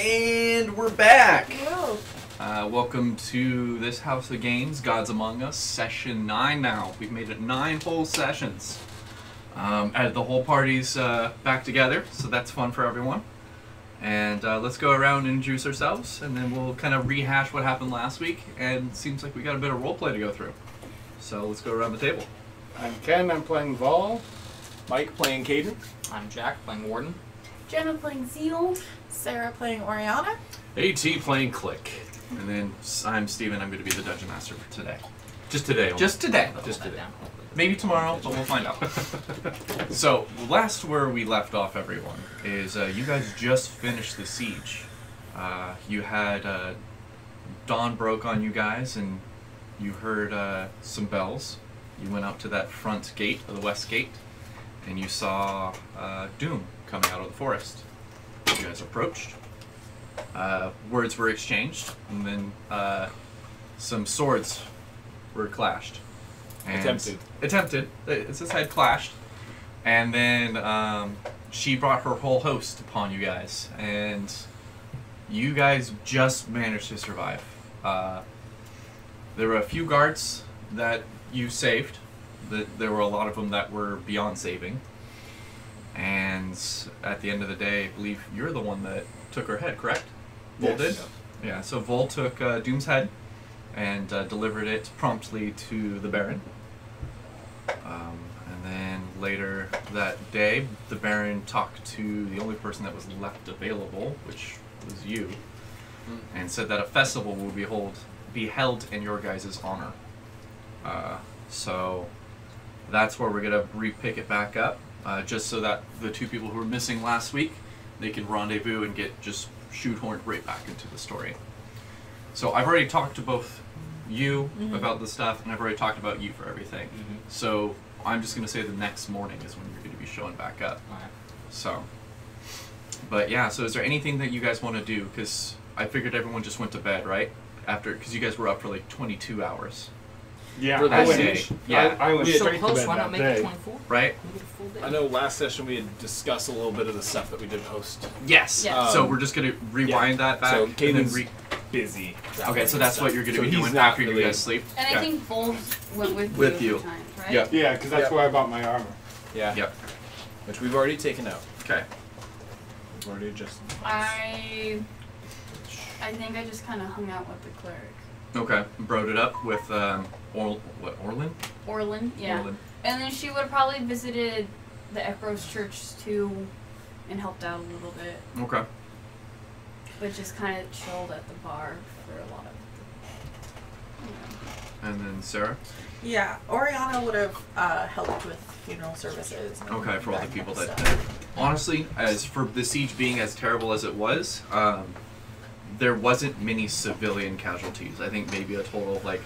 And we're back. Whoa. Welcome to this House of Games, Gods Among Us, session 9 now. We've made it 9 whole sessions. The whole party's back together, so that's fun for everyone. And let's go around and introduce ourselves, and then we'll kind of rehash what happened last week. And it seems like we got a bit of roleplay to go through. So let's go around the table. I'm Ken, I'm playing Vol. Mike playing Caden. I'm Jack, playing Warden. Jenna playing Zeal. Sarah playing Oriana. AT playing Click. And then I'm Steven, I'm going to be the Dungeon Master for today. Just today. Only. Just today. Just Hold that today. down. Maybe tomorrow, but we'll find out. So, last where we left off, everyone, is you guys just finished the siege. You had dawn broke on you guys, and you heard some bells. You went up to that front gate, or the west gate, and you saw Doom coming out of the forest. You guys approached. Words were exchanged, and then some swords were clashed. And Attempted. It's just had clashed. And then she brought her whole host upon you guys. And you guys just managed to survive. There were a few guards that you saved. There were a lot of them that were beyond saving. And at the end of the day, I believe you're the one that took her head, correct? Vol did? Yeah, so Vol took Doom's head and delivered it promptly to the Baron. And then later that day, the Baron talked to the only person that was left available, which was you, and said that a festival will be held in your guys' honor. So that's where we're going to re-pick it back up, just so that the two people who were missing last week, they can rendezvous and get just shoehorned right back into the story. So I've already talked to both you about the stuff, and I've already talked about you for everything. So I'm just going to say the next morning is when you're going to be showing back up. Alright. So, but yeah, so is there anything that you guys want to do? Because I figured everyone just went to bed, right? Because you guys were up for like 22 hours. Yeah, For the I went, day. Yeah. I went We're so straight to close, bed why that not make it day. 24? Right? Make it a full day. I know last session we had discussed a little bit of the stuff that we did post. Yes. Yes. So we're just going to rewind that back. So and then Caden's busy. okay, so that's what you're going to So be he's doing not after you really- guys sleep? And Okay. I think both went with With you you. a few times, right? Yep. Yeah, because that's Yep. where I bought my armor. Yeah. Yep. Which we've already taken out. Okay. We've already adjusted. I think I just kind of hung out with the cleric. Okay. Broed it up with Orlin? Orlin, yeah. Orlin. And then she would have probably visited the Ekros church too and helped out a little bit. Okay. But just kind of chilled at the bar for a lot of, And then Sarah? Yeah, Oriana would have helped with funeral services. And Okay, for all the kind people of that stuff. honestly, as for the siege being as terrible as it was, there wasn't many civilian casualties. I think maybe a total of like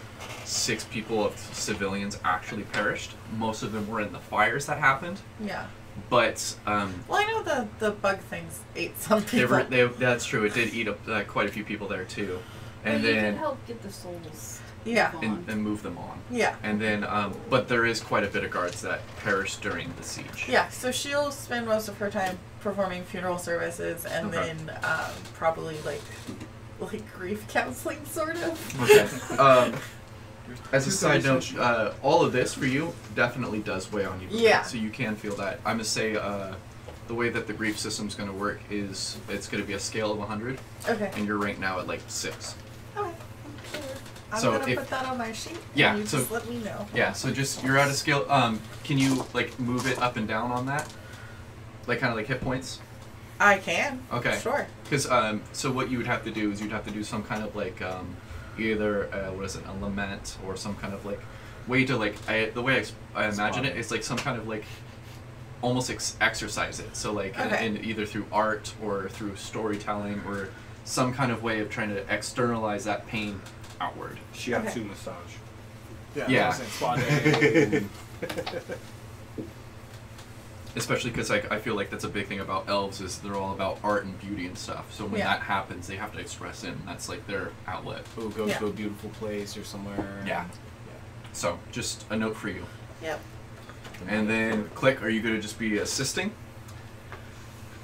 6 people of civilians actually perished. Most of them were in the fires that happened. Yeah. But Well, I know the bug things ate some they people. were, that's true. It did eat up quite a few people there too. And but you then could help get the souls. Yeah. and move them on. Yeah. And then, but there is quite a bit of guards that perished during the siege. Yeah, so she'll spend most of her time performing funeral services and Okay. then probably like grief counseling, sort of. Okay. As a side note, all of this for you definitely does weigh on you. Yeah. So you can feel that. I'm gonna say the way that the grief system's gonna work is it's gonna be a scale of 100, Okay. and you're ranked now at like 6. Okay. I'm So gonna if- put that on my sheet. Yeah, And you so- just let me know. Yeah. So just you're at a scale. Can you like move it up and down on that? Like kind of like hit points. I can. Okay. Sure. Because so what you would have to do is you'd have to do some kind of like either what is it, a lament or some kind of like way to like the way I imagine it is like some kind of like almost exercise it. So like Okay. in either through art or through storytelling or some kind of way of trying to externalize that pain outward. Shiatsu Okay. massage. Yeah. Spa day. Especially because like I feel like that's a big thing about elves is they're all about art and beauty and stuff. So when Yeah. that happens, they have to express it, and that's like their outlet. We'll go Yeah. to a beautiful place or somewhere. Yeah. So just a note for you. Yep. And then Click, are you going to just be assisting?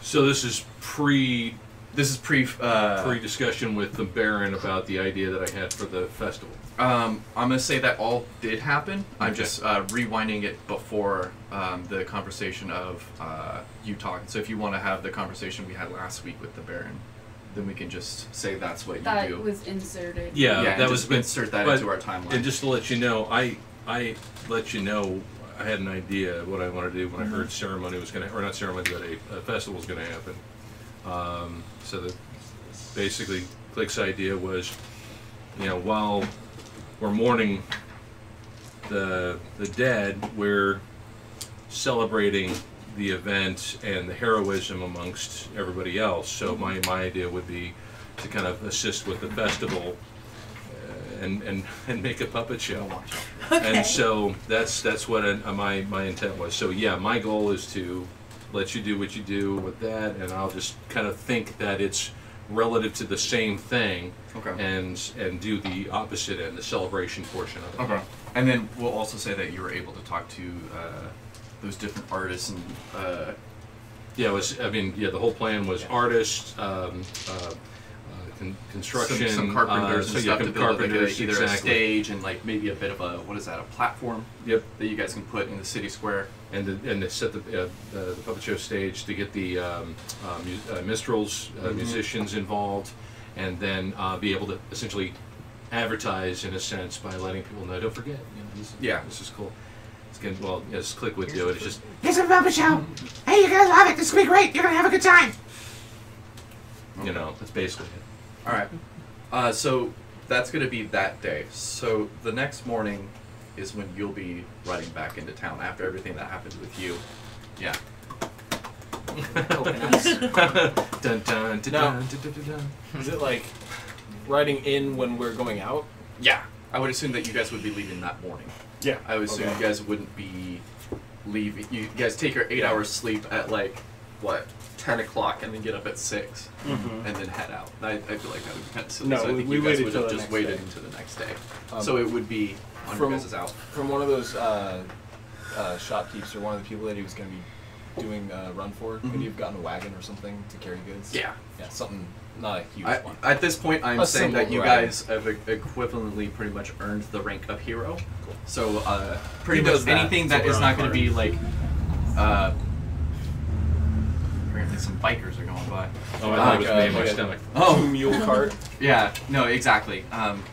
So this is pre This is pre-discussion with the Baron about the idea that I had for the festival. I'm gonna say that all did happen. I'm Okay. just rewinding it before the conversation of you talking. So if you want to have the conversation we had last week with the Baron, then we can just say that's what you That do. was inserted. Yeah, and that just was insert that but- into our timeline. And just to let you know, I let you know I had an idea what I wanted to do when I heard ceremony was going to, or not ceremony, but a festival was going to happen. So that basically, Click's idea was, while we're mourning the dead, we're celebrating the event and the heroism amongst everybody else. So my idea would be to kind of assist with the festival and make a puppet show. Okay. And so that's what my intent was. So yeah, my goal is to let you do what you do with that, and I'll just kind of think that it's relative to the same thing, Okay. and do the opposite end, the celebration portion of it. Okay. And then we'll also say that you were able to talk to those different artists and Yeah, the whole plan was artists, construction, some carpenters and stuff to build like either a exactly. stage and like maybe a bit of a a platform Yep. that you guys can put in the city square. And to set the puppet show stage, to get the minstrels, musicians involved, and then be able to essentially advertise in a sense by letting people know. Don't forget, this is cool. It's good. Well, as Click would do it, it's just Here's a puppet show. Hey, you guys love it. This will be great. You're gonna have a good time. that's basically it. All right. So that's going to be that day. So the next morning is when you'll be riding back into town after everything that happened with you. Yeah. Dun, dun, dun, No. dun, dun, dun, dun. Is it like riding in when we're going out? Yeah. I would assume that you guys would be leaving that morning. Yeah. I would assume Okay. you guys wouldn't be leaving. You guys take your 8 hours sleep at 10 o'clock and then get up at 6 Mm-hmm. and then head out. I feel like that would be kind of silly. No, so I think we you guys waited would till have the just next waited day. into the next day. Um, So it would be on your from- guys' out. From one of those shopkeepers or one of the people that he was going to be doing a run for, could Mhm. he have gotten a wagon or something to carry goods? Yeah. Yeah, something, not a huge one. At this point, I'm A saying that simple you variety. guys have equivalently pretty much earned the rank of hero. Cool. So pretty He much does that, anything so that we're is on not going to par. be like. Apparently, some bikers are going by. Oh, I thought it was me in my like a- stomach. Oh, Mule cart. yeah, no, exactly.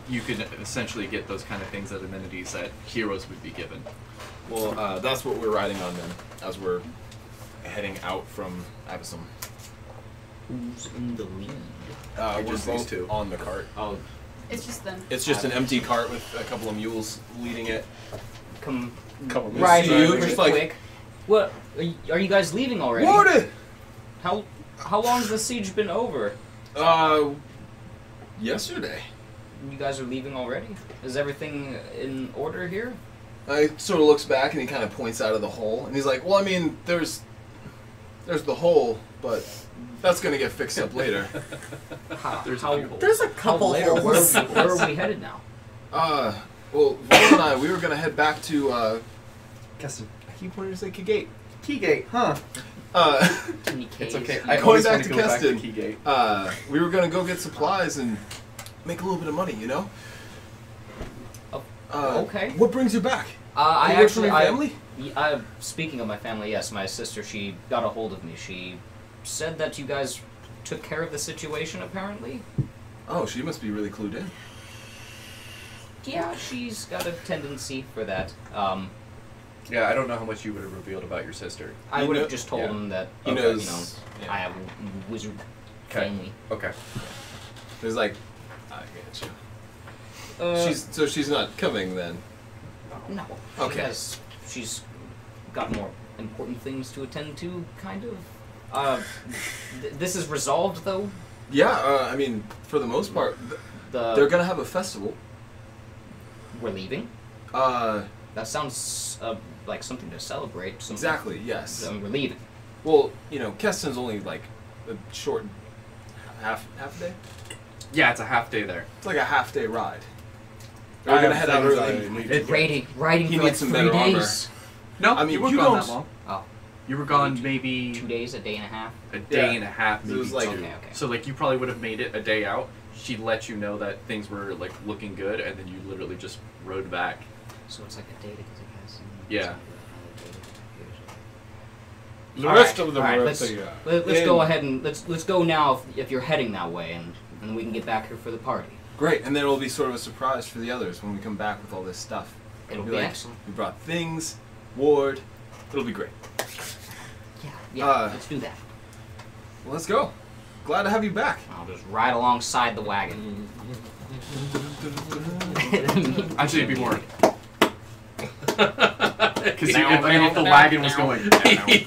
You could essentially get those kind of things as amenities that heroes would be given. Well, that's what we're riding on then, as we're heading out from Abyssum. Who's in the lead? We're just these both two. on the cart. Oh, It's just them. It's just an empty cart with a couple of mules leading it. come Couple of right minutes. in You pretty just, like- quick. What? Are you guys leaving already? Water! How long's the siege been over? Yesterday. You guys are leaving already? Is everything in order here? I sort of looks back and he kind of points out of the hole, and he's like, "Well, I mean, there's the hole, but that's gonna get fixed up later." There's a how, few holes. There's a how couple later? holes. Where are we headed now? Well, Vol and I, we were gonna head back to Keston. I keep wanting to say Kigate. Keygate, huh? Tiny It's caves. okay. you I know? always back want to to go back to Keston. Keygate. We were gonna go get supplies and make a little bit of money, you know. Okay. What brings you back? I You work for actually, your family? speaking of my family, yes, my sister, she got a hold of me. She said that you guys took care of the situation, apparently. Oh, she must be really clued in. Yeah, she's got a tendency for that. Yeah, I don't know how much you would have revealed about your sister. I You would have know- just told yeah. him that, He you knows. know, yeah. I have a wizard Okay. family. Okay. There's like, I get you. She's not coming then. No. Okay. She's got more important things to attend to, kind of. This is resolved, though. Yeah, I mean, for the most part, they're gonna have a festival. We're leaving. That sounds like something to celebrate. Something. Exactly. Yes. We're leaving. Well, you know, Keston's only like a short half a day. Yeah, it's a half day there. It's like a half day ride. I We're gonna have head out things I early. need to get. Riding He for like needs some 3 better armor. days. No, I mean, you weren't you gone don't- that long. Oh. You were gone maybe 2 days, a day and a half. a day Yeah. and a half, It maybe was like- two. Okay, okay. So like you probably would have made it a day out. She let you know that things were like looking good, and then you literally just rode back. So it's like a day because it has. Yeah. The All rest right, of them all right, are let's, at the. let's inn. go ahead and let's go now if you're heading that way, and we can get back here for the party. Great, and then it'll be sort of a surprise for the others when we come back with all this stuff. It'll be be like, excellent. We brought things, Ward. It'll be great. Yeah, let's do that. Well, let's go. Glad to have you back. I'll just ride alongside the wagon. Actually, it'd be more. Because if the wagon was going.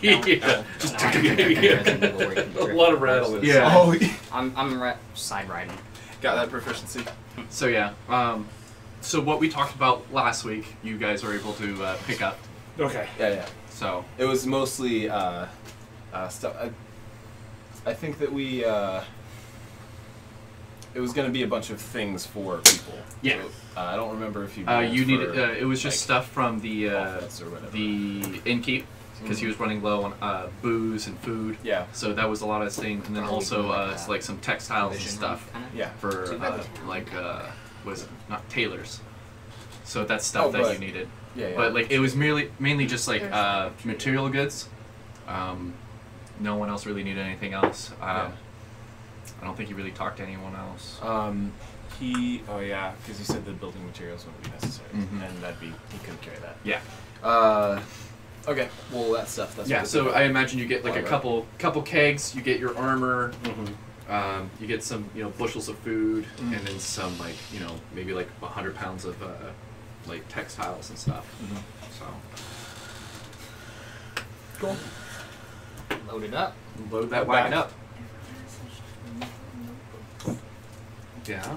Yeah. Just A lot of rattling. Yeah. Oh, yeah. I'm side riding. Got that proficiency. So yeah. So what we talked about last week, you guys were able to pick up. Okay. Yeah. So It was mostly stuff. I think that we. It was going to be a bunch of things for people. Yeah. So, I don't remember if you. you rolled needed. for, It was just like, stuff from the offense or whatever. the innkeep because he was running low on booze and food. Yeah. So that was a lot of things, and then Probably also like it's that. like some textiles and Vision stuff kind of. Yeah. for Too bad. was it not tailors? So that's stuff Oh, that but- you needed. Yeah. But like it was mainly just like material goods. No one else really needed anything else. Yeah. I don't think he really talked to anyone else. Oh yeah, because he said the building materials wouldn't be necessary, Mhm. and he couldn't carry that. Yeah. Okay. Well, that stuff. That's Yeah. what So I imagine you get like a Alright. couple kegs. You get your armor. Mm-hmm. You get some bushels of food, Mm. and then some like maybe like 100 pounds of like textiles and stuff. Mhm. So Cool. Load it up. load that Go wagon back. up. Yeah.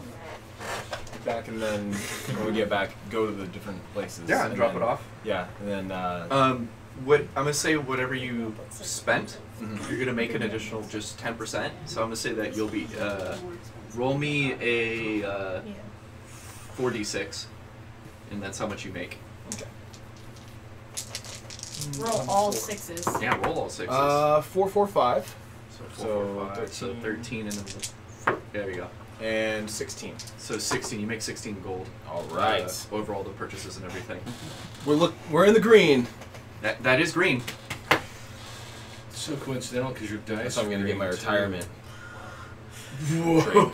Back and then when we get back, go to the different places. Yeah, and drop then- it off. Yeah, and then What I'm gonna say, whatever you spent, Mhm. you're gonna make an additional just 10%. So I'm gonna say that you'll be roll me a 4d6, and that's how much you make. okay. Roll all sixes. Yeah, roll all sixes. 4, 4, 5, so so 4, 4, 5, so 13. 13, and then there we go. and 16. So 16. You make 16 gold. All right. Over all the purchases and everything. We're in the green. That is green. So coincidental because your dice. So I'm gonna are get my green, too. retirement. Whoa.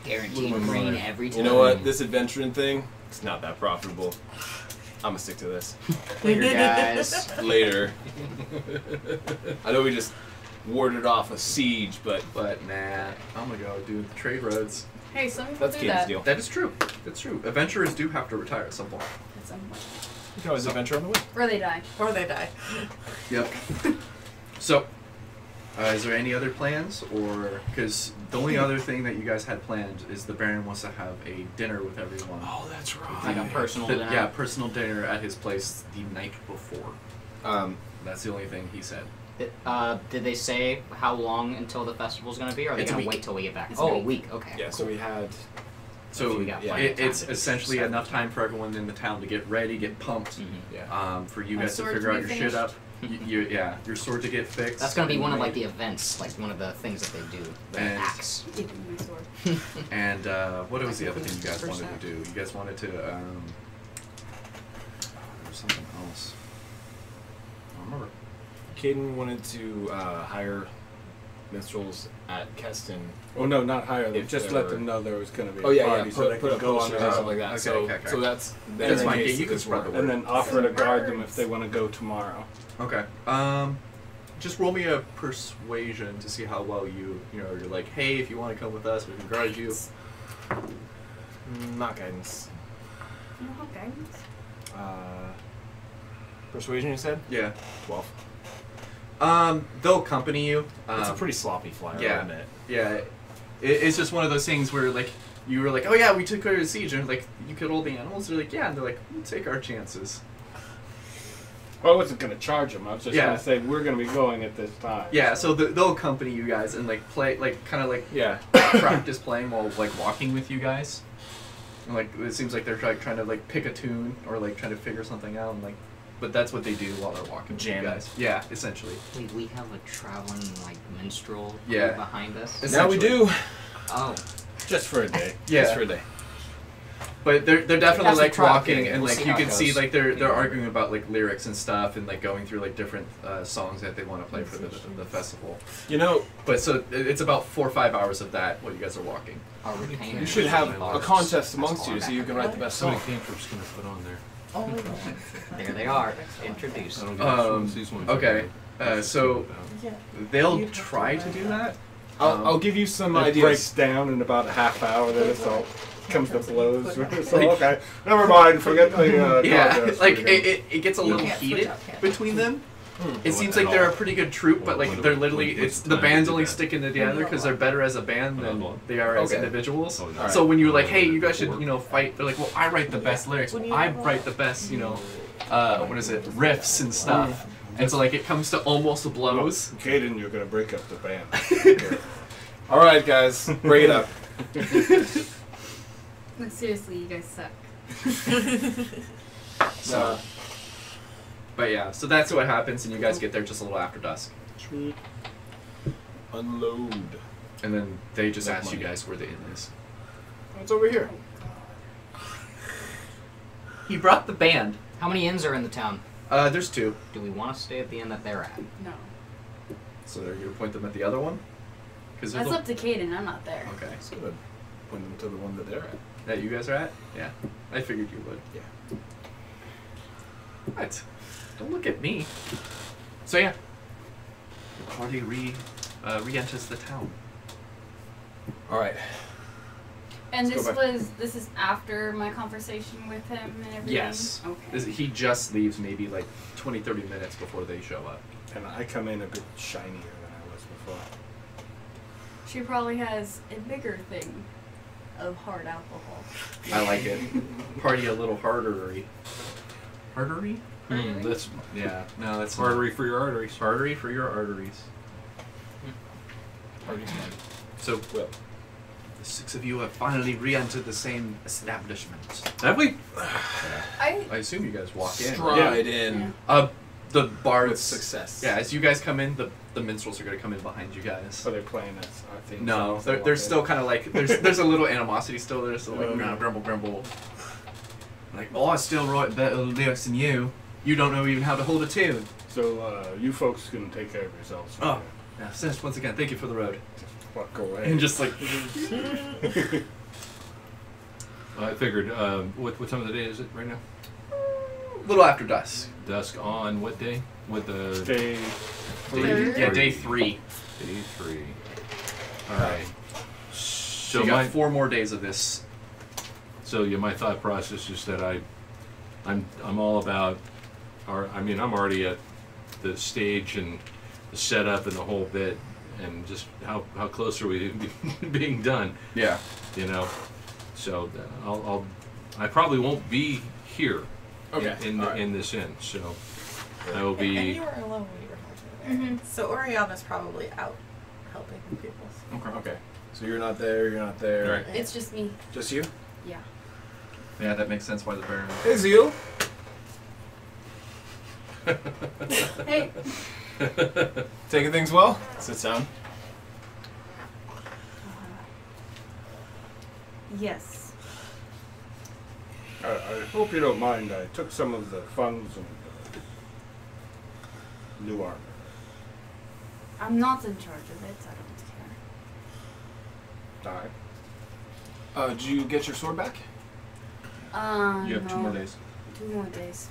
Guaranteed Blew my green mind. every time. You know what? This adventuring thing, it's not that profitable. I'm gonna stick to this. Later, guys. Later. I know we just warded off a siege, but But nah, I'm gonna go do the trade roads. Hey, some people that's do Kate's that. deal. That is true. That's true. Adventurers do have to retire at some point. At some point. You can always adventure on the way. Or they die. Or they die. Yep. So, is there any other plans, or because the only other thing that you guys had planned is the Baron wants to have a dinner with everyone. Oh, that's right. Like a personal dinner. Yeah, personal dinner at his place the night before. That's the only thing he said. Did they say how long until the festival's going to be, or are they It's a going to week. wait till we get back? It's a Oh, a week. week. Okay. Yeah, so we had. So we got yeah, plenty of time it's to essentially set enough the- time for everyone in the town to get ready, get pumped. Mhm. Yeah. For you My guys to sword figure to out be your shit finished. up. Your sword to get fixed. That's going to be one of like and the events, like one of the things that they do. The And- axe. Give me my sword. And what was the other thing you guys wanted to do? You guys wanted to there was something else. I don't remember. Caden wanted to hire minstrels at Keston. Oh no, not hire them. If Just there let were- them know there was going to be Oh a yeah, party, yeah. so they Put can up go on posters their and own. stuff like that. Okay, so, okay. so that's That's in fine. case Yeah, you can this spread the were- word. And then offer Some to guard them birds. if they want to go tomorrow. Okay. Just roll me a persuasion to see how well you're like, hey, if you want to come with us, we can guard you. Not guidance. You don't have guidance? Persuasion, you said? Yeah. 12. They'll accompany you. It's a pretty sloppy flyer, yeah. I'll admit. Yeah. It's just one of those things where like you were like, oh yeah, we took care of the siege, and like you killed all the animals. They're like, yeah, and they're like, we'll take our chances. Well, I wasn't going to charge them. I was just Yeah. going to say we're going to be going at this time. Yeah. So they'll accompany you guys and like play, like kind of like Yeah. practice playing while like walking with you guys. And, like it seems like they're trying to like pick a tune or like trying to figure something out, and like but that's what they do while they're walking with you Jamming. guys. Yeah, essentially. Wait, we have a traveling like minstrel Yeah. behind us. It's- Now we do. Oh, Just for a day. Yeah. Just for a day. But they're definitely That's the like trial walking, period. and We'll like see you how it can see goes. like they're arguing about like lyrics and stuff, and like going through like different songs that they want to play for the festival. You know, But so it's about 4 or 5 hours of that while you guys are walking. our retainer. you should have a contest That's amongst all you I'm so you back. can write the best So many song. cantrips gonna put on there. Oh my god. There they are, introduced. I don't get these ones. Okay, so Yeah. they'll try to do that. I'll give you some It ideas. breaks down in about a half hour. Then it's all comes to blows. So okay, never mind. Forget the. Yeah, contest. like We're gonna- it gets a little can't switch heated up, can't between them. Hmm. It seems like they're a pretty good troupe, but like When- they're literally when- it's what's the time to band's do only that? sticking together because they're better as a band than they are as Okay. individuals. Oh, Alright. So when you're like, hey, you guys should fight. They're like, well, I write the best lyrics. When you I have a- write the best what is it, riffs and stuff. And so like it comes to almost blows. Caden, you're gonna break up the band. All right, guys, bring it up. No, seriously, you guys suck. So, but yeah, so that's what happens, and you guys get there just a little after dusk, Sweet. Unload. and then they just Make ask you money. guys where the inn is. It's over here. He brought the band. How many inns are in the town? There's 2. Do we want to stay at the inn that they're at? No. So they're gonna point them at the other one. Because That's up to Caden, I'm not there. Okay. It's good. Point them to the one that they're at. That you guys are at? Yeah. I figured you would. Yeah. What? Don't look at me. So yeah. The party re-enters the town. All right. And Let's this go this is after my conversation with him and everything? Yes. Okay. He just leaves maybe like 20-30 minutes before they show up. And I come in a bit shinier than I was before. She probably has a bigger thing of hard alcohol. I like it. Party a little hardery. Hardery? That's Yeah. No, that's not- artery for your arteries. Artery for your arteries. Party's fine. So Well, the 6 of you have finally re-entered the same establishment. Have we? I I assume you guys walk in. stride in The with bards. success. Yeah, as you guys come in, the minstrels are gonna come in behind you guys. Are they playing us? I think No, they're still kind of like there's a little animosity still. They're still like grumble grumble. Like, oh, I still write better lyrics than you. You don't know even how to hold a tune. So you folks can take care of yourselves. from Oh. here. Yeah, Since once again, thank you for the road. Just walk away. And just like I figured. What time of the day is it right now? a little after dusk. Dusk on what day? What the Stay. Day 3. Day 3. All right. So So you my got 4 more days of this. my thought process is that I'm all about I'm already at the stage and the setup and the whole bit, and just how close are we to being done, Yeah. you know? So I probably won't be here Okay. in all right. this inn, so I will And be. you were alone when you were helping there. So Oriana's probably out helping people. Okay. So you're not there. You're not there. Right. it's just me. Just you. Yeah. Yeah, that makes sense why the Baron. Hey, Zeal. Hey. Taking things well. Sit down. Yes. I hope you don't mind. I took some of the funds and new armor. I'm not in charge of it. I don't care. Alright. Did you get your sword back? You have 2 more no. days. 2 more days.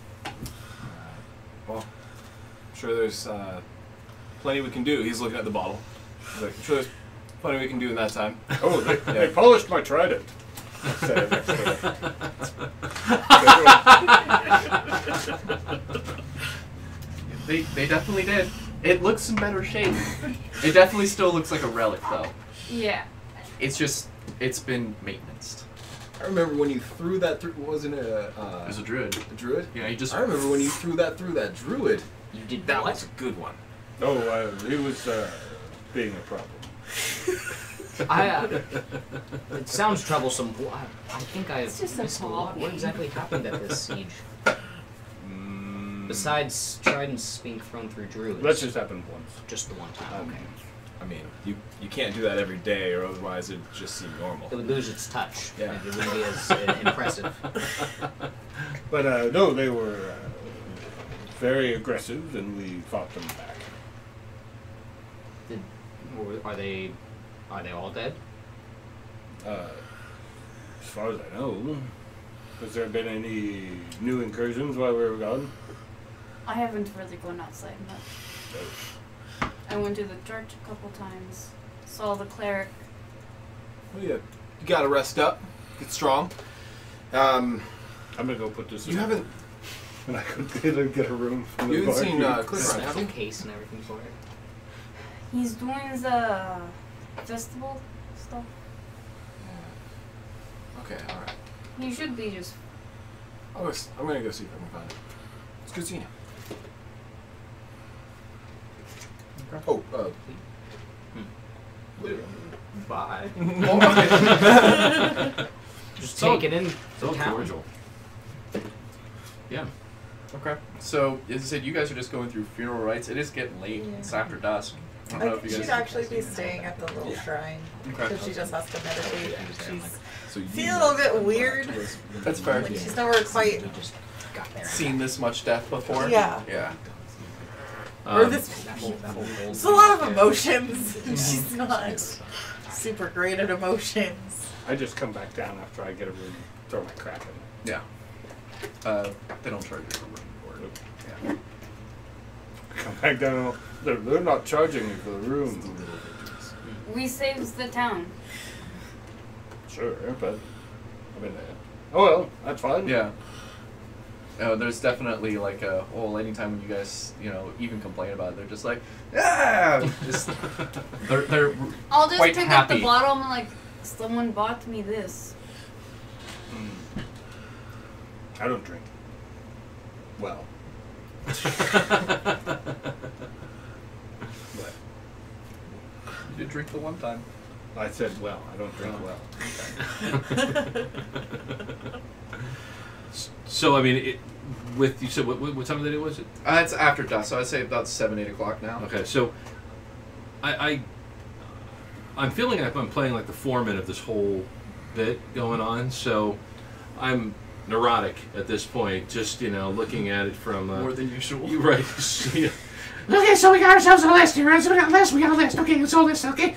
Well, I'm sure there's plenty we can do. He's looking at the bottle. He's like, I'm sure there's plenty we can do in that time. Oh, they polished my trident. Said it next to it. They definitely did. It looks in better shape. It definitely still looks like a relic though. Yeah. It's been maintenanced. I remember when you threw that through. Wasn't it It was a druid. a druid? Yeah, you just. I remember when you threw that through that druid. You did That what? was a good one. Oh, he was being a problem. It sounds troublesome. I think I It's just a missed a lot. hobby. What exactly happened at this siege? Besides Trident's being thrown through druids. That's just happened once. Just the one time. Okay. I mean, you can't do that every day, or otherwise it'd just seem normal. It would lose its touch. Yeah. And it wouldn't be as impressive. But no, they were very aggressive, and we fought them back. Are they all dead? As far as I know, has there been any new incursions while we were gone? I haven't really gone outside much. I went to the church a couple times. Saw the cleric. Well, yeah, you gotta rest up, get strong. I'm gonna go put this. You haven't. And I could get a room from You the haven't seen bar. Clifford, have There's you? a case and everything for it. He's doing the festival stuff. Okay, all right. He should be just. I'm gonna go see if I can find it. It's good seeing you. Oh, Bye. Just So- take it in It's the all town. cordial. Yeah. Okay. So, as I said, you guys are just going through funeral rites. It is getting late. Yeah. It's after dusk. I don't know I if think you guys. she'd actually be staying at the little shrine. Okay. Because she just has to meditate. And she's So you feeling a little bit weird. That's fair. Like she's never quite. Seen this much death before? Yeah. Yeah. Or Um, this. That whole There's a lot of emotions. And she's not super great at emotions. I just come back down after I get a room, throw my crap in. Yeah. They don't charge you for room board. Yeah. Come back down. They're not charging me for the room. We saved the town. Sure, but I mean, oh well, that's fine. Yeah. There's definitely like a anytime when you guys even complain about it, they're just like just they're I'll just quite pick happy. up the bottle and like, someone bought me this. I don't drink. Well, but You did drink the one time. I said well. I don't drink well. So I mean, you said what time of the day was it? It's after dusk, so I'd say about 7-8 o'clock now. Okay, so I'm feeling like I'm playing like the foreman of this whole bit going on. So I'm neurotic at this point, just looking at it from More than usual. you right. Yeah. Okay, so we got ourselves a list here, right? So we got a list. Okay, it's all list, okay?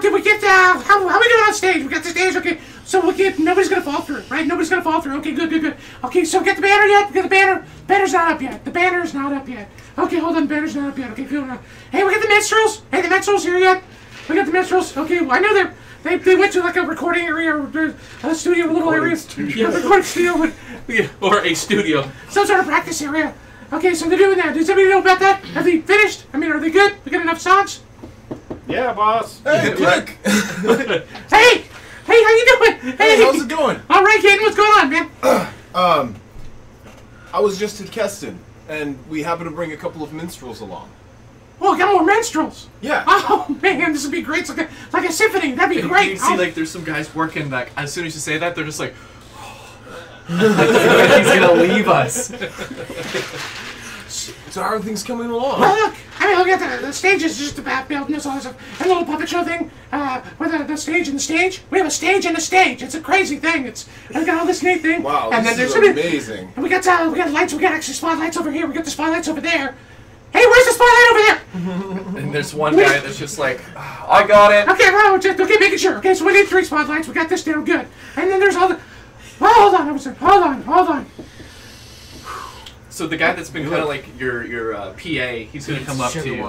Did we get, how we doing on stage? We got the stage, okay? So nobody's gonna fall through, right? Nobody's gonna fall through. Okay, good. Okay, so we get the banner yet? We got the banner. Banner's not up yet. The banner's not up yet. Okay, hold on, the banner's not up yet. Okay, cool. Hey, we got the minstrels. Hey, the minstrels here yet? We got the minstrels. Okay, well, I know they went to like a recording area or a studio, a little area. Yeah, recording studio. Yeah, or a studio. Some sort of practice area. Okay, so they're doing that. Does anybody know about that? Have they finished? I mean, are they good? We got enough songs? Yeah, boss. Hey, Click! Hey, how you doing? Hey, how's it going? All right, Caden, what's going on, man? I was just at Keston, and we happened to bring a couple of minstrels along. Oh, I got more minstrels. Yeah. Oh man, this would be great. It's like a symphony. That'd be great. You see, Oh. like, there's some guys working that as soon as you say that, they're just like, he's gonna leave us. So how are things coming along? Well, look at the stage is just about building this all this stuff. A little puppet show thing with the stage and the stage. We have a stage and a stage. It's a crazy thing. We got all this neat thing. Wow, and this then is there's amazing. And we got lights. We got actually spotlights over here. We got the spotlights over there. Hey, where's the spotlight over there? And there's one guy that's just like, I got it. Okay, well, okay, making sure. Okay, so we need 3 spotlights. We got this down good. And then there's all the. Well, hold on. So the guy that's been kind of like your PA, he's gonna come up to you,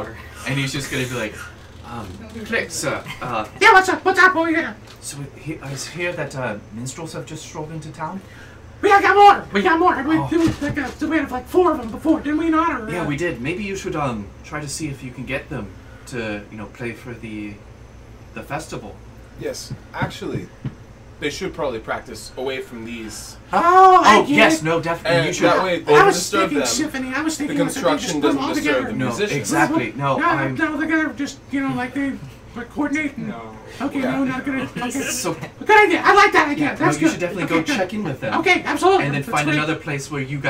and he's just gonna be like, Click, sir. Yeah, what's up? What are you here? So I hear that minstrels have just strolled into town. We got more. We had like 4 of them before, didn't we not? Or, Yeah, we did. Maybe you should try to see if you can get them to play for the festival. Yes, actually, they should probably practice away from these. Oh, I get yes, it. no, definitely. And You should. that way they I don't was disturb thinking them. symphony. The construction doesn't disturb the No, musicians. exactly. No, No, they're just like they What, coordinate? No. Okay, no, not good. Okay. So Good idea. I like that idea. That's you good. should definitely Okay, go good. check in with them. Okay, absolutely. And then That's find great. another place where you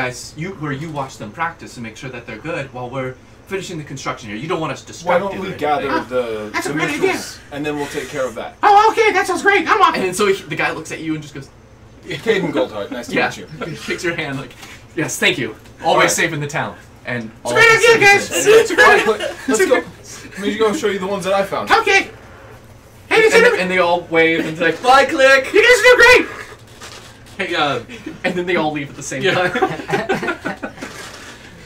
watch them practice and make sure that they're good while we're finishing the construction here. You don't want us Why distracted. don't or we anything. gather the That's a the great minstrels, and then we'll take care of that. Oh, okay, that sounds great. I'm off. And then the guy looks at you and just goes, Caden Goldheart, nice to yeah. meet you. Shakes your hand like, yes, thank you. Always Alright. saving the town. And It's a great idea, guys. It's a great idea. Let's go. Let me go show you the ones that I found. Okay. Hey, listen to me. And they all wave and they're like, bye, Click! You guys do great. Hey, And then they all leave at the same Yeah. time.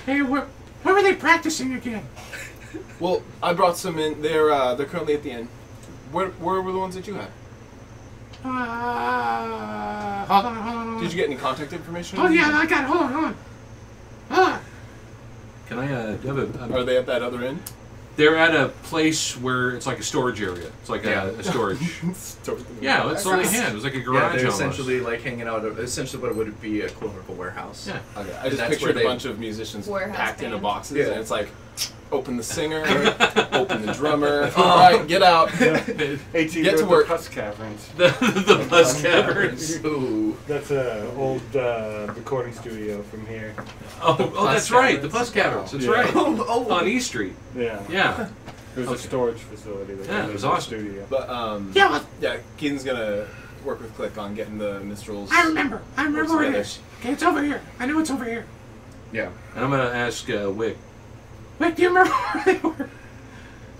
Hey, where were they practicing again? Well, I brought some in. They're currently at the inn. Where were the ones that you had? Hold on. Did you get any contact information? Oh yeah, I got it. Hold on. can I have Are they at that other inn? They're at a place where it's like a storage area. It's like a storage. Yeah, it's like it was like a Yeah, garage they're almost. essentially like hanging out. Essentially, what it would be equivalent of a warehouse. Yeah. Okay, I And just that's pictured where a they- bunch of musicians Warehouse packed into band. boxes, Yeah. and it's like, open the singer, open the drummer. All right, get out. 18 Get to the work. Pus Caverns. the bus caverns. Ooh. That's an old recording studio from here. Oh, that's right. The bus caverns. That's Yeah. right. Oh. On E Street. Yeah. Yeah. It was Okay. a storage facility. That Yeah, turned it was into a awesome. Studio. But Yeah, well, yeah, Keaton's gonna work with Click on getting the minstrels. I remember where it together. is. Okay, it's over here. I know it's over here. Yeah. And I'm gonna ask Wick. Wait, do you remember where they were?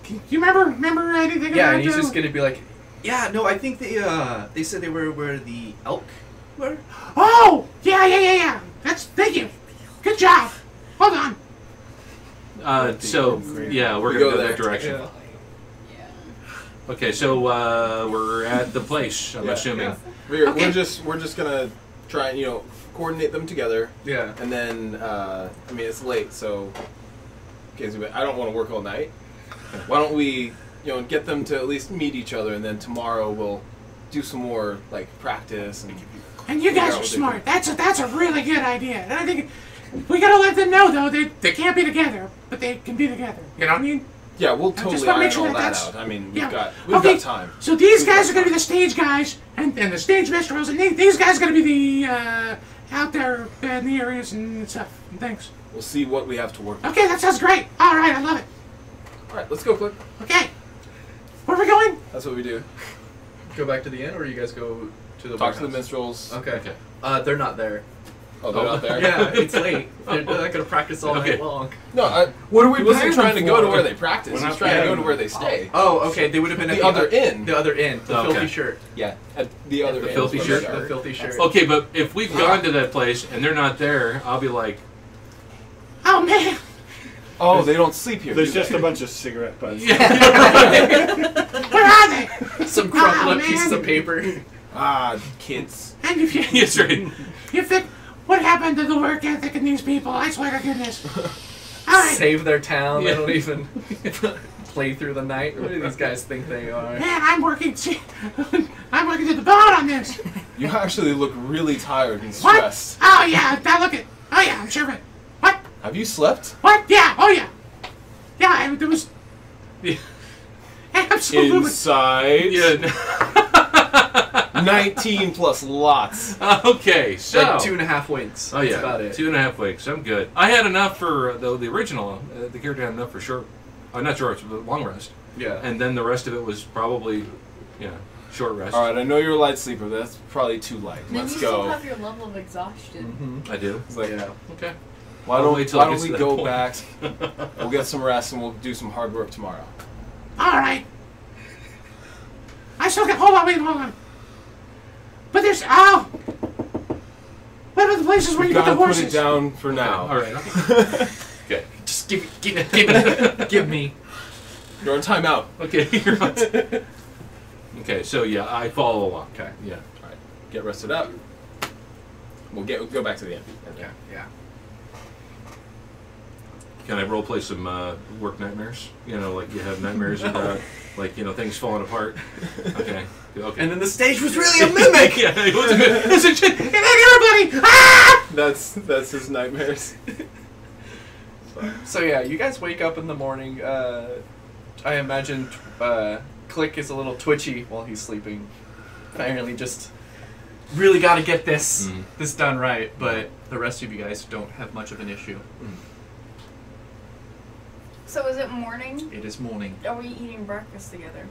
Do you remember anything Yeah, about and he's just gonna be like, yeah, no, I think they said they were where the elk were. Oh! Yeah. Thank you. Good job. Hold on. So yeah, we're We gonna go go that there. direction. Yeah. Okay, so we're at the place. I'm Yeah. assuming. We're Okay. just gonna try and coordinate them together, Yeah. and then I mean it's late, so I don't want to work all night. Why don't we get them to at least meet each other, and then tomorrow we'll do some more like practice and. And you guys Yeah, are they smart. That's a really good idea. And I think we gotta let them know though they can't be together, but they can be together. You know what I mean? Yeah, we'll just totally wanna make iron sure all that that that's- out. I mean, Yeah. we've Okay, got time. So these We've guys got are gonna be time. the stage guys and the stage minstrels, and these guys are gonna be the out there in the areas and stuff and things. We'll see what we have to work with. Okay, that sounds great. All right, I love it. All right, let's go, Click. Okay, where are we going? That's what we do. Go back to the inn, or you guys go to the Talk to the warehouse? minstrels. Okay. Okay. They're not there. Oh, they're not there. Yeah, it's late. They're not gonna practice all Okay. night long. No, What are we he wasn't paying trying to them go to for? where they practice. We're He was not trying to go paying to where they stay. Oh, okay. They would have been at The other inn. The other inn. The Okay. filthy shirt. Yeah, at the other The inn. filthy is where shirt? they The are. filthy shirt. Okay, but if we've gone to that place and they're not there, I'll be like, Oh man, Oh, they don't sleep here. There's do just they? a bunch of cigarette butts. where are they? Some crumpled up man. pieces of paper. Ah, kids. And if you yes, right. you think what happened to the work ethic in these people? I swear to goodness. All right, Save their town. Yeah. They don't even play through the night. What do these guys think they are? man, I'm working. I'm working to the bone on this. You actually look really tired and What? stressed. Oh yeah, now look at. Oh yeah, I'm sure of it. What? Have you slept? What? Yeah. Oh yeah. Yeah, there was. Yeah. Absolutely. Inside. Yeah. 19 plus lots. Okay, so Like 2.5 winks. Oh That's yeah, about it. 2.5 weeks. I'm good. I had enough for the original. The character had enough for short, not short, but long rest, Yeah. and then the rest of it was probably, short rest. All right, I know you're a light sleeper, but that's probably too light. Then Let's you still go. have your level of exhaustion. Mm-hmm. I do. It's like, Yeah. Okay. why I'll don't, wait till why it don't gets we to that go point. back? We'll get some rest and we'll do some hard work tomorrow. All right. I still got. Hold on. But there's. Oh. What about the places where you get Gotta the put it horses? down for now. All right. Okay. Just give me. You're on timeout. Okay. You're on. Okay. So yeah, I follow along. Okay. Yeah. All right, get rested up. We'll go back to the end. Okay. Yeah. Can I role play some work nightmares? Like you have nightmares about things falling apart. Okay. Okay. And then the stage was really a mimic. Yeah. It was a bit. It's a And then everybody. Ah! That's his nightmares. So yeah, you guys wake up in the morning. I imagine Click is a little twitchy while he's sleeping. Apparently, just really got to get this done right. But the rest of you guys don't have much of an issue. So is it morning? It is morning. Are we eating breakfast together?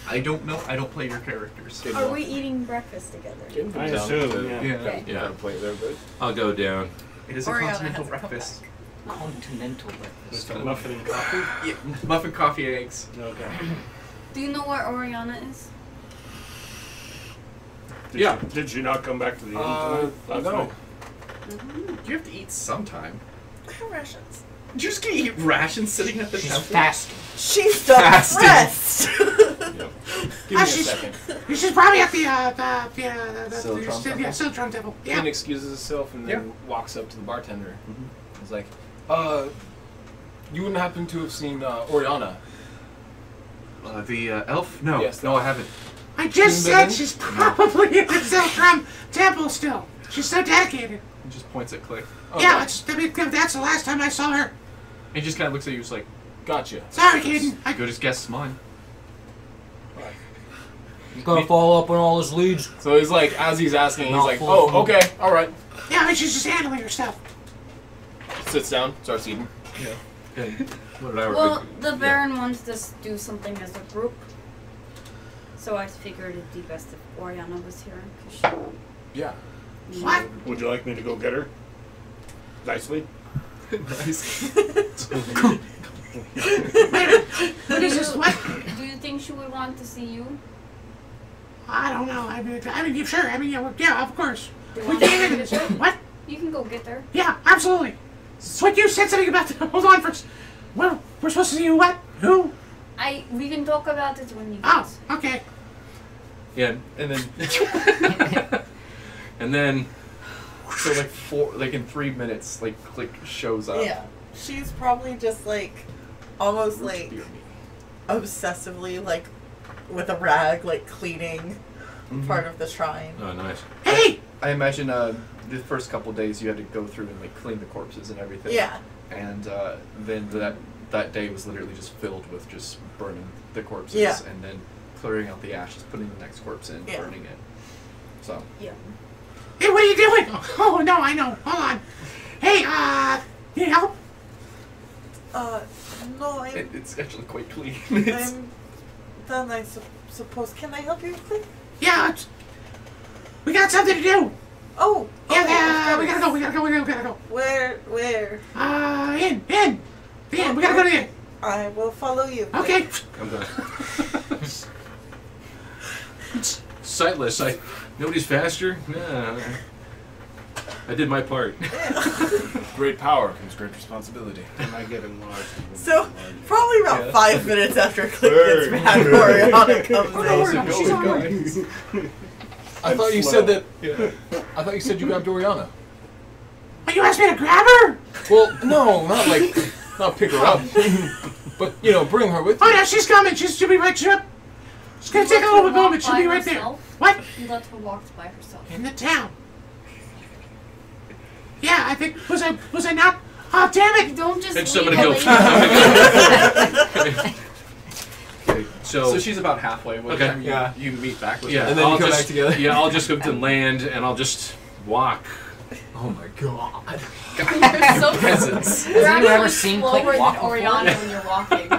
I don't know. I don't play your characters. Are we eating breakfast together? I assume, yeah. Okay. Yeah. Plate there, but I'll go down. It is a Oriana continental has to come breakfast. Continental breakfast. with muffin and coffee. Yeah, muffin, coffee, eggs. Okay. Do you know where Oriana is? Did she not come back to the inn tonight? Last no. night? You have to eat sometime. I have rations. You're just gonna eat rations sitting at the She's temple? fasting. She's Fasting. depressed. Give me a she's- second. She's probably at the Siltron Temple? Siltron Temple. Finn Yeah. excuses himself and then walks up to the bartender. He's like, you wouldn't happen to have seen Oriana? The elf? No. Yes, No, I haven't. I just Been there? said she's probably in the Siltron Temple still. She's so dedicated. He just points at Click. Okay. Yeah, that's the last time I saw her. He just kind of looks at you just like, Gotcha. Sorry, Caden. good as guess mine. You gotta follow up on all his leads. So he's like, as he's asking, he's Not like, full oh, of okay, alright. Yeah, I mean, she's just handling her stuff. Sits down, starts eating. And what did I Well, the Baron wants us to do something as a group. So I figured it'd be best if Oriana was here. 'Cause Yeah. she, What? Would you like me to go get her? Nicely? Nice. What is this? What? Do you think she would want to see you? I don't know. I mean, you sure? I mean, yeah, of course. Do you We want can't into this. What? You can go get her. Yeah, absolutely. What you said something about? Hold on first. Well, we're supposed to see you. What? Who? We can talk about it when you Oh, get. okay. Yeah, And then, and then so like in 3 minutes, like Click shows up. Yeah. She's probably just like, almost like, Beer me. obsessively like, with a rag, like cleaning Mm-hmm. part of the shrine. oh, nice. Hey, I imagine the first couple days you had to go through and like clean the corpses and everything. Yeah. And then that day was literally just filled with just burning the corpses Yeah. and then clearing out the ashes, putting the next corpse in, Yeah. burning it. So Yeah. hey, what are you doing? Oh no, I know. Hold on. Hey, need help? No, I'm it's actually quite clean. I'm done, I suppose. Can I help you quick? Yeah, we got something to do. Oh! Yeah, of we course. gotta go. Where? In. The inn. We gotta go to the inn. I will follow you. Okay. I'm done. Sightless. Nobody's faster. Nah. I did my part. Great power comes great responsibility. Am I getting lost? So, probably about Yeah. 5 minutes after Click gets back, Oriana comes Oh, in. she's all right. I thought you said that. I thought you said you grabbed Oriana. But you asked me to grab her? Well, no, not pick her up, but bring her with Oh you. yeah, she's coming. She'll be right. She's gonna take a little bit moment. She'll be right there. What? You let her walk by herself. In the town. Yeah, I think was I not? Oh damn it! Don't just And leave somebody a go. lady. Okay, So she's about halfway. By the Okay. time you meet back with yeah, her. And then you I'll come just, back together? Yeah, I'll just go to land and I'll just walk. Oh my god. You're so Presence. You're Have you ever actually seen slower Click walk than Oriana before? when you're walking.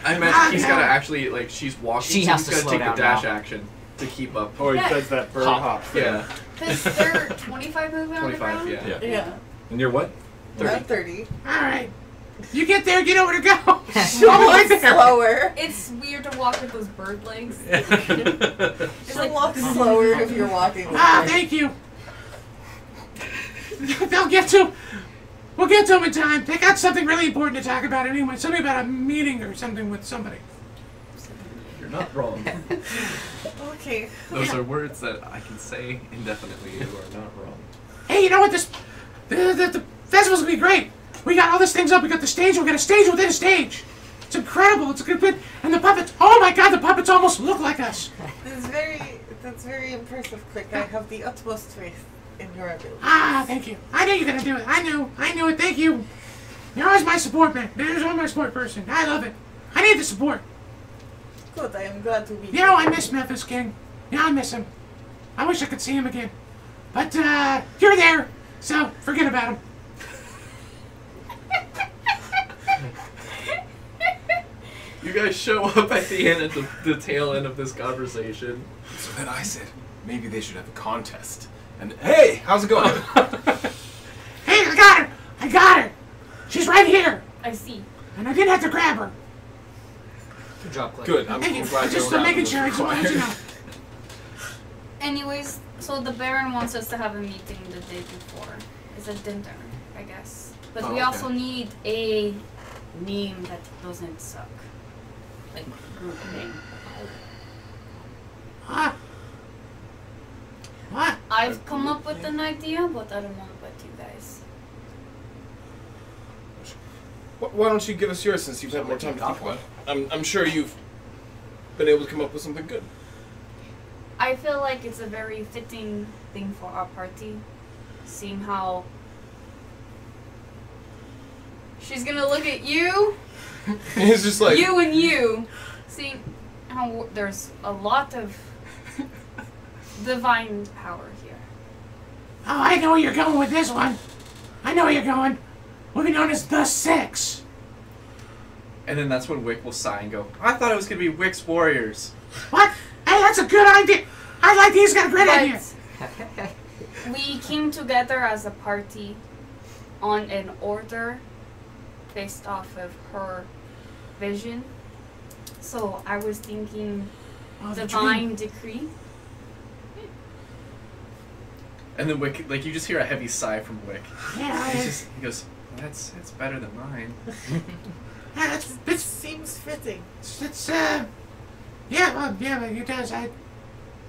I imagine he's gotta actually like she's walking. She so has he's to gotta slow take down the dash now. action to keep up. Or he Yeah. does that bird Hop. hop. Yeah. Because they're 25 movement on the 25. ground. Yeah. Yeah. Yeah. And you're what? I'm 30. All right. You get there. You know where to go. She'll All walk right there. slower. It's weird to walk with those bird legs. She'll walk slower if you're walking with Ah, her. thank you. They'll get to. We'll get to them in time. They got something really important to talk about anyway. Something about a meeting or something with somebody. You're not wrong. Okay. Those are words that I can say indefinitely. You are not wrong. Hey, you know what? The festival's gonna be great. We got all these things up. We got the stage. We got a stage within a stage. It's incredible. It's a good. And the puppets. Oh my God! The puppets almost look like us. That's very impressive, Click. I have the utmost faith in your ability. Ah, thank you. I knew you were gonna do it. I knew it. Thank you. You're always my support man. You're always my support person. I love it. I need the support. Good, I am glad to be You know, I miss Memphis King. Yeah, I miss him. I wish I could see him again. But, you're there, so forget about him. You guys show up at the end of the tail end of this conversation. So then I said, maybe they should have a contest. And hey, how's it going? Hey, I got her! I got her! She's right here! I see. And I didn't have to grab her. Good job, Cliff. Good. I'm Thank you. glad Just you're making sure. I just wanted to know. Anyways, so the Baron wants us to have a meeting the day before. It's a dinner, I guess. But we okay. also need a name that doesn't suck. Like, group name. What? What? I've come up with an idea, but I don't know about you guys. Why don't you give us yours since you've had more time to think about it? I'm sure you've been able to come up with something good. I feel like it's a very fitting thing for our party, seeing how she's gonna look at you, He's just like you and you, seeing how there's a lot of divine power here. Oh, I know where you're going with this one. I know where you're going. We'll be known as the Six. And then that's when Wick will sigh and go, I thought it was going to be Wick's Warriors. What? Hey, that's a good idea. I like these. Got a great idea. We came together as a party on an order based off of her vision. So I was thinking Oh, the divine decree. And then Wick, like, you just hear a heavy sigh from Wick. Yeah, He goes, that's better than mine. yeah, It it's seems fitting. yeah, well, yeah, it does.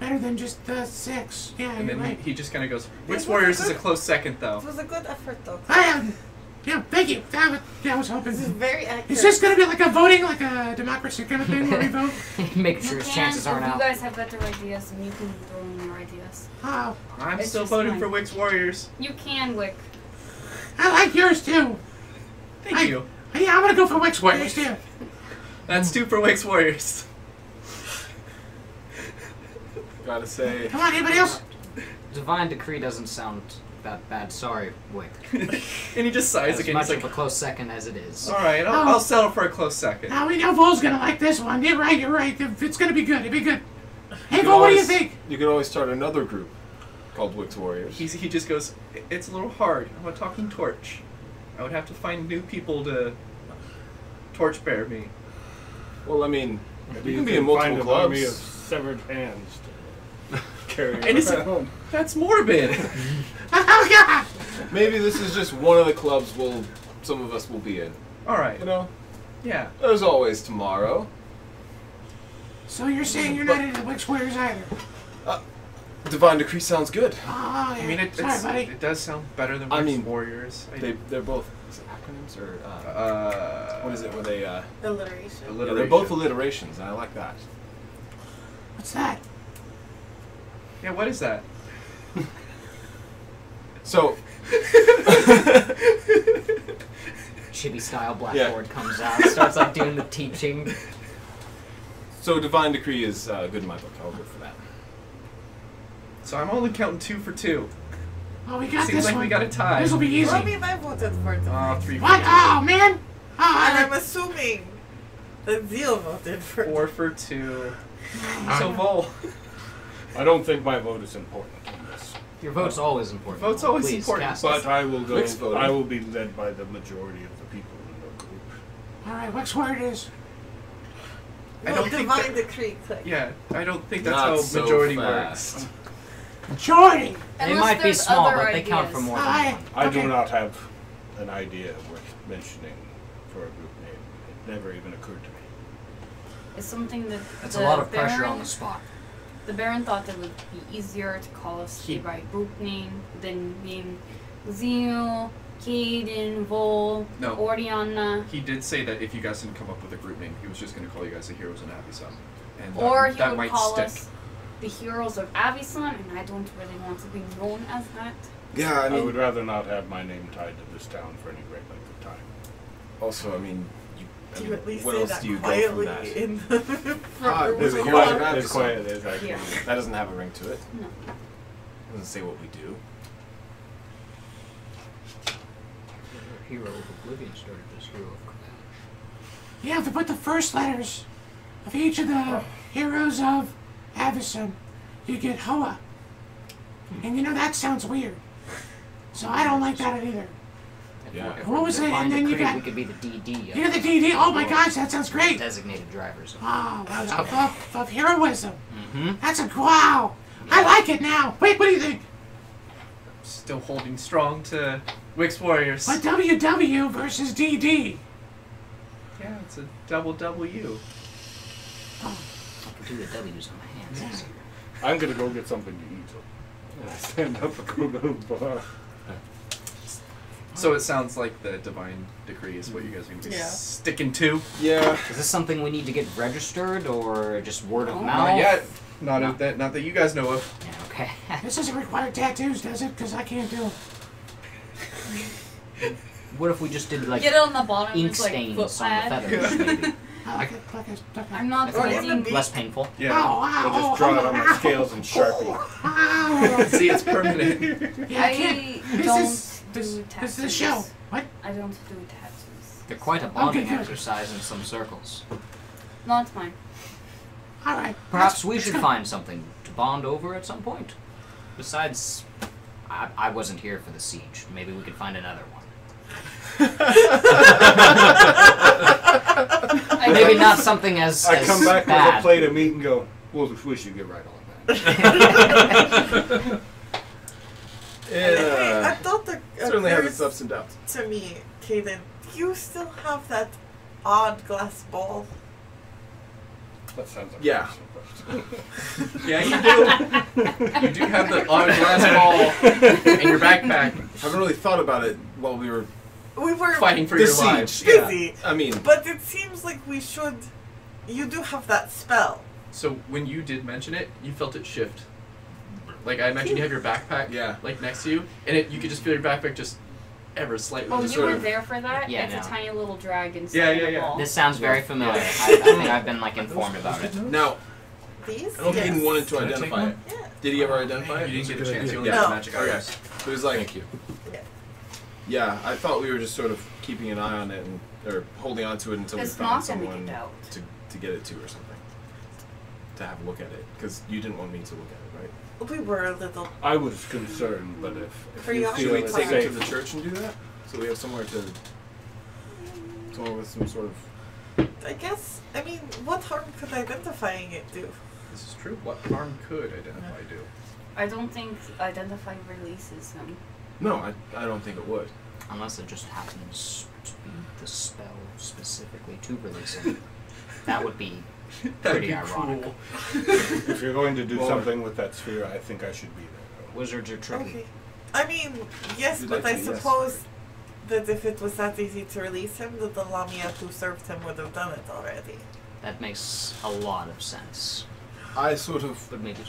Better than just the Six. Yeah, And you're then right. he just kind of goes, Wick's was Warriors is good. a close second, though. It was a good effort, though. Yeah, thank you. I was hoping. This is very accurate. Is this gonna be like a voting, like a democracy kind of thing where we vote? Making You sure his can, chances if aren't you out. guys have better ideas, and you can throw in your ideas. Oh, I'm It's still just voting fine. for Wick's Warriors. You can, Wick. I like yours too. Thank you. Yeah, I'm gonna go for Wick's Warriors too. That's 2 for Wick's Warriors. gotta say. Come on, anybody else? Divine decree doesn't sound that bad. Sorry, Wick. And he just sighs As again. much He's of like, a close second as it is. alright, I'll settle for a close second. Now we know Vol's gonna like this one. You're right. It's gonna be good. It'll be good. Hey, You Vol, what do you always- think? You could always start another group called Wick's Warriors. He just goes, it's a little hard. I'm a talking torch. I would have to find new people to torch bear me. Well, I mean, Maybe you can be in multiple find an army of clubs. severed hands to carry And it's around. that's morbid. Oh God! Maybe this is just one of the clubs some of us will be in. Alright, You know, yeah. there's always tomorrow. So you're saying you're not into Wick's Warriors either? Divine Decree sounds good. Oh, yeah. I mean, Sorry, buddy. it does sound better than I Wick's mean, Warriors. They're both is it acronyms or what is it? Where they Alliteration. yeah, they're both alliterations, and I like that. What's that? Yeah, what is that? So Chibi style blackboard comes out, starts like doing the teaching. So Divine Decree is good in my book. I'll go for that. So I'm only counting 2 for 2. Oh, we got Seems this like one. we got a tie. This will be easy. Well, I mean, I voted for it. Oh, 3 for What? 2. Oh man! Oh, And I'm assuming that Zeal voted for it. 4 for 2. So Vol. I don't think my vote is important in this, Your vote's always important. Vote's always Please, important, cast but it. I will go. Rick's voting. I will be led by the majority of the people in the group. all right, Wick's Warriors. I Well, don't think Divine that, Decree, click. yeah, I don't think that's Not how so majority fast. works. Majority. They Unless might be there's small, other but they count for ideas. more than Aye. one. I Okay. do not have an idea worth mentioning for a group name. It never even occurred to me. It's something that That's the a lot of pressure Baron, on the spot. The Baron thought it would be easier to call us by group name than name Zeal, Caden, Vol, No. Oriana. He did say that if you guys didn't come up with a group name, he was just going to call you guys the Heroes of Avisan. And Or he that would might call stick. us the Heroes of Avisan, and I don't really want to be known as that. Yeah, I I mean, would rather not have my name tied to this town for any great length of time. also, I mean, I Do mean, you at least what say else that do you go quietly from that? in the front there's room? a hero of It's Absalom. quiet. There's actually. Yeah. That doesn't have a ring to it. No. It doesn't say what we do. Hero of Oblivion started this hero of Command. You have to put the first letters of each of the heroes of Avison. You get Hoa. And you know, that sounds weird. So I don't like that either. Yeah. If What we're was it? defined And then to you create, got- we could be the DD. You're the DD. Oh my gosh, that sounds great. Designated drivers. Oh, of heroism. Mm-hmm. That's a wow. I like it now. Wait, what do you think? Still holding strong to Wix Warriors. But WW versus DD. Yeah, it's a double W. I can do the W's on my hands. I'm gonna go get something to eat. And I stand up and go to the bar. So it sounds like the divine decree is what you guys are going to be Yeah. sticking to. Yeah. Is this something we need to get registered or just word of No. mouth? Not yet. Not No. that you guys know of. Yeah, okay. This doesn't require tattoos, does it? Because I can't do it. What if we just did like Get it on the bottom. ink It's like stains foot on the pad. feathers, maybe? I like it. Like it. I'm not I think in fighting. the less painful. Oh, We'll wow. just draw it on my scales and Sharpie. Ow. See, it's permanent. Yeah, I can't. I This don't is do this tattoos. is the show. What? I don't do tattoos. They're quite a bonding good. exercise in some circles. Not mine. All right. Perhaps we should find something to bond over at some point. Besides, I wasn't here for the siege. Maybe we could find another one. Maybe not something as I come back bad. with a plate of meat and go, well, we should get right on that. I thought that Certainly has occurs its ups and downs. to me, Kaden. Do you still have that odd glass ball? That sounds like Yeah. Yeah, you do. You do have the odd glass ball in your backpack. Haven't really thought about it while we were We were Fighting for the your siege. lives. busy, I mean, but it seems like we should. You do have that spell. So when you did mention it, you felt it shift. Like I imagine you have your backpack, Yeah. like next to you, and you could just feel your backpack just ever slightly. Oh, just you sort were of, there for that? Yeah, It's no. a tiny little dragon. Yeah, stuck in yeah, a yeah. ball. This sounds very familiar. I think I've been like informed about it. now These? I don't think Yes. he wanted to Can I take identify it. Yeah. Did he ever identify You it? didn't get a chance. You only Yeah. got the No. magic Okay. items. So he was like, Thank you. yeah, I thought we were just sort of keeping an eye on it or holding on to it until It's we found not gonna someone get out. to get it to or something. To have a look at it, because you didn't want me to look at it, right? We were a little. I was concerned, but if For you you, feel Should we it's take it to safe, the church and do that? So we have somewhere with some sort of. I guess. I mean, what harm could identifying it do? This is true. What harm could identify do? I don't think identify releases him. No, I don't think it would. Unless it just happens to be the spell specifically to release him. That would be That'd pretty be ironic. cruel. if you're going to do Well, something with that sphere, I think I should be there. Wizards are tricky. Okay. I mean, yes, You'd but like I to, yes. suppose that if it was that easy to release him, that the Lamia who served him would have done it already. That makes a lot of sense. I sort of. But maybe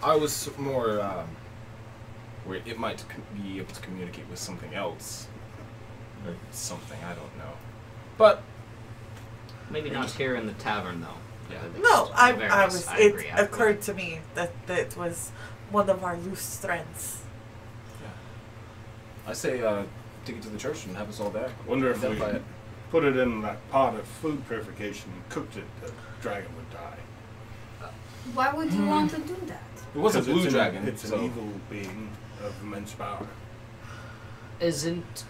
I was more. Where it might be able to communicate with something else. Or something, I don't know. But. maybe not here in the tavern though. Yeah. At least. No, At the very I least, was. I It agree, occurred to me that it was one of our loose strengths. I say, take it to the church and have us all there. I wonder if we Identify it. put it in that pot of food purification and cooked it, the dragon would die. Why would you want to do that? It was a 'Cause blue it's dragon. It's so an evil being of immense power. Isn't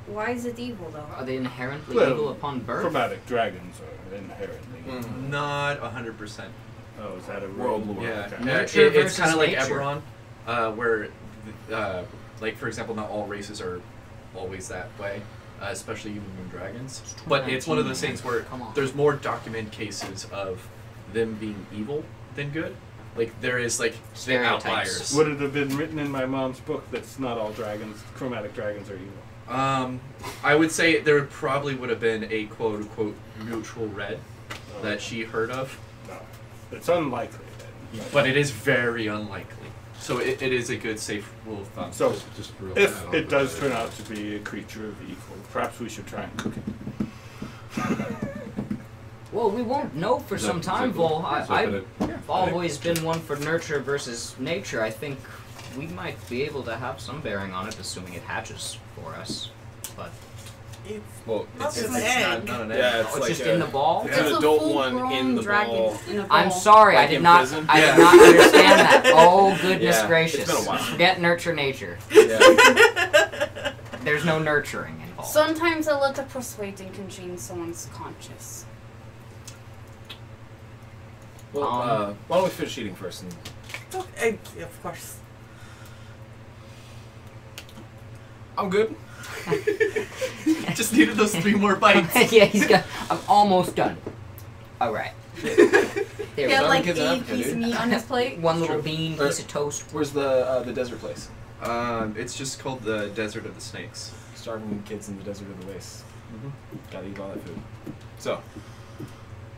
Why is it evil though? are they inherently Well, evil upon birth? Chromatic dragons are inherently. Mm. Not 100%. Oh, is that a World lore. Yeah, Okay. Nature it's versus kind of like nature. Eberron, where, like for example, not all races are always that way, especially even moon dragons. But it's one of those things where Come on. there's more documented cases of them being evil than good. Like there is like the Stereotypes. outliers. Would it have been written in my mom's book that's not all dragons, chromatic dragons are evil? I would say there probably would have been a quote unquote neutral red that she heard of, No. It's unlikely then. but it is very unlikely. So it is a good safe rule of thumb. So, Just real if bad on it the does side. turn out to be a creature of evil, perhaps we should try and cook it. Well, we won't know for some time, Vol. I've always been one for nurture versus nature. I think we might be able to have some bearing on it, assuming it hatches for us. But Well, Not it's an egg. Not an egg. yeah, it's it's like just in the ball. It's an It's a adult one full-grown in the dragon ball. in a ball. I'm sorry, I Like did in not. prison? I Yeah. did not understand that. Oh goodness Yeah, gracious! it's been a while. Forget nurture nature. Yeah. There's no nurturing involved. Sometimes a little persuading can change someone's conscience. Well, why don't we finish eating first? And Okay, of course. I'm good. Just needed those 3 more bites. Yeah, he's got. I'm almost done. All right. There He we had go. like Kids 8 in Africa, pieces of dude. meat on his plate. One little Sure. bean, piece of toast. Where's the desert place? It's just called the Desert of the Snakes. Starving kids in the desert of the waste. Gotta eat all that food. So,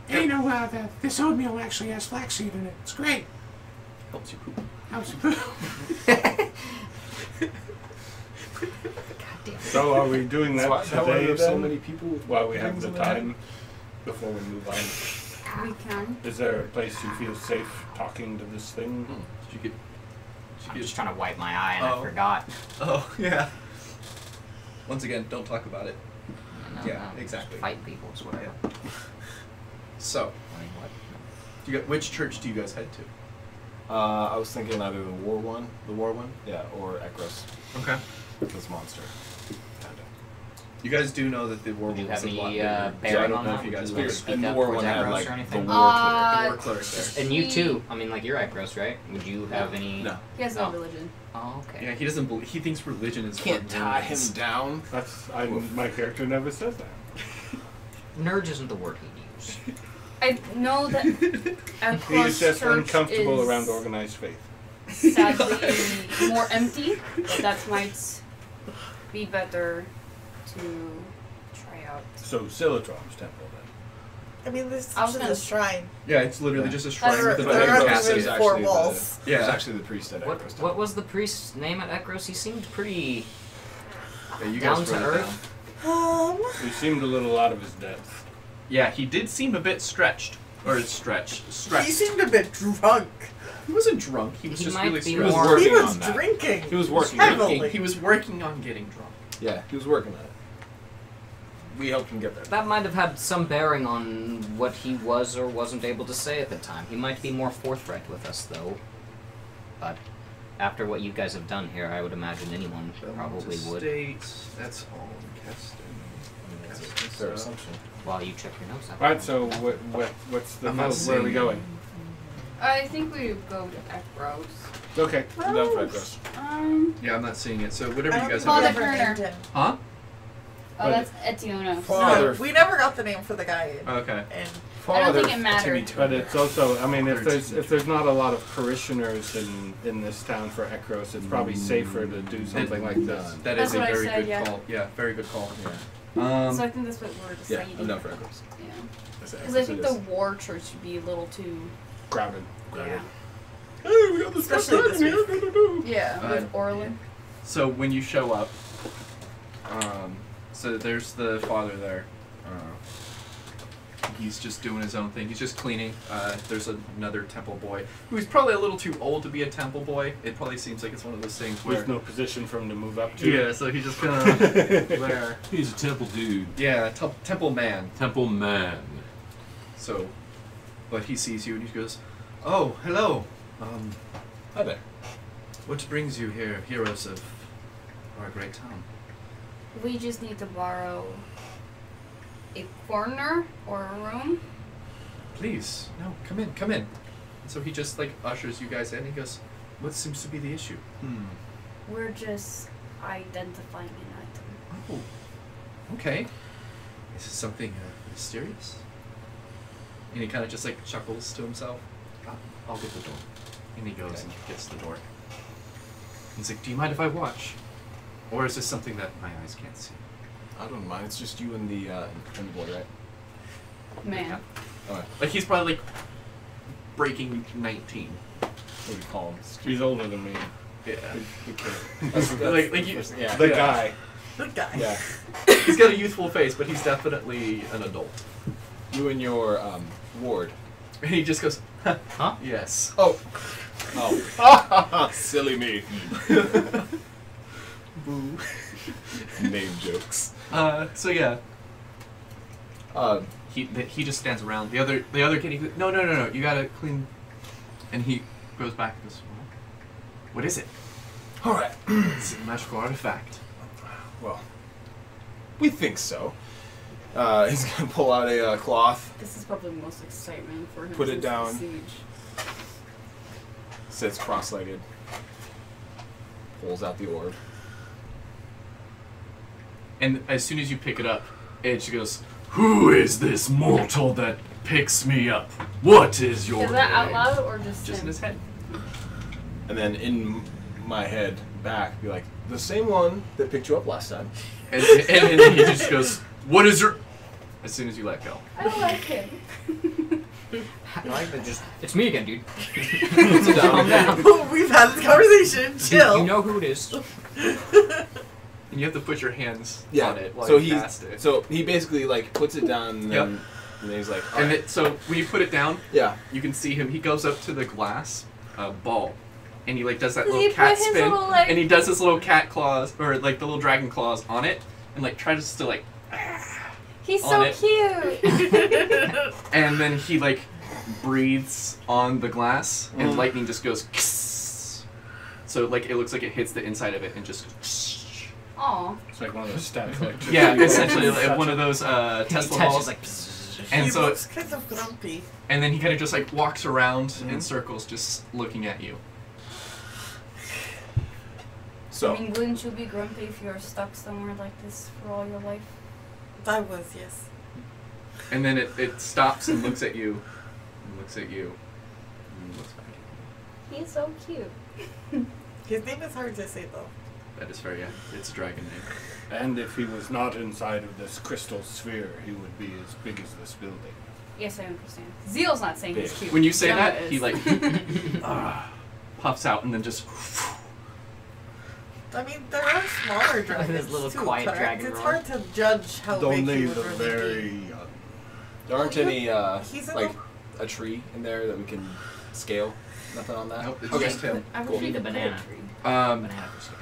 Hey, you know, this oatmeal actually has flaxseed in it. It's great. Helps you poop. How's it? So are we doing that how are today there then? so many people with While we have things the in their head? time before we move on. We can. Is there a place you feel safe talking to this thing? Did you get? I'm just trying to wipe my eye and I Oh. forgot. Oh yeah. Once again, don't talk about it. No, Yeah, no, exactly. Just fight people, is whatever. So, I mean, what? do you which church do you guys head to? I was thinking either the war one, yeah, or Ekros, Okay. this monster. Kinda. You guys do know that the war Would you one have was a lot any bigger. Yeah, I bearing don't on know that? if you Would guys you figured. speak And the up war towards one had Ekros like or the anything? war The war cleric there. And you too. I mean, like you're Ekros, right? Would you have any? No. He has no Oh. religion. Oh, okay. Yeah, he doesn't. He thinks religion is. Can't for tie him nerds. down. My character never said that. Nerd isn't the word he'd use. I know that Ekros He's just Church uncomfortable is around organized faith. sadly more empty, but that might be better to try out. So Silatrom's temple then. I mean, this I was is gonna a shrine. Yeah, it's literally Yeah. just a shrine There with a are bunch of other castles. than 4 walls. Yeah. He's actually the priest at What Ekros. What was the priest's name at Ekros? He seemed pretty Yeah, you down guys to wrote it earth. He seemed a little out of his depth. Yeah, he did seem a bit stretched. Or stretched. He seemed a bit drunk. He wasn't drunk. He was He just might really be stressed. more- He working was on that. drinking. He was working. Heavily. He was working on getting drunk. Yeah, he was working on it. We helped him get there. That might have had some bearing on what he was or wasn't able to say at the time. He might be more forthright with us, though. But after what you guys have done here, I would imagine anyone probably would. State, that's all Keston. That's a fair assumption. While you check your notes out. Alright, so what's the I'm not where are we seeing- going? I think we go to Ekros. Okay. I'm down for Ekros. Yeah, I'm not seeing it. So whatever I you don't guys think we have. Father ever Turner. named him. Huh? Oh, that's Etionos. Father. No, we never got the name for the guy. Okay. And I don't think it mattered. But it's also, I mean, if there's not a lot of parishioners in this town for Ekros, it's probably safer to do something like this. That That's is a what I very said, good yeah. call. Yeah, very good call. Yeah. So I think that's what we're Yeah, deciding. I'm down for Ekros. Yeah. That's it. Because I think Ekros the it is. war church should be a little too. Crowded. Yeah. Hey, we got this Especially this week. Yeah, with Orlin. So when you show up, so there's the father there. He's just doing his own thing. He's just cleaning. There's another temple boy who's probably a little too old to be a temple boy. It probably seems like it's one of those things where There's no position for him to move up to. yeah. So he just kind of there. He's a temple dude. Yeah, temple man. Temple man. So, but he sees you and he goes, "Oh, hello. Hi there. What brings you here, heroes of our great town?" We just need to borrow a corner or a room. Please, no, come in, come in. And so he just like ushers you guys in. He goes, "What seems to be the issue?" We're just identifying an item. Oh, okay. Is it something mysterious? And he kind of just like chuckles to himself. I'll get the door. And he goes and gets the door. He's like, "Do you mind if I watch? Or is this something that my eyes can't see?" I don't mind. It's just you and the boy, right? Man. Alright. Like he's probably like breaking 19. What do you call him? He's older than me. Yeah. Good kid. Like you, Yeah. The guy. Good guy. Yeah. He's got a youthful face, but he's definitely an adult. You and your ward. And he just goes, Huh? yes. Oh. Oh. Silly me. Boo. Name jokes. So yeah, Uh, he just stands around. The other kid, he goes, no, you gotta clean. And he goes back and goes, what is it? all right. It's a magical artifact. Well, we think so. He's gonna pull out a cloth, This is probably the most excitement for him. Put it since the down. siege. sits cross-legged, pulls out the orb. And as soon as you pick it up, Edge goes, who is this mortal that picks me up? What is your Is that out name?" loud or just Just him? in his head. And then in my head, back, be like, the same one that picked you up last time. And then he just goes, what is your... As soon as you let go. I don't like him. I like that. Just it's me again, dude. Sit Calm down. down. We've had this conversation. Chill. You know who it is. And you have to put your hands Yeah. on it while So you cast it. he basically like puts it down and Yep. then he's like, And "Alright." so when you put it down, Yeah. you can see him. He goes up to the glass ball, and he like does that Does little he cat put his spin, little, like- and he does his little cat claws or like the little dragon claws on it, and like tries to like, He's On so it. cute. and then he like breathes on the glass, and Mhm. lightning just goes. So like it looks like it hits the inside of it and just. Aw. It's like one of those static electricity. Yeah, essentially balls. like one of those Tesla Touches balls. like. And he so looks kind of grumpy. And then he kind of just like walks around Mm-hmm. in circles, just looking at you. So I mean, wouldn't you be grumpy if you're stuck somewhere like this for all your life? I was, yes. And then it stops and looks at you. And looks at you. And looks back at He's so cute. His name is hard to say, though. you. That is fair, yeah. It's a dragon name. And if he was not inside of this crystal sphere, he would be as big as this building. Yes, I understand. Zeal's not saying he's Big. cute. When you say Gemma that, is. he like puffs out and then just. I mean, there are smaller dragons. This little too, quiet correct? dragon It's roar. hard to judge how Don't big he leave would the really very be. young. there aren't any He's in like a tree in there that we can scale. Nothing on that. Nope, it's Okay. just him. I Cool. wish we The could banana. poetry. Banana for scale.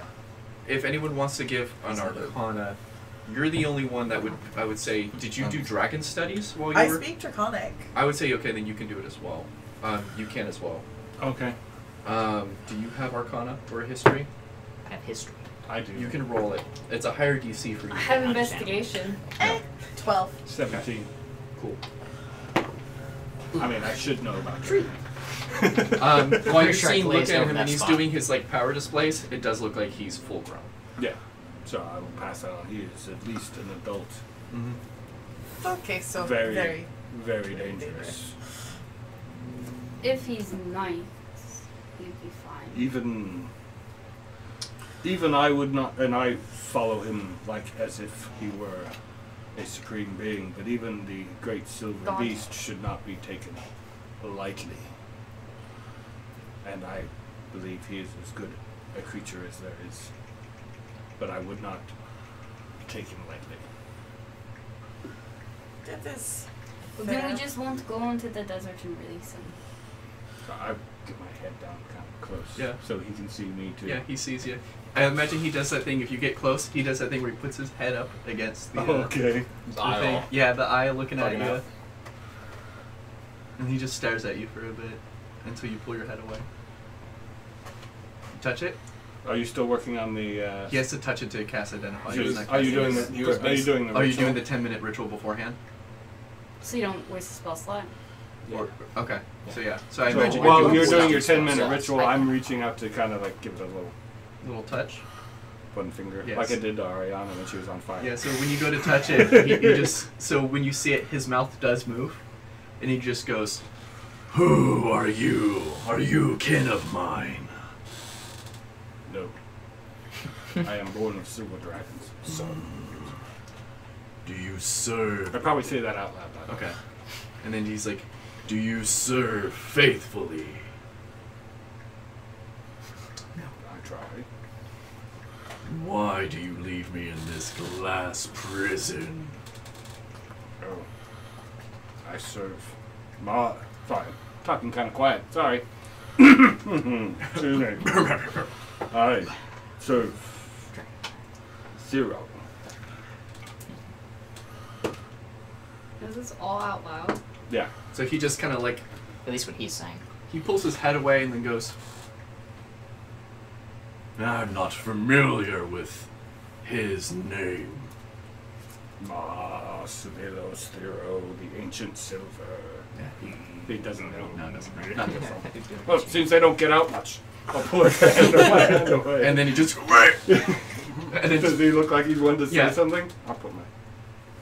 If anyone wants to give an arcana, you're the only one that would. I would say. Did you do dragon studies while you I were? speak Draconic. I would say okay, then you can do it as well. You can as well. Okay, Do you have arcana or history? I have history. I do. You can roll it. It's a higher DC for you. I have Understand. investigation. 12. 17. Cool. I mean, I should know about tree. While you're Pretty sure I seeing, look glazed at over him that and he's spot. doing his like power displays, it does look like he's full grown. Yeah. So I will pass that on. He is at least an adult. Mm-hmm. Okay, so Very, very. very dangerous. If he's nice, he'd be fine. Even I would not, and I follow him like as if he were a supreme being, but even the great silver God. beast should not be taken lightly. And I believe he is as good a creature as there is. But I would not take him lightly. That is. Well, then fair. we just won't go into the desert and release him. So I get my head down kind of close, Yeah. so he can see me too. Yeah, he sees you. I imagine he does that thing. If you get close, he does that thing where he puts his head up against the, Okay. the Aisle. thing. Yeah, the eye looking at Bugging you. out. And he just stares at you for a bit until you pull your head away. Touch it. Are you still working on the? He has to touch it to cast identify. He He's was- not Are you casting doing it. the? He was Are you doing the? Are you ritual? doing the 10-minute ritual beforehand? So you don't waste a spell slot. Or okay, so yeah. So I So imagine while you're you're doing doing your spell 10-minute slots. ritual, I'm reaching out to kind of like give it a a little touch. one finger, Yes. like I did to Ariana when she was on fire. Yeah. So when you go to touch it, he just so when you see it, his mouth does move, and he just goes, "Who are you? Are you kin of mine?" No. I am born of silver dragons. So Do you serve? I probably say that out loud. By the way. Okay. And then he's like, "Do you serve faithfully?" I try. Why do you leave me in this glass prison? Oh. I serve. Sorry. Talking kind of quiet. Sorry. Excuse me. I serve 0. Is this all out loud? Yeah. So he just kind of like, At least what he's saying. he pulls his head away and then goes, I'm not familiar with his name. Sibilos Thero, the ancient silver. Yeah, He doesn't know. No, doesn't really. Not his fault. Well, since they don't get out much, I'll pull his hand away. And then he just, and then Does he look like he's wanting to say Yeah. something? I'll put my.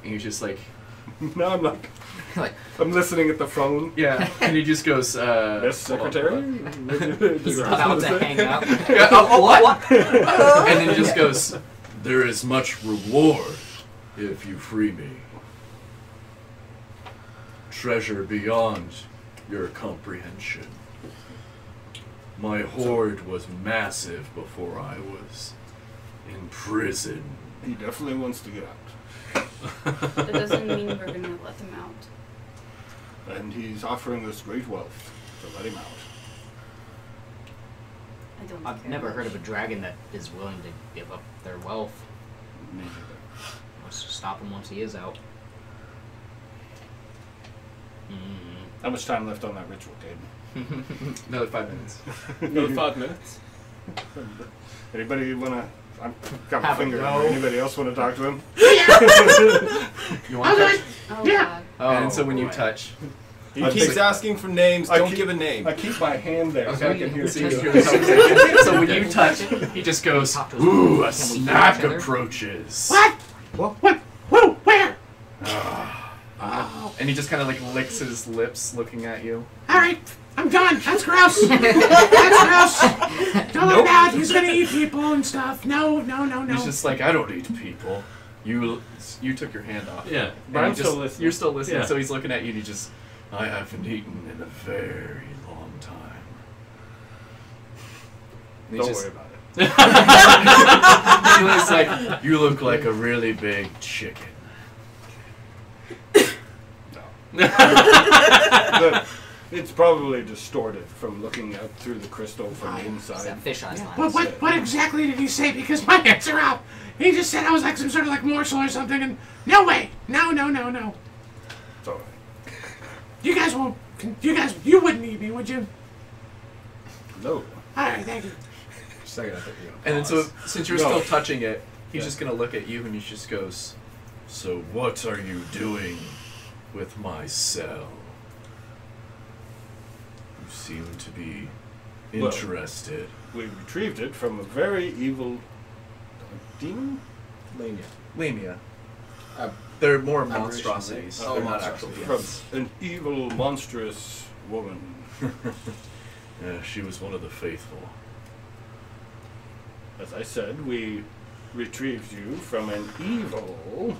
and he's just like, No, I'm like. Like, I'm listening at the phone. yeah, and he just goes, Yes, hold on, secretary. he's about to hang up. Yeah, what? And then he just goes, there is much reward if you free me. Treasure beyond your comprehension. My hoard was massive before I was in prison. He definitely wants to get out. That doesn't mean we're gonna let him out. And he's offering us great wealth to let him out. I don't I've care never much. heard of a dragon that is willing to give up their wealth. Neither. Let's just stop him once he is out. How much time left on that ritual, Caden? Another 5 minutes. Another 5 minutes. Anybody wanna? I'm got my Have a finger. go. Anybody else want to talk to him? You want to touch? Oh, Yeah. God. And so when you boy. touch, He I keeps keep- asking for names. I Don't keep- give a name. I keep my hand there so I Okay. can hear So you. you hear the conversation. So when you touch, he just goes, Talk to us. ooh, a Can we hear snack each other? approaches. What? What? Who? Where? And he just kind of like licks his lips looking at you. Alright, I'm done. That's gross. That's gross. Don't let him out. He's gonna eat people and stuff. No. He's just like, I don't eat people. You took your hand off. Yeah. But And I'm he still just- listening. You're still listening. Yeah. So he's looking at you and he just, I haven't eaten in a very long time. And Don't he's worry just, about it. he looks like, you look like a really big chicken. It's probably distorted from looking out through the crystal from the It's that inside. fish eyes What exactly did he say? Because my hands are out. He just said I was like some sort of like morsel or something, and no way. No. It's alright. You guys won't. You wouldn't eat me, would you? No. Alright, thank you. Second, I think you're gonna And then so, pause. since you're No. still touching it, he's Yeah. just gonna look at you and he just goes, so what are you doing with my cell? You seem to be Well- interested. We retrieved it from a very evil demon. Lania. Lamia. Ab- They're more Aberration, monstrosities. right? Oh, They're not monstrosity. actual From beings. an evil, monstrous woman. Yeah, she was one of the faithful. As I said, we retrieved you from an evil,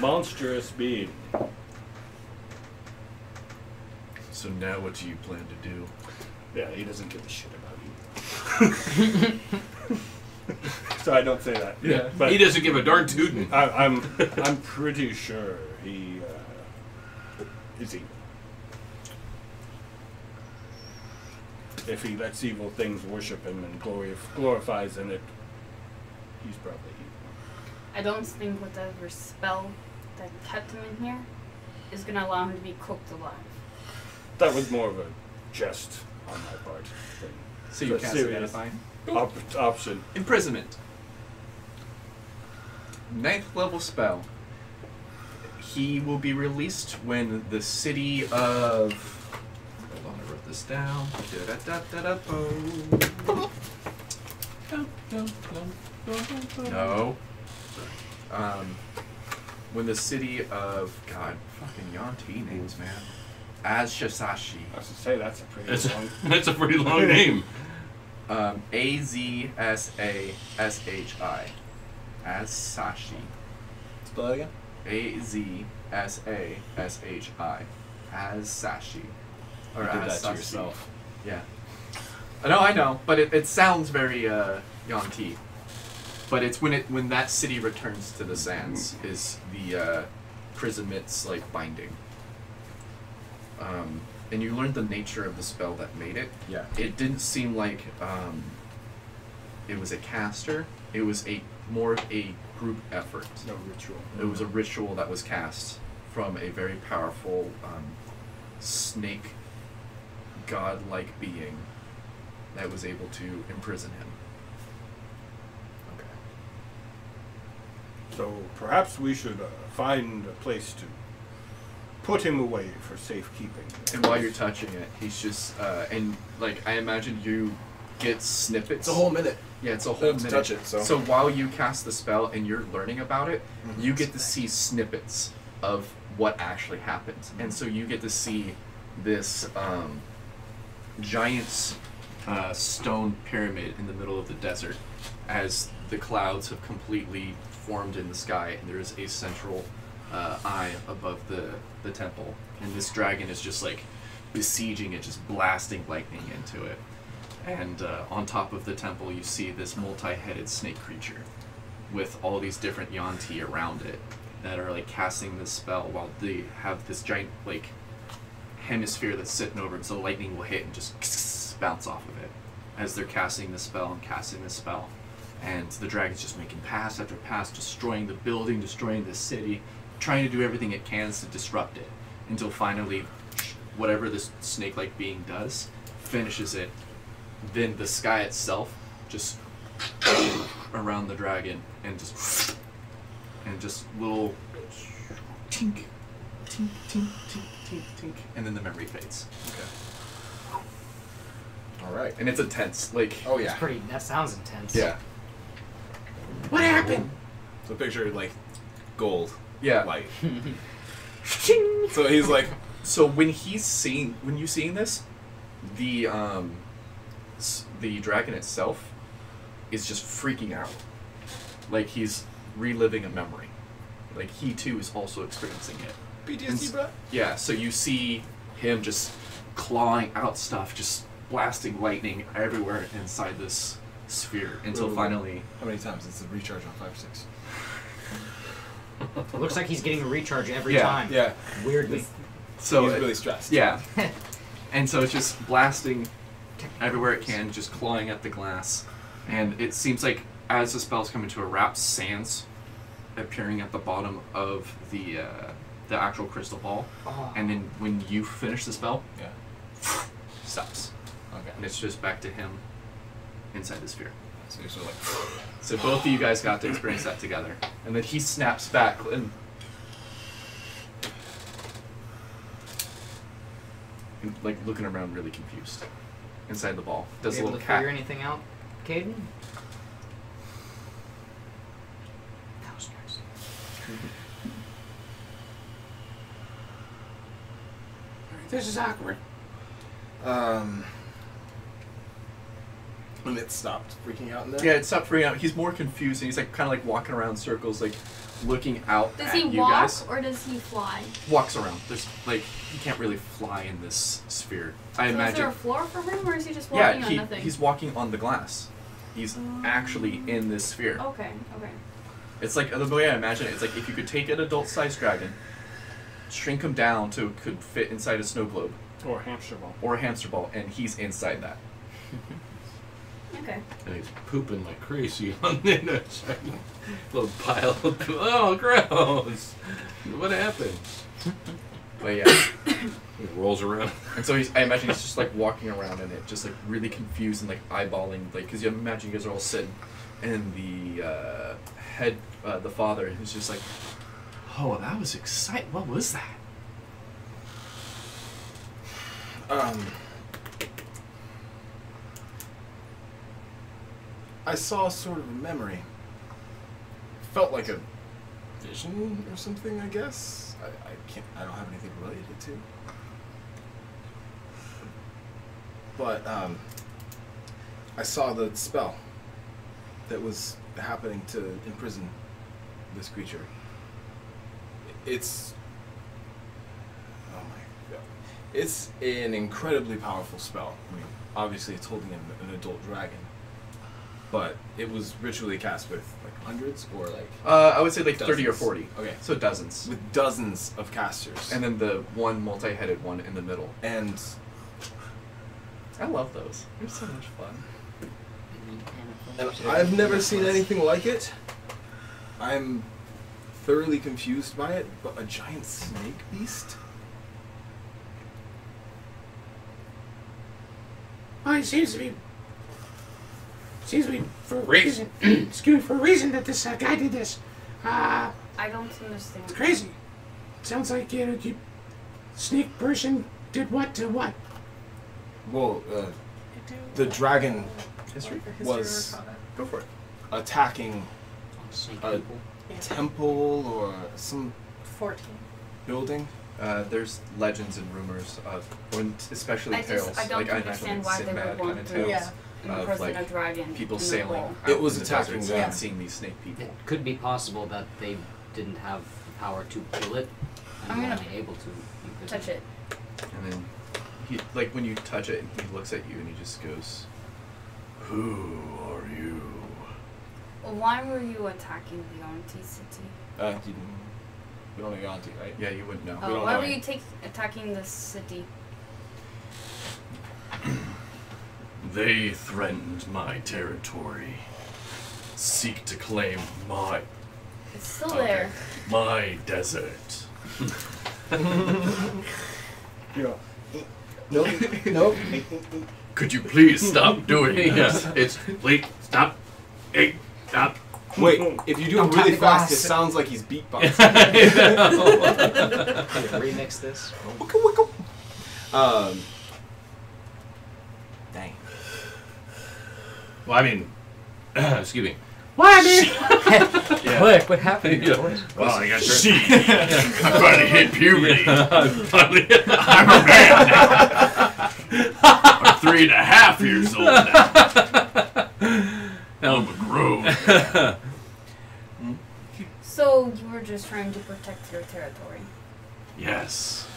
monstrous being. So now what do you plan to do? Yeah, he doesn't give a shit about you. So I don't say that. Yeah. But He doesn't give a darn tootin'. I'm pretty sure he is evil. If he lets evil things worship him and glorifies in it, he's probably evil. I don't think whatever spell that kept him in here is gonna allow him to be cooked alive. That was more of a jest on my part. So you That's cast serious. Identify. Option. Imprisonment. 9th level spell. He will be released when the city of... Hold on, I wrote this down. No. When the city of... God, fucking Yanti names, man. Azshasashi. I was to say that's a pretty long. That's a pretty long name. Azsashi. Azsashi. Spell that again. Azsashi. Azsashi. Or You did that to Azsashi. yourself. Yeah. I know, but it sounds very Yanti. But it's when that city returns to the sands is the Prismit's like binding. And you learned the nature of the spell that made it. Yeah. It didn't seem like it was a caster. It was more of a group effort. No ritual. It was a ritual that was cast from a very powerful snake god-like being that was able to imprison him. Okay. So perhaps we should find a place to put him away for safekeeping. And while you're touching it, he's just and like I imagine you get snippets. It's a whole minute. Yeah, it's a whole to minute. touch it. So while you cast the spell and you're learning about it, you get to see snippets of what actually happens, and so you get to see this giant stone pyramid in the middle of the desert, as the clouds have completely formed in the sky, and there is a central eye above the temple, and this dragon is just like besieging it, just blasting lightning into it. And on top of the temple, you see this multi-headed snake creature with all these different Yuan-Ti around it that are like casting this spell while they have this giant like hemisphere that's sitting over it, so lightning will hit and just bounce off of it as they're casting this spell and casting this spell. And the dragon's just making pass after pass, destroying the building, destroying the city, trying to do everything it can to disrupt it, until finally whatever this snake-like being does finishes it. Then the sky itself just around the dragon and just little tink, tink, tink, tink, tink, tink, and then the memory fades. Okay. All right. And it's intense, like Oh yeah. That sounds intense. yeah, What happened? So picture like gold yeah. light. So he's like, So when you seeing this, the dragon itself is just freaking out, like he's reliving a memory, like he too is also experiencing it. PTSD, bro. Yeah, so you see him just clawing out stuff, just blasting lightning everywhere inside this sphere until finally. How many times? It's a recharge on 5 or 6. It looks like he's getting a recharge every Yeah. time. Yeah. Weirdly. So he's really stressed. Yeah, and so it's just blasting everywhere it can, just clawing at the glass, and it seems like as the spell's coming to a wrap, sands appearing at the bottom of the actual crystal ball, and then when you finish the spell, Yeah. stops, Okay. and it's just back to him inside the sphere. So you're sort of like. So both of you guys got to experience that together, and then he snaps back and like looking around, really confused inside the ball. Does a able little to cat. figure anything out, Caden? That was nice. This is awkward. And it stopped freaking out in there. Yeah, it stopped freaking out. He's more confused, and he's like kind of like walking around in circles, like looking out Does at he you walk guys. or does he fly? Walks around. There's like he can't really fly in this sphere. I So is there imagine. a floor for him, or is he just walking Yeah, on nothing? he's walking on the glass. He's actually in this sphere. Okay. It's like the way I imagine it. It's like if you could take an adult-sized dragon, shrink him down to could fit inside a snow globe Or a hamster ball. or a hamster ball, and he's inside that. Okay. And he's pooping like crazy on the inside. Little pile of oh, gross. What happened? But yeah. He rolls around. And so I imagine he's just like walking around in it, just like really confused and like eyeballing, like, because you imagine you guys are all sitting, and the the father is just like, oh, that was exciting. What was that? I saw sort of a memory. Felt like a vision or something, I guess. I don't have anything related to. But I saw the spell that was happening to imprison this creature. It's oh my god. It's an incredibly powerful spell. I mean, obviously it's holding an adult dragon. but it was ritually cast with like hundreds or like I would say like dozens. 30 or 40. Okay, So dozens. with dozens of casters, And then the one multi-headed one in the middle. and I love those. They're so much fun. I've never seen anything like it. I'm thoroughly confused by it, but a giant snake beast? Well, it seems to be for a reason. Excuse me, for a reason that this guy did this. I don't understand. It's crazy. Sounds like snake person did what to what? Well, the dragon History? was Go for it. attacking Snake a people. temple or some 14. building. There's legends and rumors of, especially I tales. just I don't like understand why they would Sinbad want kind of to tales Yeah. of imprison a like dragon. people in the sailing wall. out It was in the attacking deserts them. and seeing these snake people. It could be possible that they didn't have the power to kill it, and I'm were gonna only able to imprison Touch it. And then he, like when you touch it, he looks at you and he just goes, "Who are you?" Why were you attacking the Auntie City? We don't know your auntie, right? Yeah, you wouldn't know. don't Why know were him. you attacking the city? They threatened my territory. Seek to claim my It's still there. my desert. Yeah. Nope. Nope. Could you please stop doing this? It's please stop. Hey, stop. Wait, if you do Don't it tap really the fast, glass. it sounds like he's beatboxing. Remix this. Dang. Well, I mean, excuse me. What, man? What happened? Yeah. Boys? Well, I got your I'm finally hit puberty. I'm a man now. I'm 3.5 years old now. I'm a grown. So you were just trying to protect your territory. Yes.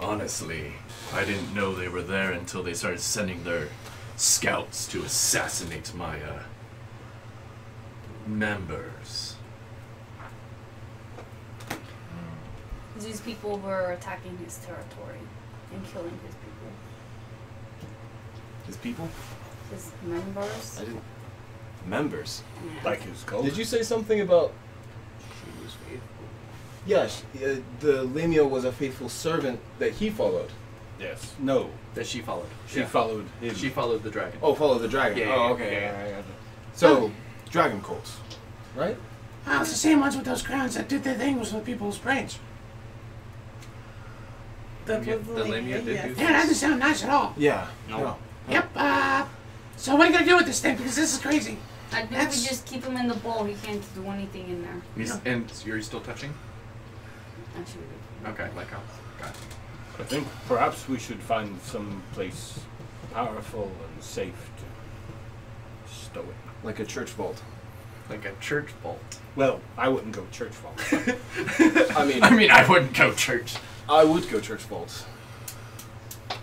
Honestly, I didn't know they were there until they started sending their scouts to assassinate my members. These people were attacking his territory and killing his people. His people? His members. I didn't. Members. Yeah. Like his cult. Did you say something about? Yes, the Lamia was a faithful servant that he followed. Yes. No. That she followed. She followed him. She followed the dragon. Oh, follow the dragon. Yeah, oh, yeah, okay. yeah. Alright, gotcha. So, dragon cults, right? Oh, it's the same ones with those crowns that did their thing with people's brains. That Yeah, was the Lamia did do Yeah, that doesn't sound nice at all. Yeah. No. Yep, so what are you gonna do with this thing? Because this is crazy. I think we That's- just keep him in the bowl. He can't do anything in there. And you're still touching? Actually. Okay, like how? Got it. I think perhaps we should find some place powerful and safe to stow it. Like a church vault. Like a church vault. Well, I wouldn't go church vault. I mean, I wouldn't go church. I would go church vault.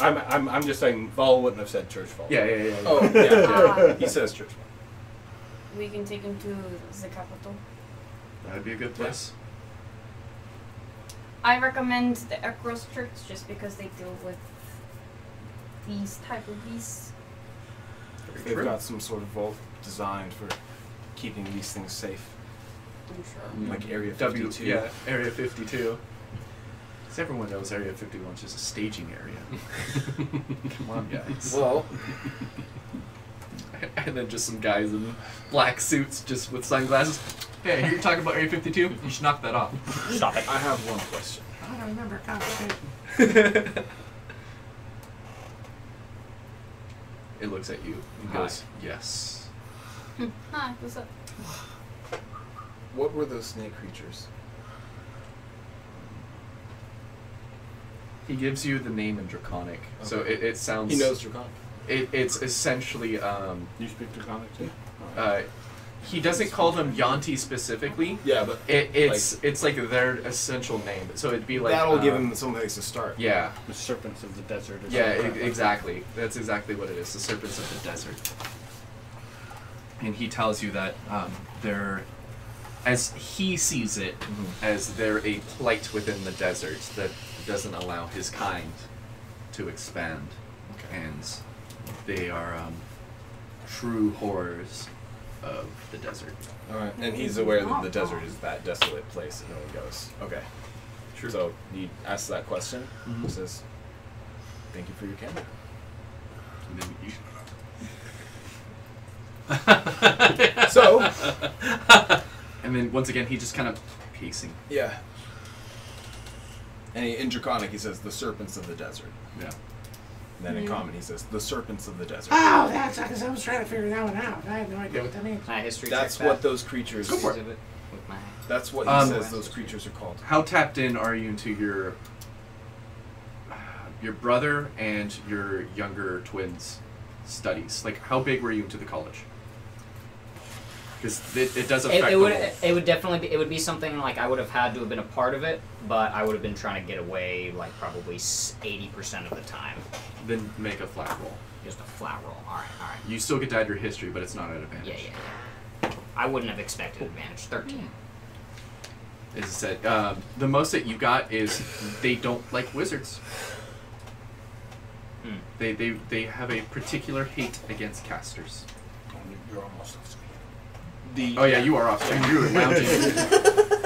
I'm just saying, Vol wouldn't have said church vault. Yeah. Oh, yeah. Ah, He says church vault. we can take him to the capital. That'd be a good place. I recommend the Ekros Church just because they deal with these type of beasts. They've got some sort of vault designed for keeping these things safe. I'm sure. Like Area 52. Yeah, Area 52. Because everyone knows Area 51 is just a staging area. Come on, guys. Well, And then just some guys in black suits just with sunglasses. Hey, you're talking about Area 52? You should knock that off. Stop it. I have one question. I don't remember a conversation. It looks at you and goes, yes. Hi, what's up? What were those snake creatures? He gives you the name in Draconic. So it sounds... He knows Draconic. It's essentially... You speak Draconic too? he doesn't call them Yanti specifically. Yeah, but It's like their essential name. So it'd be like... that'll give him some place to start. Yeah. The serpents of the desert. Or Yeah, something like that. exactly. That's exactly what it is. The serpents of the desert. and he tells you that they're, as he sees it, as they're a plight within the desert that doesn't allow his kind to expand, and they are true horrors of the desert. All right, and he's aware that the desert is that desolate place that no one goes. Okay. Sure. So he asks that question. He says, "Thank you for your candor." So, and then once again, he just kind of pacing. Yeah. And in Draconic, he says, "The serpents of the desert." Yeah. And then in Common, he says, "The serpents of the desert." Oh, that's because I was trying to figure that one out. I had no idea what that means. History That's check what that. those creatures. Go for it. With my That's what he says those creatures are called. How tapped in are you into your brother and your younger twins' studies? Like, how big were you into the college? Because it does affect the whole. It would definitely be. It would be something like I would have had to have been a part of it, but I would have been trying to get away like probably 80% of the time. Then make a flat roll. Just a flat roll. All right. You still get to add your history, but it's not at advantage. Yeah. I wouldn't have expected advantage. 13. Is said the most that you got is they don't like wizards. They have a particular hate against casters. You're almost off screen. Oh yeah, you are off screen. You were lounging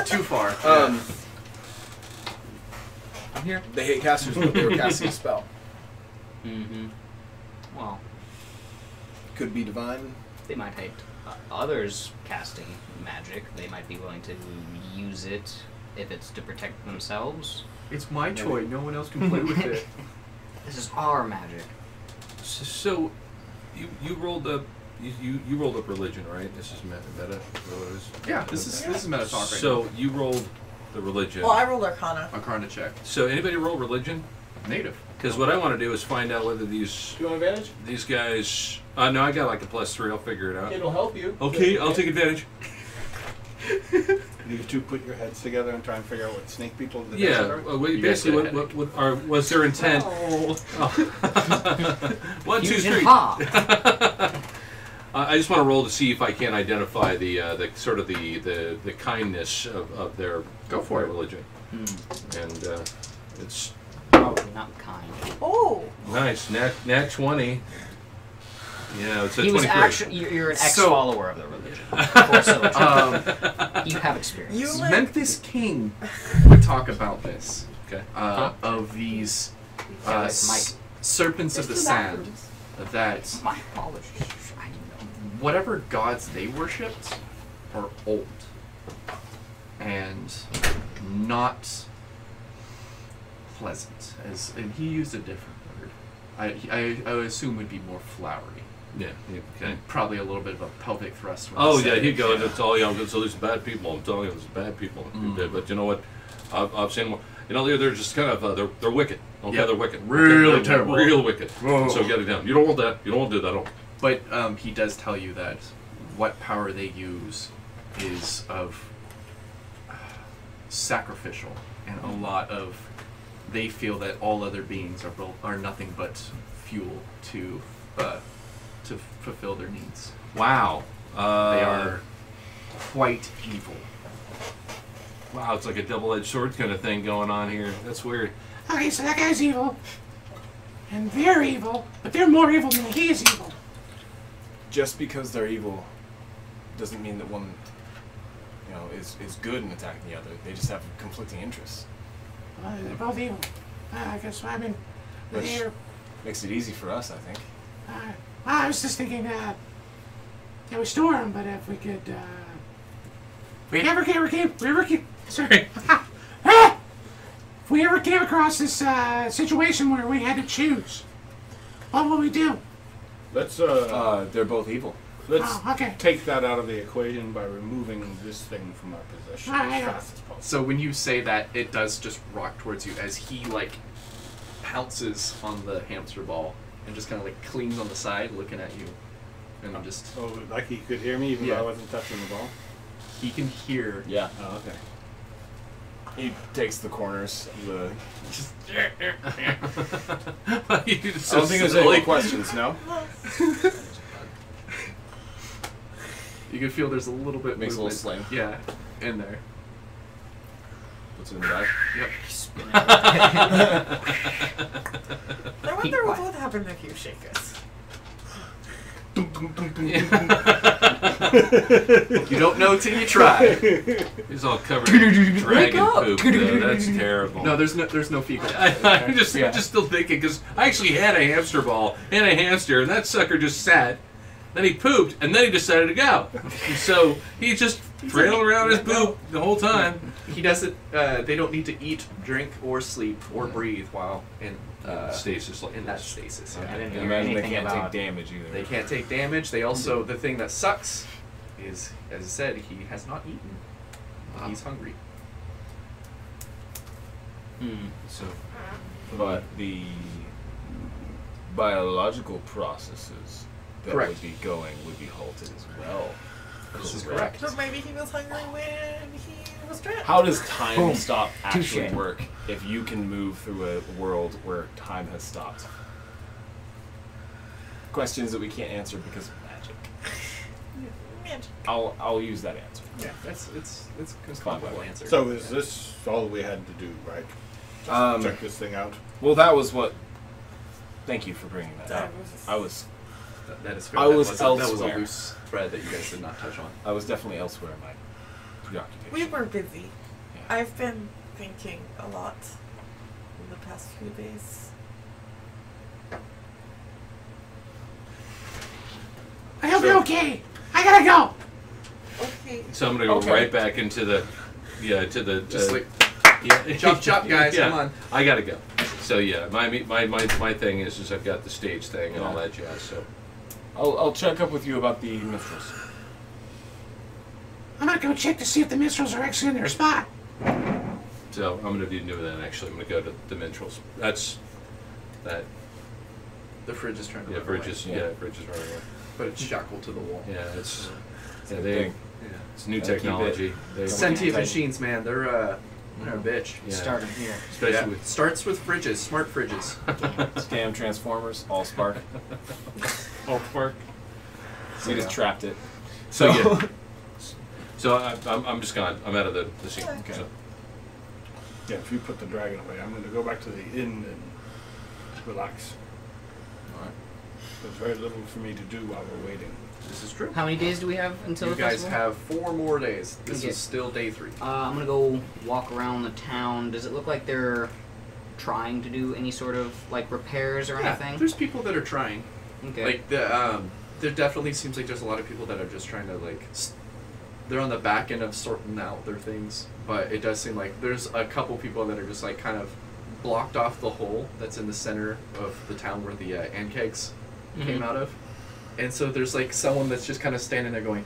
too far. I'm here. They hate casters, but they were casting a spell. Well, could be divine. They might hate others casting magic. They might be willing to use it if it's to protect themselves. It's my toy. No one else can play with it. This is our magic. So, you rolled up. You rolled up religion, right? This is meta. Yeah, this is meta talk right now. So you rolled the religion. Well, I rolled Arcana. Arcana check. So anybody roll religion? Native. Because what I want to do is find out whether these. Do you want advantage? These guys. No, I got like a +3. I'll figure it out. It'll help you. Okay, I'll take advantage. You two put your heads together and try and figure out what snake people in the Yeah, desert are? basically, was their intent? Oh. 1, 2, 3. I just want to roll to see if I can identify the sort of the kindness of their religion. And it's probably not kind. Oh, nice. Nat 20. Yeah, it's a he 23. was actually you're an ex-follower of the religion. Of course, you have experience. Memphis King would talk about this. Okay. Of these serpents of the sand. That my apologies. Whatever gods they worshipped are old and not pleasant. And he used a different word. I would assume would be more flowery. Yeah. Okay. And probably a little bit of a pelvic thrust. Oh yeah, he'd go. It's all so these bad people. I'm telling you, there's bad people. But you know what? I've seen more. You know, they're just kind of they're wicked. Okay, yeah, they're wicked. Really terrible. Real wicked. Whoa. So get it down. You don't want that. You don't want to do that at all. But he does tell you that what power they use is of sacrificial, and a lot of they feel that all other beings are nothing but fuel to fulfill their needs. Wow. They are quite evil. Wow, it's like a double-edged sword kind of thing going on here. That's weird. Okay, so that guy's evil. And they're evil, but they're more evil than he is evil. Just because they're evil doesn't mean that one, is good in attacking the other. They just have conflicting interests. They're both evil. I guess, Which makes it easy for us, I think. I was just thinking, we store them, but if we could, if we ever came across this situation where we had to choose, what would we do? Let's they're both evil. Let's okay. take that out of the equation by removing this thing from our possession as fast as possible. So when you say that, it does just rock towards you as he pounces on the hamster ball and just kind of clings on the side, looking at you, and just. Oh, like he could hear me even though I wasn't touching the ball. He can hear. Yeah. Oh, okay. He takes the corners of the. I don't think there's any more questions. No. You can feel there's a little bit Makes a little movement. slam. Yeah, in there. Puts it in the bag. Yep. I wonder what would happen if you shake us. You don't know till you try. He's all covered in dragon poop. Though. That's terrible. No, there's no fecal. I'm just still thinking because I actually had a hamster ball and a hamster, and that sucker just sat. Then he pooped, and then he decided to go. And so he just trailed around his poop the whole time. He doesn't. They don't need to eat, drink, or sleep, or breathe while in stasis like in that stasis. Yeah. I didn't I hear imagine they anything can't about. take damage either. They can't take damage. They also the thing that sucks is, as I said, he has not eaten. He's hungry. So, But the biological processes that Correct. would be going would be halted as well. This is correct. But maybe he was hungry when he was trapped. How does time Boom. stop actually Touche. work if you can move through a world where time has stopped? Questions that we can't answer because of magic. Magic. I'll use that answer. Yeah, it's a Fine, comfortable fine. answer. So is this all we had to do, right? Just check this thing out. Well, that was what. Thank you for bringing that That up. was- I was that is I that was that was a elsewhere. loose thread that you guys did not touch on. definitely elsewhere in my preoccupation. We were busy. Yeah. I've been thinking a lot in the past few days. I hope you're okay. I gotta go. Okay. so I'm gonna go Okay. right back into the, to the. Just like yeah. chop, chop, guys. Yeah. Come on. I gotta go. So yeah, my thing is I've got the stage thing and all that jazz. So I'll check up with you about the minstrels. I'm gonna go check to see if the minstrels are actually in their spot. I'm gonna be doing that actually. I'm gonna go to the minstrels. That's that. The fridge is trying to Yeah, run bridge away, is running away. but it's shackled to the wall. Yeah, it's a yeah, good they thing. it's new Gotta keep technology. They, Sentient tight. machines, man. They're a bitch. yeah, Starting here. especially Yeah. with Starts with fridges, smart fridges. Scam transformers, all spark. all park. So you just trapped it. So yeah. So I'm just gone. I'm out of the scene. Okay. So. Yeah, if you put the dragon away, I'm going to go back to the inn and relax. Alright. There's very little for me to do while we're waiting. This is true. How many days do we have until You the guys festival? have 4 more days. This Okay. is still day 3. I'm gonna go walk around the town. Does it look like they're trying to do any sort of like repairs or anything? There's people that are trying. Okay. Like there definitely seems like there's a lot of people that are just trying to like. They're on the back end of sorting out their things, but it does seem like there's a couple people that are just like kind of blocked off the hole that's in the center of the town where the ant kegs came out of, and so there's like someone that's just kind of standing there going,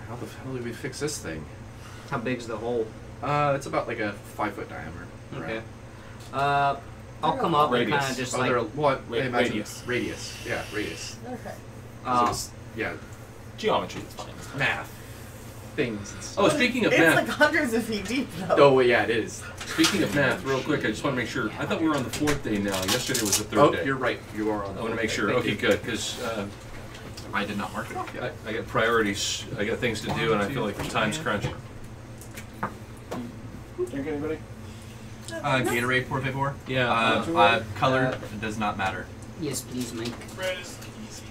"How the hell do we fix this thing?" How big's the hole? It's about like a 5-foot diameter. Okay. I'll come up and Radius. kind of just Oh, like. they're what? Ra- Imagine- radius. Radius. Yeah, radius. Okay. So it's, yeah, Geometry is fine. math things. And stuff. Oh, speaking of It's math. like hundreds of feet deep though. Oh, well, yeah, it is. Speaking of math, real quick, I just want to make sure. I thought we were on the 4th day now. Yesterday was the 3rd Oh, day. you're right. You are on. I want to make sure. Thank okay, you. good, because I did not mark it off yet. I got priorities. I got things to do, and I feel like the time's crunching. Drink anybody? Gatorade, por favor. Yeah. Color does not matter. Yes, please, Mike. Red is easy.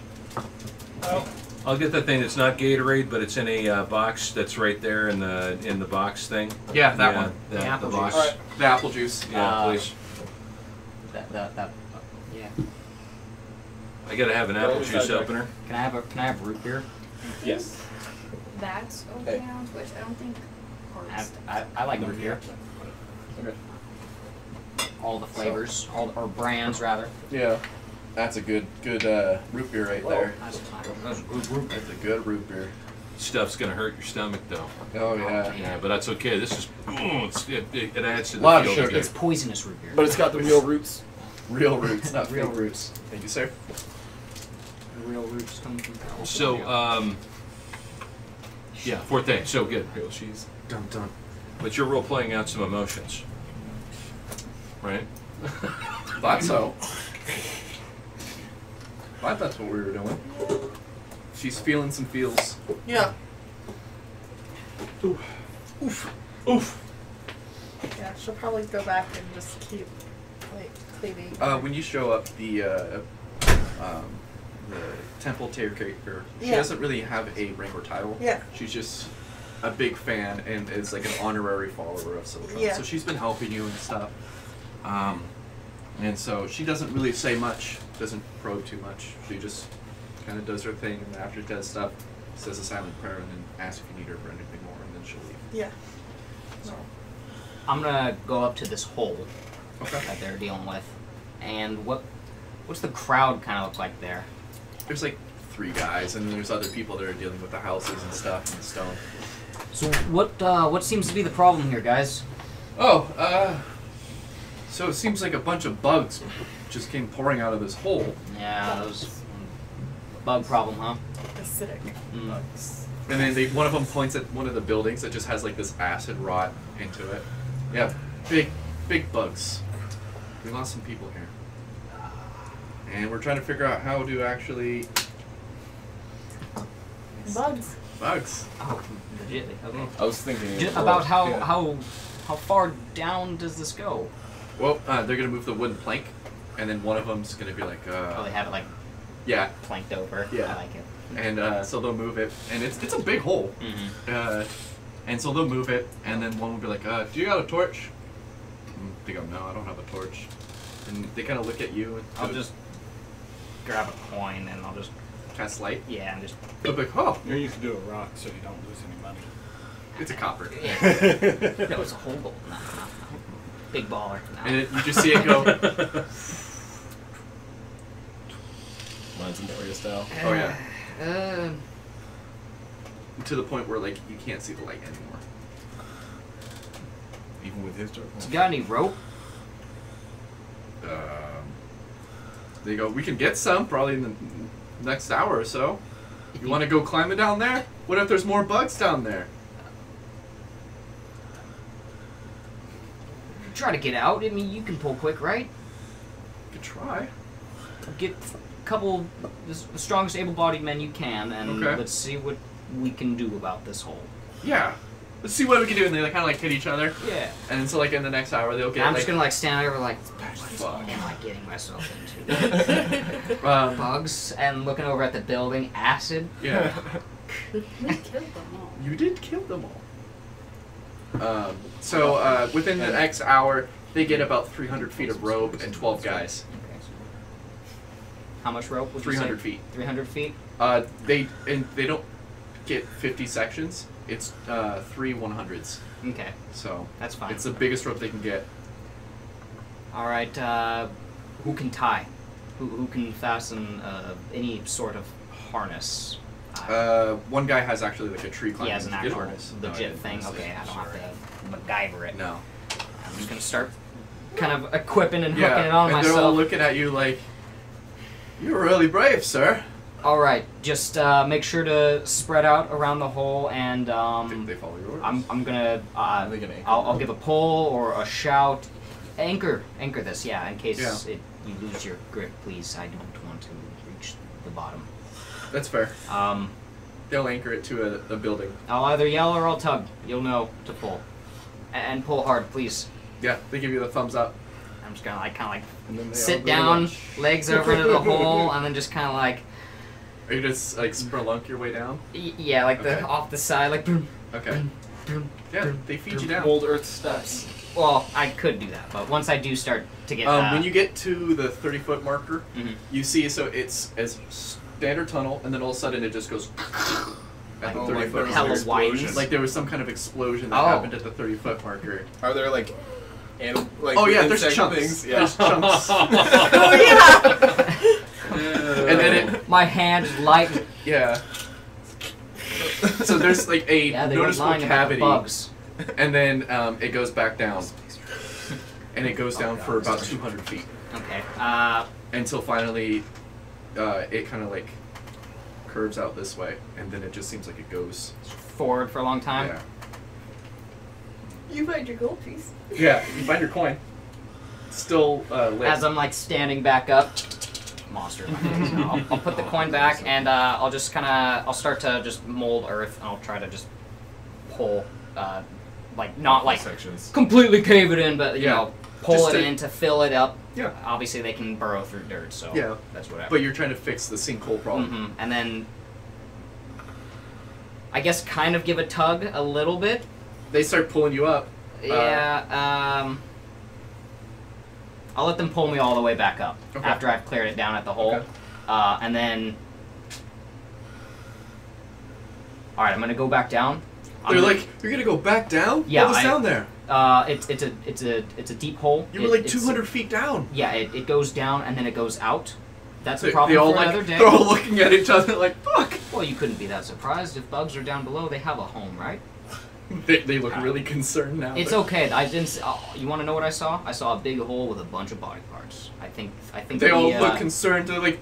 I'll get that thing that's not Gatorade, but it's in a box that's right there in the box thing. Yeah, that one. The The apple box. juice. Alright. The apple juice. Yeah, please. That. Yeah. I gotta have an apple What was juice that, opener. Can I have root beer? Yes. That's Hey. okay on Twitch. I don't think hearts. I like root beer. Okay. All the flavors, or brands rather. Yeah. That's a good root beer right there. That's That's good root. That's a good root beer. Stuff's gonna hurt your stomach though. Oh yeah. Yeah, but that's okay. This is it adds to the Lot of feel sugar. good. It's poisonous root beer. But it's got the real roots. Real roots, not Real fake roots. Thank you, sir. The real roots come from California. So yeah, 4th day. So good. Real cheese. Dun dun. But you're role playing out some emotions, right? Thought so. I thought that's what we were doing. She's feeling some feels. Yeah. Oof. Yeah, she'll probably go back and just keep like cleaning. When you show up, the temple caretaker, she Yeah. doesn't really have a rank or title. Yeah. She's just a big fan and is like an honorary follower of Siltron. Yeah. So she's been helping you and stuff. And so she doesn't really say much, doesn't probe too much. She just kind of does her thing, and after she does stuff, says a silent prayer, and then asks if you need her for anything more, and then she'll leave. Yeah. So. I'm gonna go up to this hole Okay. that they're dealing with, and what's the crowd kind of look like there? There's like 3 guys, and then there's other people that are dealing with the houses and stuff and the stone. So what seems to be the problem here, guys? So it seems like a bunch of bugs just came pouring out of this hole. Yeah, those bug problem, huh? Acidic bugs. And then one of them points at one of the buildings that just has like this acid rot into it. Yeah, big bugs. We lost some people here. And we're trying to figure out how to actually... Bugs. Bugs. Oh, legitly. Okay. I was thinking Just about how far down does this go? Well, they're gonna move the wooden plank, and then one of them's gonna be like, Oh, they have it like yeah, planked over. Yeah. I like it. and so they'll move it, and it's a big hole. Mm-hmm. And so they'll move it, and then one will be like, do you got a torch? And they go, no, I don't have a torch. And they kind of look at you, and I'll just grab a coin and I'll just cast light. yeah, and just They'll be like, oh, Or you can do a rock so you don't lose any money. it's a copper. yeah. No, it's a whole gold. No. Big baller. No. And you just see it go. Mine's Moria style. Oh yeah. To the point where like you can't see the light anymore. Even with his dark You got any rope? They go, we can get some probably in the next hour or so. You want to go climbing down there? What if there's more bugs down there? Try to get out. I mean, you can pull quick, right? You could try. Get a couple the strongest able-bodied men you can, and Okay. let's see what we can do about this hole. Yeah. Let's see what we can do. And they like, kind of like hit each other. Yeah. And then so like in the next hour they'll get I'm like, just gonna like stand over like, fuck. what am I getting myself into? Bugs and looking over at the building, acid. Yeah. You killed them all. You did kill them all. So within the next hour, they get about 300 feet of rope and 12 guys. Okay. How much rope would 300 you say? feet. 300 feet? They don't get 50 sections. It's 3 100s. Okay, So that's fine. it's the biggest rope they can get. All right, who can tie? Who can fasten any sort of harness? One guy has actually like a tree He climbing has an actual harness. legit thing. Okay, I don't have to MacGyver it. No. I'm just gonna start kind of equipping and hooking Yeah, it on and they're all myself. looking at you like, you're really brave, sir. All right, just make sure to spread out around the hole, and They follow your orders. I'm gonna They can anchor. I'll give a pull or a shout. Anchor this, yeah, in case Yeah. you lose your grip, please. I don't want to reach the bottom. That's fair. They'll anchor it to a building. I'll either yell or I'll tug. You'll know to pull, and pull hard, please. Yeah, they give you the thumbs up. I'm just gonna like kind And then of they all sit go down, like- legs over into the hole, and then just kind of like Are you just like spelunk your way down? yeah, like the Okay. off the side, like boom, Okay. boom. Yeah, they feed you down. Old Earth steps. Well, I could do that, but once I do start to get When you get to the 30-foot marker, Mhm. you see, so it's as standard tunnel, and then all of a sudden it just goes at the 30-foot hella marker. widens. Like there was some kind of explosion that Oh. happened at the 30-foot marker. Are there like Oh yeah, there's insect chunks. things? Yeah. There's chunks. Oh yeah. And then my hand light. yeah. So there's like a Yeah, they were noticeable lying about the cavity, bugs. and then it goes back down, and it goes down for about 200 feet Okay. until finally it kind of like curves out this way, and then it just seems like it goes. Forward for a long time. Yeah. You find your gold piece. Yeah, you find your coin. Still lit. As I'm like standing back up, monster. In my face. I'll put the coin back, and I'll just kind of I'll start to just mold earth, and I'll try to just hole, like not like sections. completely cave it in, but you Yeah. know, pull Just it to- in to fill it up. Yeah. Obviously, they can burrow through dirt, so Yeah. that's whatever. But you're trying to fix the sinkhole problem. hmm And then, I guess, kind of give a tug a little bit. They start pulling you up. Yeah. I'll let them pull me all the way back up Okay. after I've cleared it down at the hole, Okay. and then. All right, I'm gonna go back down. They're like, you're gonna go back down? Yeah, What was down there? It's a deep hole. You were like 200 feet down. Yeah, it goes down and then it goes out. That's a They problem all for like, another day. they're all looking at each other like, fuck. Well, you couldn't be that surprised if bugs are down below. They have a home, right? They look really concerned now. It's okay. I didn't. You want to know what I saw? I saw a big hole with a bunch of body parts. I think. They all look concerned. They're like,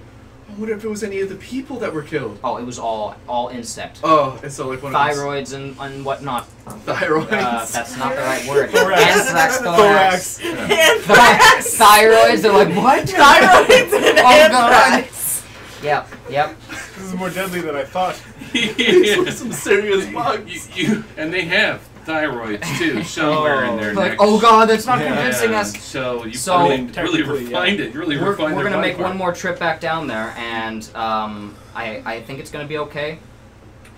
I wonder if it was any of the people that were killed. Oh, it was all insect. Oh, and so like one thyroids and whatnot. Thyroids. That's not the right word. Thorax. Anthrax, thorax. Anthrax. Thyroids. They're like what? Thyroids and anthrax. Yep. This is more deadly than I thought. Some serious bugs. And they have thyroids too somewhere in their Like, necks. oh god, that's not convincing us. So you So- really Technically, refined it. You really We're refined their gonna body make one part. more trip back down there, and I think it's gonna be okay.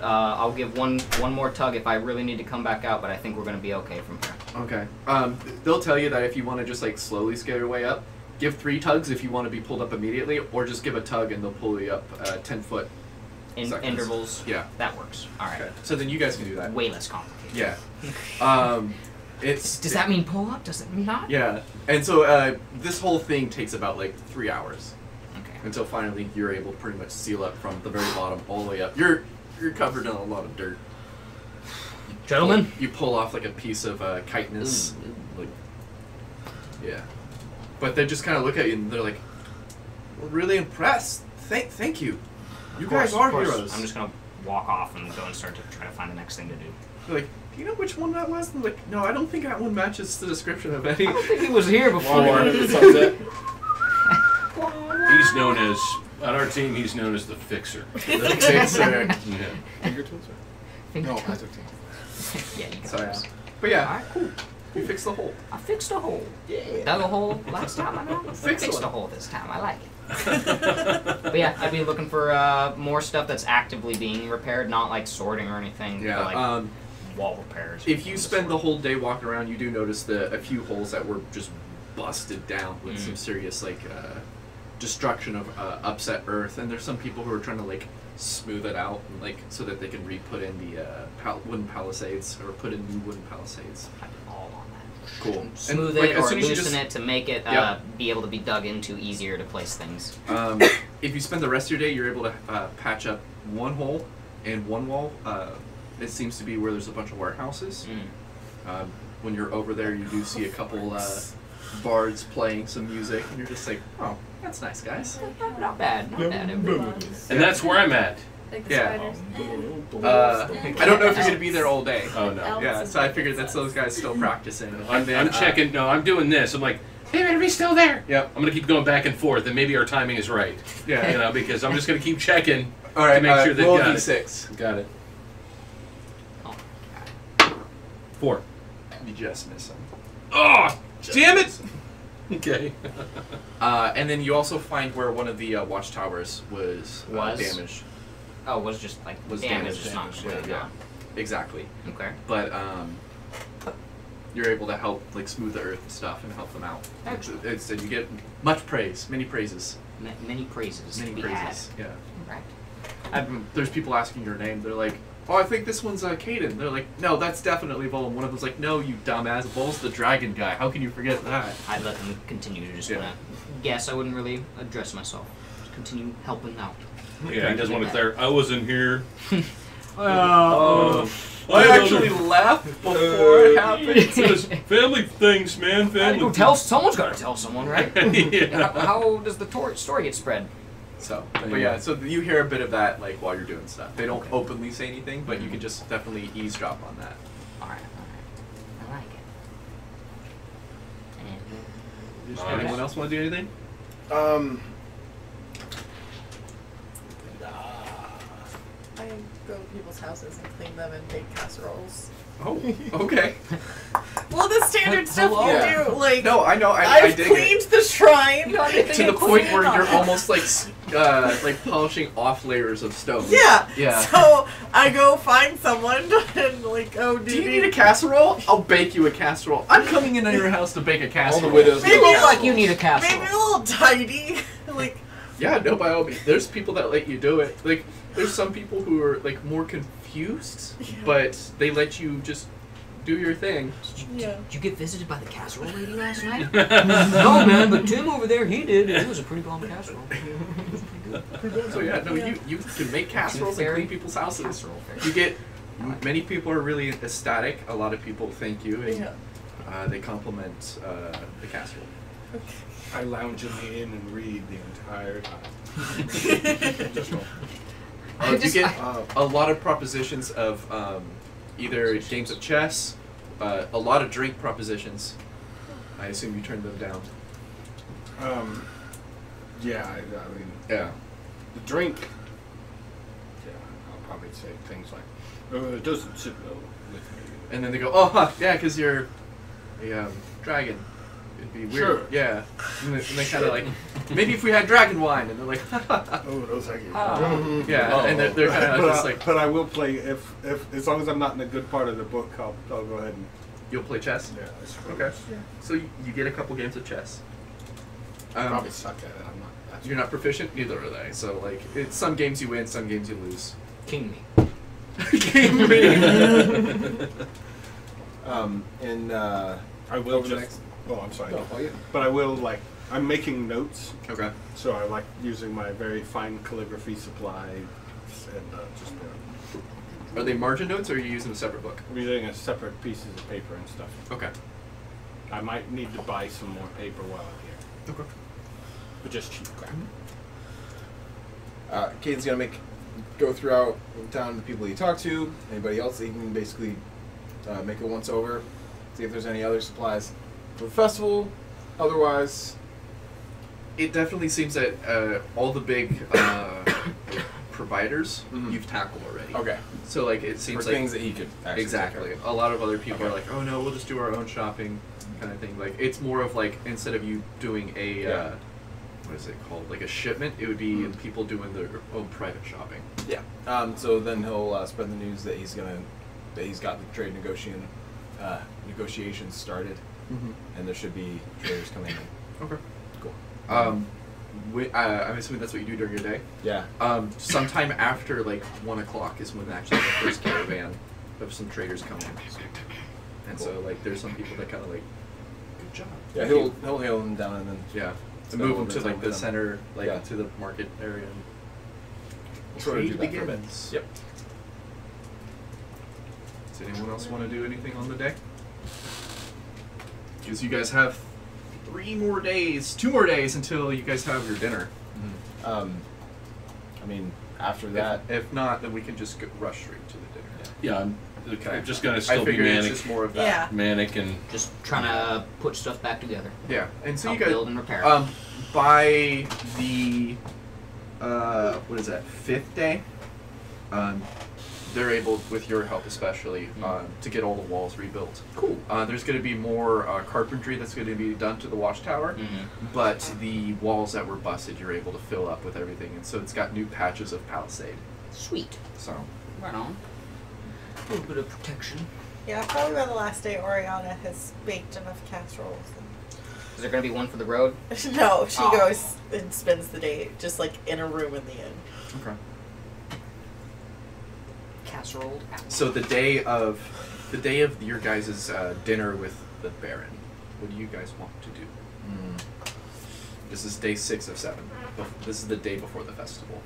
I'll give one more tug if I really need to come back out, but I think we're gonna be okay from here. Okay. They'll tell you that if you want to just like slowly scale your way up, give 3 tugs if you want to be pulled up immediately, or just give a tug and they'll pull you up 10 foot. In Seconds. intervals. Yeah. That works. All right. Okay. So then you guys can do that. Way less complicated. Yeah. It's. Does that mean pull up? Does it mean not? Yeah. And so this whole thing takes about like 3 hours Okay. until finally you're able to pretty much seal up from the very bottom all the way up. You're covered in a lot of dirt. Gentlemen. You pull off like a piece of chitinous. Like, yeah. But they just kind of look at you and they're like, "We're really impressed. Thank you. You guys are heroes." I'm just gonna walk off and go and start to try to find the next thing to do. They're like, "Do you know which one that was?" And they're like, "No, I don't think that one matches the description of any." I don't think he was here before. He's known as on our team. He's known as the fixer. The fixer. Yeah. Fingertips? No, I took Yeah, you got So, yeah. this. But yeah, Alright, cool. you fixed the hole. I fixed a hole. Dug a hole last time, I know. Fixed Fixed one. a hole this time. I like it. But yeah, I'd be looking for more stuff that's actively being repaired, not like sorting or anything. Yeah. But like wall repairs. If you spend the whole day walking around, you do notice a few holes that were just busted down with some serious like destruction of upset earth, and there's some people who are trying to like smooth it out, and, like so that they can re-put in the wooden palisades or put in new wooden palisades. I'm all on that. Cool. Smooth And, like, it as or soon as you loosen just- it to make it Yep. be able to be dug into easier to place things. If you spend the rest of your day, you're able to patch up one hole and one wall. It seems to be where there's a bunch of warehouses. When you're over there, you do see a couple bards playing some music, and you're just like, oh, that's nice, guys. Not bad. Not bad. And that's where I'm at. Like the Yeah. spiders. I don't know if you're gonna be there all day. Oh no. Yeah, so I figured that's those guys still practicing. I'm, And then, I'm checking. No, I'm doing this. I'm like, They better be still there. Yep. I'm gonna keep going back and forth, and maybe our timing is right. Yeah. You know, because I'm just gonna keep checking All right. to make sure they roll got it. d6. Got it. Oh. 4. You just miss them. Oh, damn it! Okay. And then you also find where one of the watchtowers was Was? damaged. Oh, was just like Was damage. damaged, It's not completely yeah. gone. Exactly. Okay. But you're able to help like smooth the earth and stuff and help them out. Excellent. And you get much praise, many praises, Many praises. many to be praises. Yeah. Had. Right. There's people asking your name. They're like, "Oh, I think this one's Caden." They're like, "No, that's definitely Vol." And one of them's like, "No, you dumbass, Vol's the dragon guy. How can you forget that?" I'd let them continue to just Yeah. wanna guess. I wouldn't really address myself. Just continue helping out. Yeah, he doesn't want to clear. I wasn't here. I actually left before it happened. It's family things, man. Family. Go tell. Someone's got to tell someone, right? Yeah. How does the story get spread? So, but yeah, so you hear a bit of that like while you're doing stuff. They don't openly say anything, but you can just definitely eavesdrop on that. All right. I like it. And, Anyone else want to do anything? I go to people's houses and clean them and make casseroles. Oh, okay. Well, the standard stuff you Yeah. do, like No, I know. I I've dig cleaned the shrine. to the point where you're almost like polishing off layers of stone. Yeah. Yeah. So I go find someone and like, oh, Do you need a casserole? I'll bake you a casserole. I'm coming into your house to bake a casserole. Maybe Looks like you need a casserole. Maybe a little tidy. Like, Yeah, no, by all means. There's people that let you do it. Like, there's some people who are like more confused, but they let you just do your thing. yeah. Did you get visited by the casserole lady last night? No, man, but Tim over there, he did. It was a pretty bomb casserole. So yeah, no, you can make casseroles and clean people's houses. Casserole fairy. You get many people are really ecstatic. A lot of people thank you and Yeah. they compliment the casserole. I lounge in the inn and read the entire time. Just roll. You get a lot of propositions of either games of chess, a lot of drink propositions. I assume you turned them down. Yeah, I mean, Yeah. the drink. Yeah, I'll probably say things like, "It doesn't sit well with me." And then they go, oh, huh, yeah, because you're a dragon. It'd be weird. Sure. Yeah. And they kind of like, maybe if we had dragon wine. And they're like, Oh, no, thank you. yeah. And they're kind of just like, But I will play if as long as I'm not in a good part of the book, I'll go ahead and. you'll play chess? Yeah, I suppose. Okay. So you get a couple games of chess. I probably suck at it. I'm not. That's You're not proficient? Neither are they. So, like, it's some games you win, some games you lose. King me. King me! I will Over the just. Oh, I'm sorry. No, oh, yeah. But I will like. I'm making notes, Okay. so I like using my very fine calligraphy supply, and just. Are they margin notes, or are you using a separate book? I'm using a separate pieces of paper and stuff. Okay. I might need to buy some more paper while I'm here. Okay. But just cheap crap. Caden's gonna go throughout town the people you talk to, anybody else that you can basically make a once over, see if there's any other supplies for the festival. Otherwise, It definitely seems that all the big providers you've tackled already. okay. So, like, it seems For like things that he could actually exactly. take care A lot of other people Okay. are like, oh no, we'll just do our own shopping, kind of thing. Like, it's more of like instead of you doing a Yeah. what is it called, like a shipment, it would be people doing their own private shopping. of. Yeah. So then he'll spread the news that he's got the trade negotiations started, and there should be traders coming in. Okay. Cool. I'm assuming that's what you do during your day. Yeah. Sometime after like 1 o'clock is when actually the first caravan of some traders come in. And so like there's some people that kind of like, good job. Yeah. He'll hail them down and then Yeah. spend Move a them little to bit of like time the with them. center, like Yeah. to the market area. We'll sort of do Trade that for a bit. begins. Yep. Does anyone else want to do anything on the day? Because you guys have 2 more days until you guys have your dinner. I mean, after that, If not, then we can just rush straight to the dinner. Yeah, I'm just gonna I still be figured it's manic, just more of that. Yeah. manic, and Just trying to put stuff back together. Yeah, and so Help you guys build and repair. by the what is that, 5th day, they're able, with your help especially, to get all the walls rebuilt. cool. There's going to be more carpentry that's going to be done to the watchtower, but the walls that were busted, you're able to fill up with everything, and so it's got new patches of palisade. Sweet. So Right on. A little bit of protection. Yeah, probably by the last day, Oriana has baked enough casseroles. Is there gonna be one for the road? No, she Oh. goes and spends the day just like in a room in the inn. okay. Casserole. So the day of your guys' dinner with the Baron, what do you guys want to do? This is day 6 of 7. This is the day before the festival.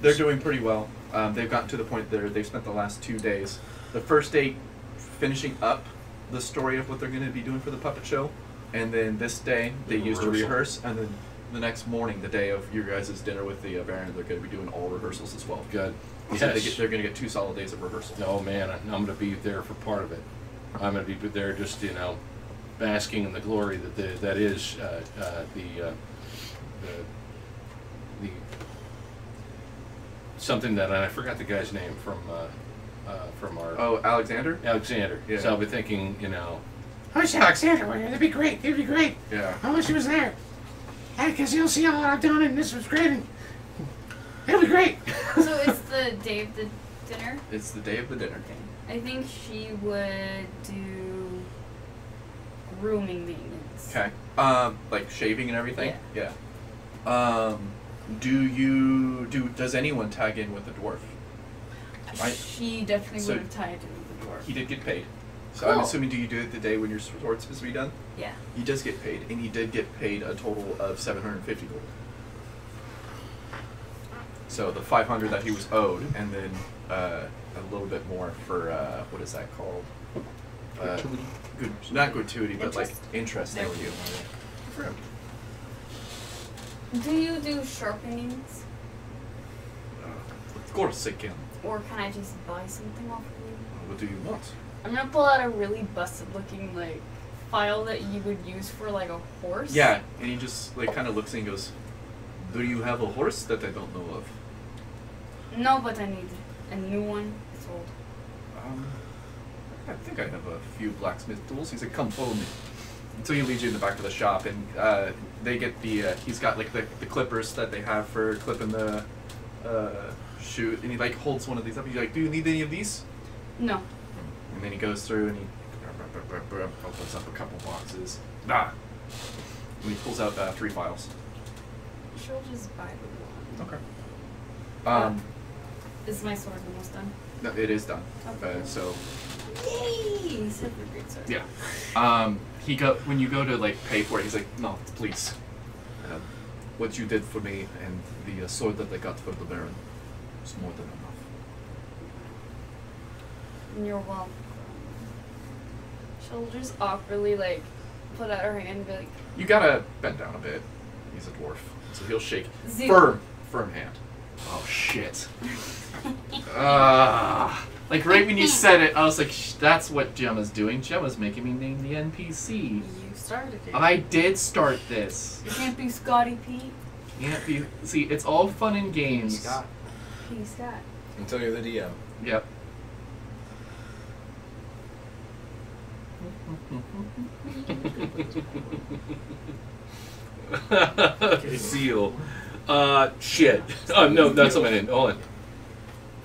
They're doing pretty well. They've gotten to the point that they've spent the last 2 days. The first day finishing up the story of what they're going to be doing for the puppet show, and then this day they used to rehearse, and then the next morning, the day of your guys' dinner with the Baron, they're going to be doing all rehearsals as well. good. So Yes. they're going to get 2 solid days of rehearsal. Oh man, I'm going to be there for part of it. I'm going to be there just basking in the glory that is the something that I forgot the guy's name from our Oh, Alexander? Alexander. Yeah. So I'll be thinking, you know. I wish Alexander were here. That'd be great. It'd be great. Yeah. I wish he was there. Because you'll see all I've done, and this was great. And it'll be great. So it's the day of the dinner? It's the day of the dinner. Okay. I think she would do grooming maintenance. Okay. Like shaving and everything? Yeah. Does anyone tag in with the dwarf? Right. She definitely So- would have tied in with the dwarf. He did get paid. So I'm Cool. assuming, do you do it the day when your sword's supposed to be done? Yeah. He does get paid, and he did get paid a total of 750 gold. So the 500 that he was owed, and then a little bit more for what is that called? Not gratuity, but like interest. Thank you. For him. Do you do sharpenings? Of course, I can. Or can I just buy something off of you? What do you want? I'm gonna pull out a really busted looking like file that you would use for like a horse. Yeah, and he just like kind of looks and goes, "Do you have a horse that I don't know of?" No, but I need a new one. It's old. I think I have a few blacksmith tools. He's like, "Come follow me." So he leads you in the back of the shop, and they get the. He's got like the clippers that they have for clipping the shoe, and he like holds one of these up. He's like, "Do you need any of these?" No. And then he goes through and he opens up a couple boxes. And he pulls out 3 files. She'll just buy the one. Okay. Is my sword almost done? No, it is done. Okay. So Yay! Super great sword. yeah. When you go to like pay for it, he's like, "No, please. What you did for me and the sword that I got for the Baron is more than enough." You're welcome. She'll just awkwardly like put out her hand and be like, You gotta bend down a bit. He's a dwarf, so he'll shake. Zero. Firm hand. Oh shit. Like right when you said it, I was like, that's what Gemma's doing. Gemma's making me name the NPC. You started it. I did start this. "You can't be Scotty Pete." Can't be. See, it's all fun and games. Scott. Pete Scott. Until you're the DM. Yep. Seal. Shit. Oh, no, that's what I didn't. Hold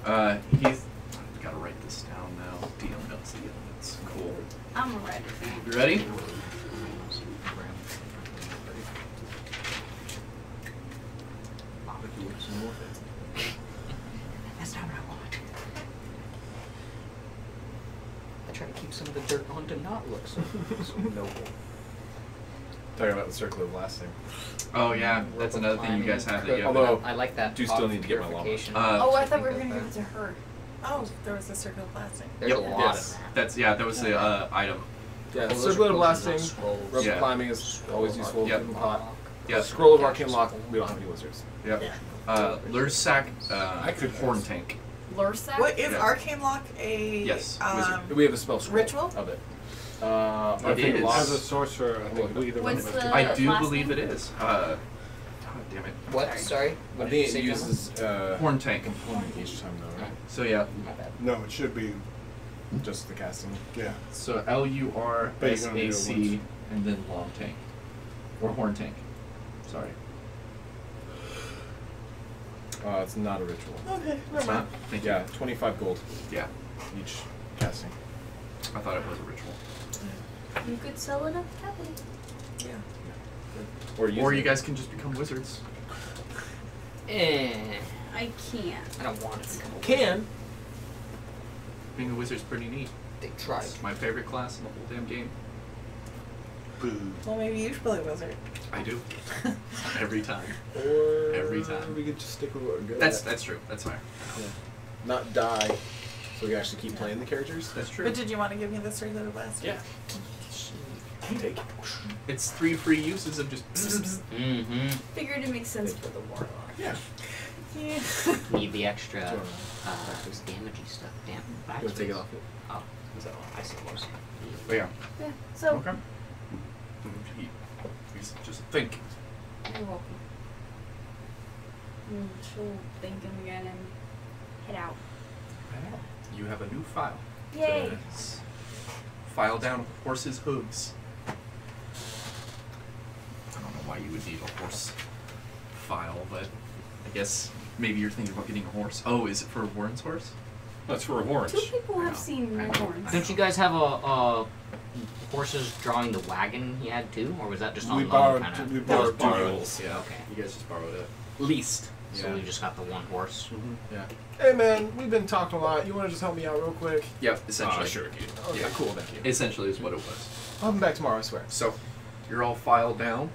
on. He's. Gotta write this down now. DM notes. Cool. I'm gonna write it down. You ready? That's not what I want. I try to keep some of the dirt on to not look so noble. Talking about the circle of blasting. Oh yeah, that's another thing you guys have that you have. Although, I like that. do thought still of need to get my llama. purification. Oh, I thought we were gonna give it to her. Oh, there was a circle of blasting. There's a lot Yes. of that. That's that was the item. Yeah, Well, those circle are of blasting, potions, not scrolls. rope Yeah. climbing is always useful. Yep. Keep 'em hot. Yep. Scroll of arcane lock. We don't have any wizards. Yep. Yeah. Lursak, I could horn tank. Lursak? What is Yeah. Arcane Lock a Yes, wizard. We have a spell scroll ritual? of it. I It think is. as a sorcerer, I think we either one What's of us the- do. I do last believe name? it is. God damn it. What? Sorry? I What did you think say, it Gemma? uses Horn tank. component each time though, right? So yeah. My bad. No, it should be. Just the casting. Yeah. So But you don't do it LURSAC once. and then long tank. Or horn tank. Sorry. It's not a ritual. Okay, It's never not? mind. Thank you. Yeah, 25 gold Yeah. each casting. I thought it was a ritual. You could sell it at Kelly. Yeah. Or use Or it. you guys can just become wizards. I can't. I don't want to become a Can. Being a wizard's pretty neat. They tried. It's my favorite class in the whole damn game. Boo. Well, maybe you should play wizard. I do. Every time. Or Every time. we could just stick with what we're good That's at. true. That's fair. Not die, so we can actually keep playing the characters. That's true. But did you want to give me the circle of blasting? Yeah. Take. It's 3 free uses of just. Mm-hmm. Figured it makes sense for the warlock. Yeah. Yeah. Need the extra Sure. damagey stuff. Damn. You want to take it off it? Oh, so I suppose. But yeah. Yeah. So Okay. Just think. you're welcome. She'll thank him again and head out. You have a new file. Yay! To file down horses' hooves. I don't know why you would need a horse file, but I guess maybe you're thinking about getting a horse. Oh, is it for Warren's horse? That's for a horse. 2 people have seen I know. Warren's. Don't you guys have a horses drawing the wagon he had too, or was that just on We loan borrowed kind of? two borrowed. Yeah. Okay. You guys just borrowed it. Leased. So we just got the one horse. Yeah. Hey man, we've been talking a lot. You want to just help me out real quick? Yep, essentially. Sure, dude. Okay, Yeah. cool, thank you. Essentially is what it was. I'll be back tomorrow, I swear. So, you're all filed down.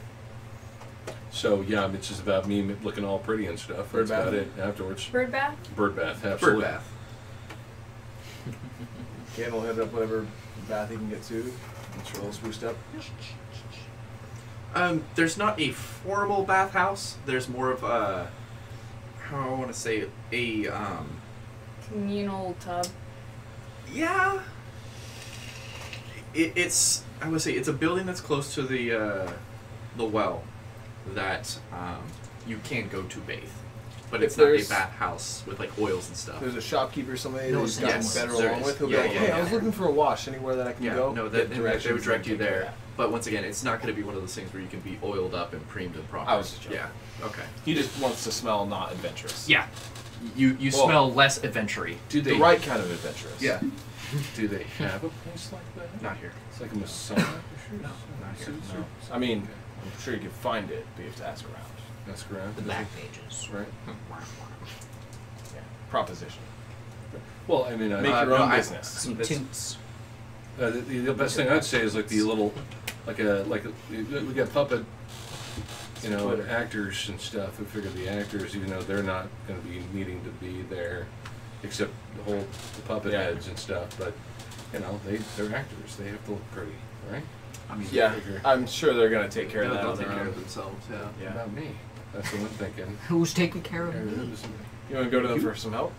So yeah, it's just about me looking all pretty and stuff. Bird That's about bath? it afterwards. Bird bath? Bird bath, absolutely. Bird bath. Ken will hit up whatever bath he can get to. It's a little spruced up. There's not a formal bathhouse. There's more of a, how I want to say, a, Communal tub. yeah. It's, I would say, it's a building that's close to the well that you can go to bathe. But If it's not a there's- bathhouse with like oils and stuff. There's a shopkeeper, somebody No, that you've gotten yes, better there along is. with. He'll Yeah, be like, yeah, hey, yeah. I was looking for a wash. Anywhere that I can Yeah, go? no, Get they directions would direct and you take care of there. that. But once again, it's not going to be one of those things where you can be oiled up and creamed and proper. I was just joking. Yeah. Okay. He just wants to smell not adventurous. Yeah. You Well, smell less adventure-y. Do they The right kind of adventurous. Yeah. Do they have a place like that? Not here. It's like a massage. No, not here. No. I mean, I'm sure you can find it, but you have to ask around. That's correct. The back pages. Right. Yeah. Proposition. Well, I mean, Make your no, own I- business. Some It's- toots. the best thing I'd say is like the little, we got puppet, actors and stuff. We figure the actors, even though they're not going to be needing to be there, except the puppet Yeah. heads and stuff. But they're actors. They have to look pretty, right? I mean, Yeah, figure. I'm sure they're gonna take care of that they'll on take their care own. of themselves. Yeah. Yeah. About me. That's what I'm thinking. Who's taking care of There me? it is. You want to go to them for some help?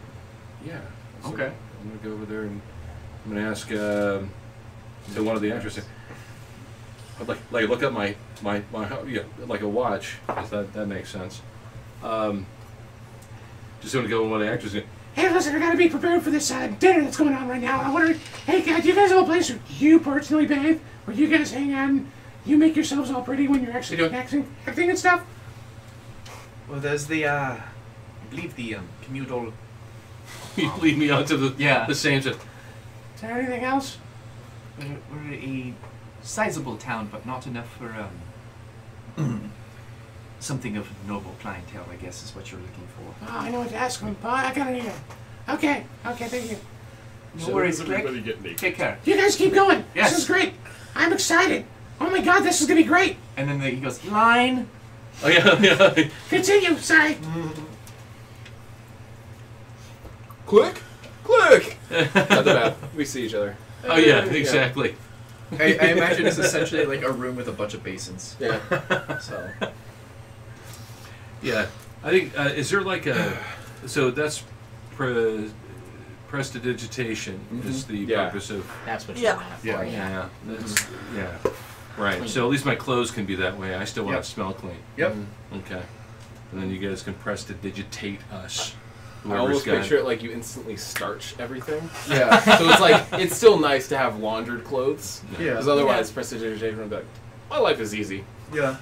Yeah. So Okay. I'm gonna go over there and I'm gonna ask one of the actresses. I'd like look at my like a watch. If that makes sense. Just gonna go with one of the actresses. Hey, listen, I gotta be prepared for this dinner that's going on right now. I wonder, hey, do you guys have a place where you personally bathe? Where you guys hang out and you make yourselves all pretty when you're actually acting and stuff? Well, there's the, I believe the communal. You lead me out to the same stuff. Is there anything else? We're a sizable town, but not enough for something of noble clientele, I guess, is what you're looking for. Oh, I know what to ask him, but I gotta need it. Okay, thank you. No worries, Click. get naked? Take care. You guys keep going. Yes. This is great. I'm excited. Oh my god, this is gonna be great. And then he goes, line. Oh yeah. Continue, sorry. Click! Click! Not the bad. We see each other. Oh yeah, exactly. I imagine it's essentially like a room with a bunch of basins. Yeah. So. Yeah, I think is there like a so that's prestidigitation is the Yeah. purpose of That's what Yeah. you're going for. yeah that's right. Clean. So at least my clothes can be that way. I still want Yep. to smell clean. Yep. Okay, and then you guys can prestidigitate us. I Whoever's almost got- picture it like you instantly starch everything. Yeah. So it's like, it's still nice to have laundered clothes. Yeah. Because otherwise, prestidigitation would be like, my life is easy. Yeah.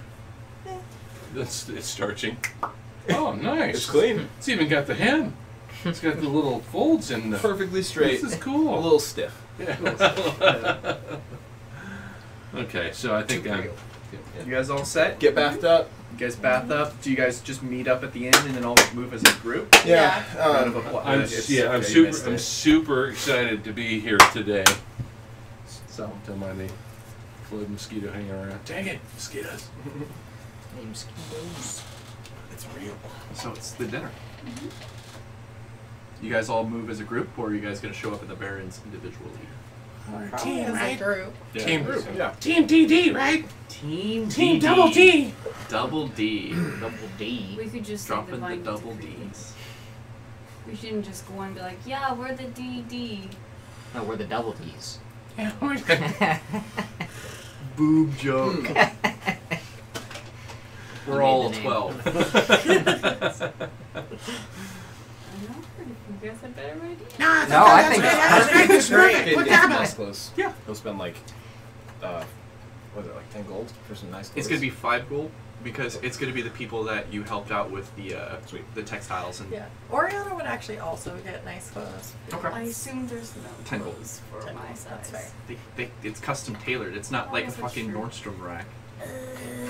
It's starching. Oh, nice. It's clean. It's even got the hem. It's got the little folds in the. Perfectly straight. This is cool. A little stiff. Yeah. Okay, so I think I'm. You guys all set? Get bathed up. You guys bath up. Do you guys just meet up at the end and then all move as a group? Yeah. Round of applause. I'm It's- I'm you missed I'm it. super excited to be here today. So. Don't mind the flood mosquito hanging around. Dang it, mosquitoes. Mosquitoes. It's real. So it's the dinner. You guys all move as a group, or are you guys going to show up at the Barrens individually? Or Probably team, as a right? group. Team group. Yeah. Team DD, right? Team Team DD. Double D. Double D. Double D. We could just Dropping the divide double into three. Ds. We shouldn't just go and be like, yeah, we're the DD. No, we're the double D's. Yeah, we're- Boob joke. We're made all the name. 12. I know. You guys had better idea. No, I think that's great. That's great. Okay, Put get that some back. nice clothes. Yeah. He'll spend like, what is it, like 10 gold for some nice clothes? It's gonna be 5 gold because it's gonna be the people that you helped out with the Sweet. the textiles and Yeah. Oriana would actually also get nice clothes. Okay. I assume there's no 10 gold. clothes for 10 my gold, that's size. fair. It's custom tailored. It's not Oh, like a yes, that's fucking true. Nordstrom rack.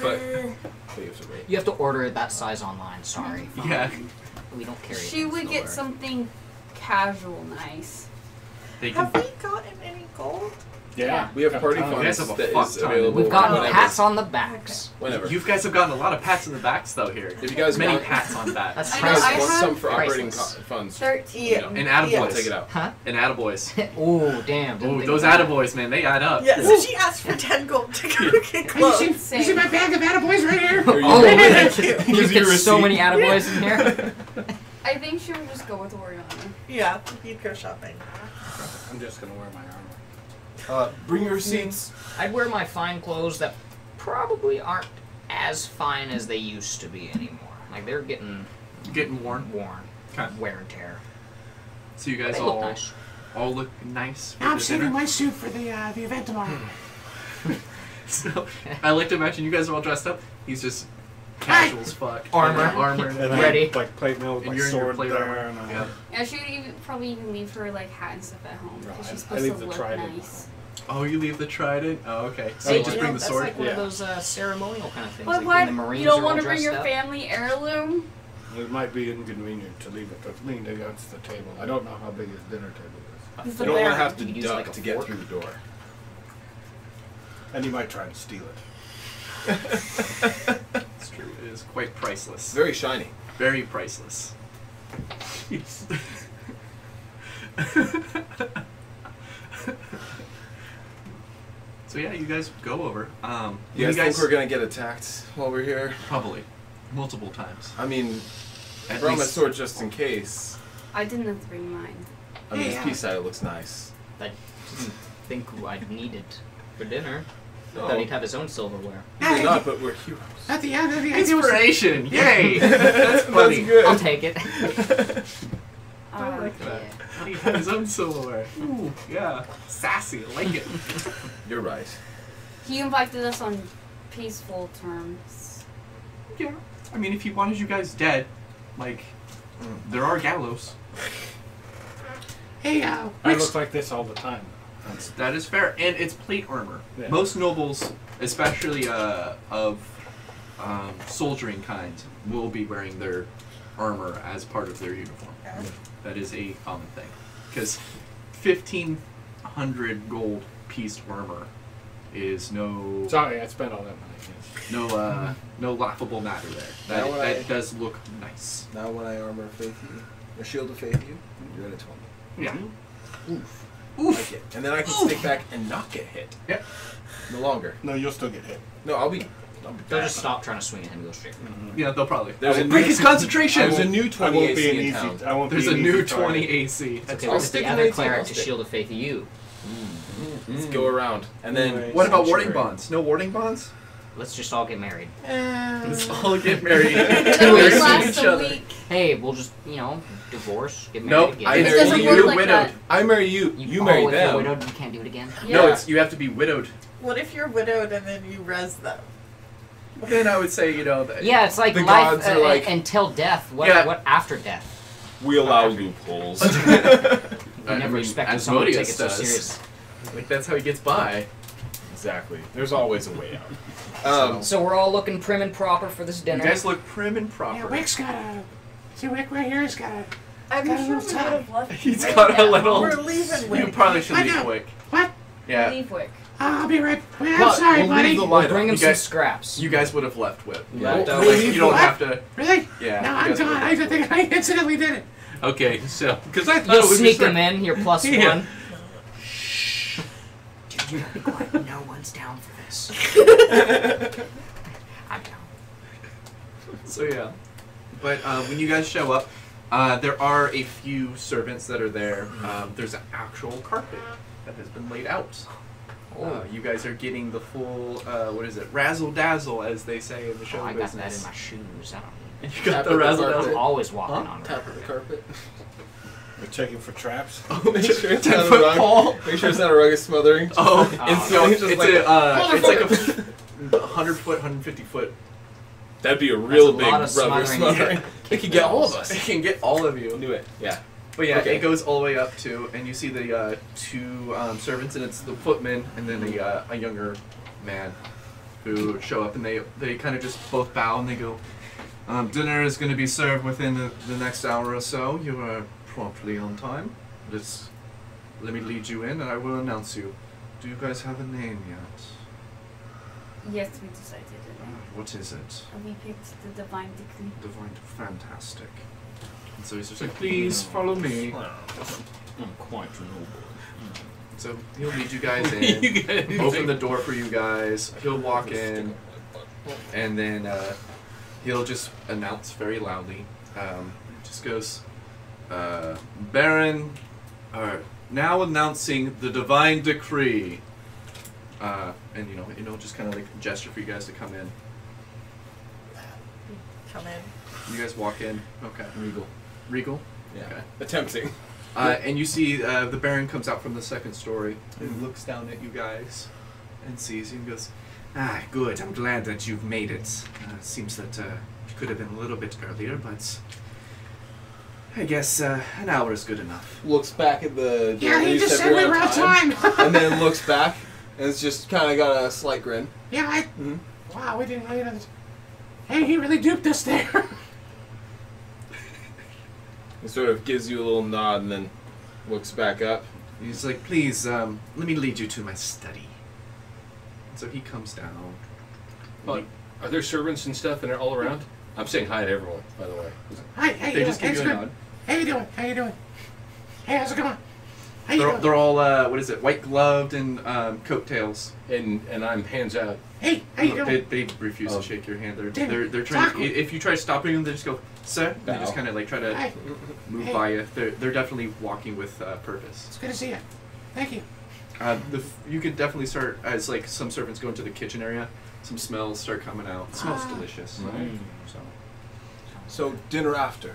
But you have to wait. you have to order it that size online. Sorry. Yeah. We don't carry it. She in would get store. something casual nice. They can. Have we gotten any gold? Yeah. We have party You funds guys have a that fuck is ton. available We've gotten whenever. pats on the backs. Whenever. You guys have gotten a lot of pats in the backs though here. If you guys Many want, pats on backs. That's I if know, you guys I want have some for operating priceless. funds, 13. you know, And I'll attaboys. take it out. Huh? And attaboys. Oh, damn. didn't Oh, think those of that. attaboys, man, they add up. Yeah, so she asked for 10 gold to go get Hey, you clothes. see my bag of attaboys right here? Oh, Thank you. you get so many attaboys in here. I think she would just go with Oriana. Yeah, you'd go shopping. I'm just gonna wear my armor. Bring your receipts. I'd wear my fine clothes that probably aren't as fine as they used to be anymore. Like they're getting Getting worn. Okay. wear and tear. So you But guys they look nice. all look nice for I'm the saving dinner. my suit for the event tomorrow. So I like to imagine you guys are all dressed up. He's just casual as fuck. Armor. Armor. And And, I Ready. like plate mail with and my you're in your sword plate there. armor. And I, Yeah. Yeah, she would probably even leave her like hat and stuff at home No, because she's I supposed leave to the look trident nice. Oh, you leave the trident? Oh, okay. So Hey, you just yeah, bring the that's sword? like one of Yeah. those ceremonial kind of things. But like why? when the Marines You don't are want all to bring dressed your up. family heirloom? it might be inconvenient to leave it leaned against the table. I don't know how big his dinner table is. He's You a don't want to baron. have to You could use duck like a to get fork. through the door. And he might try and steal it. It's true. It is quite priceless. Very shiny. Very priceless. So yeah, you guys go over. You guys think we're gonna get attacked while we're here? Probably multiple times. I mean, I At brought my least- sword just in case. I didn't bring mine. I mean, this Yeah. piece side it looks nice. I didn't think I'd need it for dinner. I No. thought he'd have his own silverware. We're not, but we're heroes. At the end, the idea was Inspiration! Yay! That's funny. good. I'll take it. I like yeah. that. He had his own silverware. Ooh, yeah. Sassy. I like it. You're right. He invited us on peaceful terms. Yeah. I mean, if he wanted you guys dead, like, there are gallows. Hey, I Rick's, look like this all the time. That is fair, and it's plate armor. Yeah. Most nobles, especially of soldiering kind, will be wearing their armor as part of their uniform. That is a common thing, because 1,500 gold pieced armor is no Sorry, I spent all that money. Yes. no laughable matter there. Now That, when that I- does look nice. Now when I armor faith you, or shield of faith you, you're at a 20. Yeah. Oof. Oof. Like it. And then I can stick back and not get hit. Yep. No longer. No, you'll still get hit. No, I'll be They'll just stop trying to swing at him and go straight. Yeah, they'll probably. There's a break new- his concentration. There's a new I 20 won't be AC an in easy. town. I won't There's be a an new easy target. 20 AC. It's okay, I'll we'll get stick the an other 18, cleric I'll to stick. shield of faith of you. Let's go around. And then Anyway. What about Sanctuary. warding bonds? No warding bonds? Let's just all get married. Let's all get married. It'll Marry last each a other. week. Hey, we'll just, divorce, get married Nope, again. I It marry doesn't you. work You're like widowed. that. I marry you. You marry if you're them. widowed, you can't do it again. No, Yeah. it's you have to be widowed. What if you're widowed and then you res them? Then I would say, that Yeah, it's like The life gods are like- until death. What, Yeah. what after death? We allow loopholes. You never expected as someone to take it Modius so does. serious. Like that's how he gets by. Exactly. There's always a way out. So we're all looking prim and proper for this You dinner. guys look prim and yeah, proper. Wick's got a. See, Wick right here has got a. I'm Got a sure little we would time. have left. He's Wick got a at little- home. We're leaving You Wick. probably should I leave know. quick. What? Yeah. Leave Wick. I'll be right. I'm But sorry, we'll buddy. leave the We'll light bring on. him You some guys, scraps. you guys would have left with. Left Like, over. you don't What? have to. Really? Yeah. No, you I'm guys gone. would've I left just think with. I incidentally did it. Okay, so because I thought You'll it would sneak be them in. You're plus Yeah. one. Dude, you gotta be quiet. No one's down for this. I'm down. So yeah. But when you guys show up, there are a few servants that are there. There's an actual carpet that has been laid out. You guys are getting the full, what is it, razzle dazzle, as they say in the show Oh, I got business. that in my shoes. I don't need And you got Tap the of the razzle carpet. I'm dazzle. always walking on Tap her. of the carpet. We're checking for traps. Make sure it's 10 not a foot rug. pall. Make sure it's not a rug is smothering. Oh, Instantly, just it's like a 100 foot, 150 foot. That'd be a real That's a lot big of rubber smothering. smothering. It could get all of us. It can get all of you. Do it. Yeah. But yeah, Okay. it goes all the way up to, and you see the two servants, and it's the footman and then a younger man who show up, and they kind of just both bow and they go, dinner is going to be served within the next hour or so. You are promptly on time. Let me lead you in, and I will announce you. Do you guys have a name yet? Yes, we decided it. What is it? We picked the Divine Decree. Divine, fantastic. And so he's just like, please follow me. I'm quite noble. So he'll lead you guys in, open the door for you guys. He'll walk in, and then he'll just announce very loudly. Just goes, Baron, now announcing the Divine Decree. And just kind of like gesture for you guys to come in. Come in. You guys walk in. Okay. Regal. Yeah. Okay. Attempting. And you see the Baron comes out from the second story and looks down at you guys and sees you and goes, "Ah, good. I'm glad that you've made it. Seems that it could have been a little bit earlier, but I guess an hour is good enough." Looks back at the door. Yeah, he you just said we were out of time. And then looks back and it's just kind of got a slight grin. Yeah, wow, we didn't really know this. Hey, he really duped us there. He sort of gives you a little nod and then looks back up. He's like, "Please, let me lead you to my study." And so he comes down. Are there servants and stuff and they're all around? I'm saying hi to everyone, by the way. Hi, how you They doing? just give Hey, you a it's nod. good. How you doing? How you doing? Hey, how's it going? How you doing? They're all white gloved and coattails. And I'm hands out. Hey, how you doing? They refuse Oh. to shake your hand. Damn, They're trying. Taco. If you try stopping them, they just go, "Sir." And they just Bow. kind of like try to Hey, move hey. by you. They're definitely walking with purpose. it's good to see you. Thank you. You could definitely start as like some servants go into the kitchen area. Some smells start coming out. It smells Ah. delicious. Mm. So dinner after.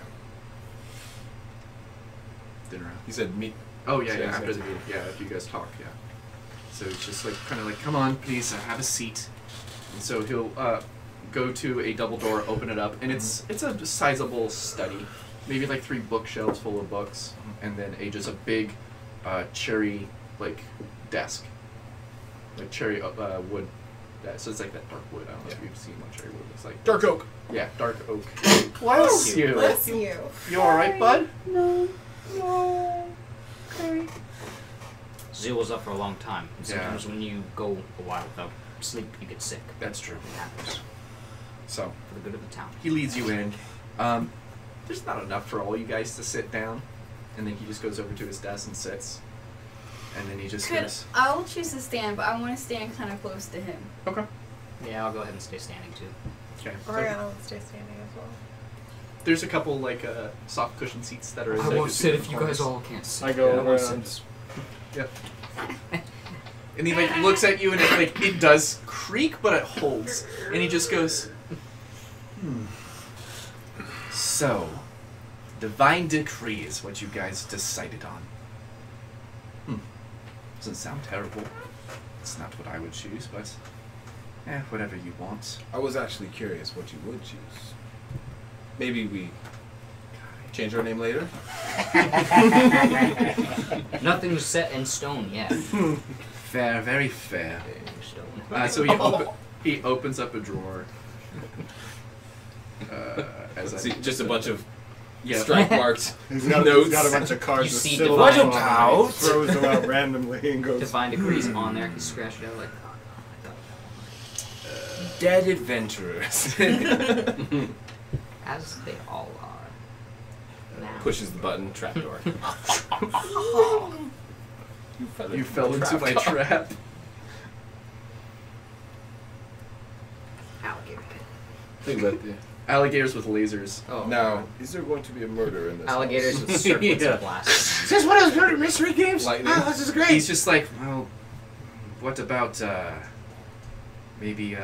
Dinner out. He said meet. Oh yeah, So yeah. it's After like- the meeting, yeah. If you guys talk, yeah. So it's just like kind of like, "Come on, please, have a seat." And so he'll go to a double door, open it up, and it's a sizable study, maybe like 3 bookshelves full of books, and then just a big cherry like desk, like cherry wood. So it's like that dark wood. I don't know if you've seen what cherry wood looks like. Dark oak. Yeah, dark oak. Bless you. Bless you. You all right, bud? No. Okay. Zeal was up for a long time. And Yeah. sometimes when you go a while without sleep, you get sick. That's true. It happens. So For the good of the town. he leads you in. There's not enough for all you guys to sit down, and then he just goes over to his desk and sits, and then he just goes, I'll choose to stand, but I want to stand kind of close to him. "Okay." Yeah, I'll go ahead and stay standing too. Okay. Oriana will stay standing as well. There's a couple like soft cushion seats that are. I like, won't sit in if you corners. guys all can't sit. I go Yeah, I over won't and sit. And he like looks at you, and it does creak, but it holds, and he just goes, "So, Divine Decree is what you guys decided on. Doesn't sound terrible. It's not what I would choose, but whatever you want." I was actually curious what you would choose. Maybe we change our name later. Nothing's set in stone yet. Fair, very fair. Stone. So he opens up a drawer. As See, just a bunch of yeah. strike marks. He's got Notes. a bunch of cards You with see silhouettes divine on them. pout. He throws them out randomly and goes. Divine Decree's on there. He scratched it out like, Dead adventurers. as they all are. Now. Pushes the button. Trapdoor. You fell into my trap. Alligator pit. Think about the. Alligators with lasers. Oh. Now, is there going to be a murder in this? Alligators house? with serpents Yeah. and blasts. Is this one of those murder mystery games? Lightning. Oh, this is great. He's just like, well, what about maybe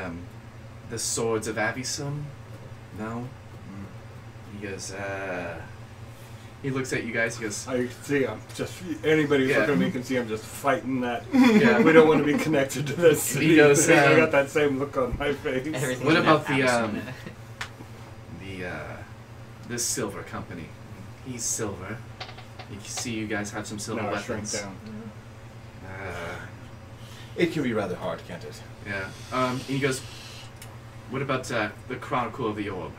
the swords of Avisum? No. He goes, he looks at you guys, he goes, I see, I'm just, anybody who's Yeah. looking at me can see I'm just fighting that. Yeah. We don't want to be connected to this. He goes, I got that same look on my face. Everything what in about that the, Amazon. this silver company? He's silver. You can see you guys have some silver No, I shrink weapons. down. It can be rather hard, can't it? Yeah. And he goes, what about the Chronicle of the Orb?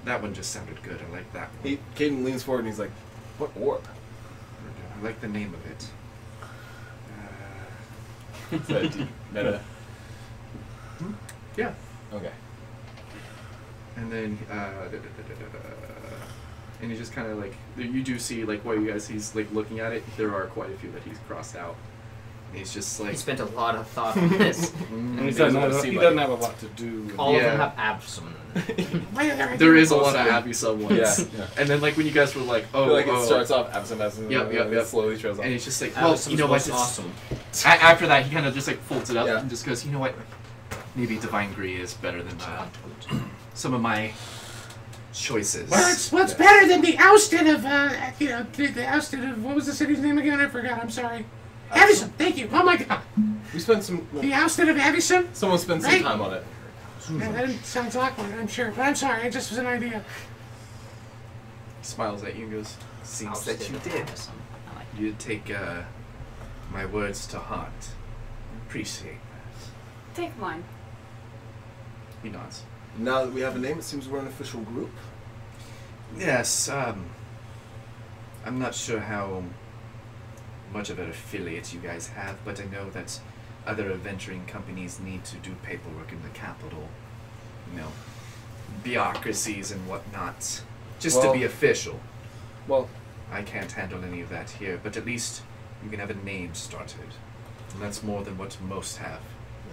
That one just sounded good. I like that one. Caden leans forward and he's like, "What orb?" I like the name of it. Is that deep meta? Yeah. Okay. And then, and he just kind of like, you do see like what you guys, he's like looking at it. There are quite a few that he's crossed out. And he's just like, He spent a lot of thought on this. And he doesn't doesn't, seem he like doesn't it. have a lot to do. All of Yeah. them have Absalom. there is a lot of happy someones. Yeah. And then like when you guys were like, I oh, feel like oh. it starts off absent, Yep. it slowly trails off. And he's just like, well, Absalom's you know what? most It's, awesome. after that, he kind of just like folds it up Yeah. and just goes, you know what? Maybe Divine Gree is better than some of my choices. Well, it's better than the ousted of, the ousted of, what was the city's name again? I forgot, I'm sorry. Avison, thank you. Oh my god. We spent some. The ousted of Avison? Someone spent some Right. time on it. Yeah, that sounds awkward, I'm sure. But I'm sorry, it just was an idea. He smiles at you and goes, seems that you did. I like You take my words to heart. Appreciate that. Take mine. He nods. Now that we have a name, it seems we're an official group. Yes, I'm not sure how much of an affiliate you guys have, but I know that other adventuring companies need to do paperwork in the capital. You know, bureaucracies and whatnot. Just Well- to be official. Well, I can't handle any of that here, but at least you can have a name started. And that's more than what most have.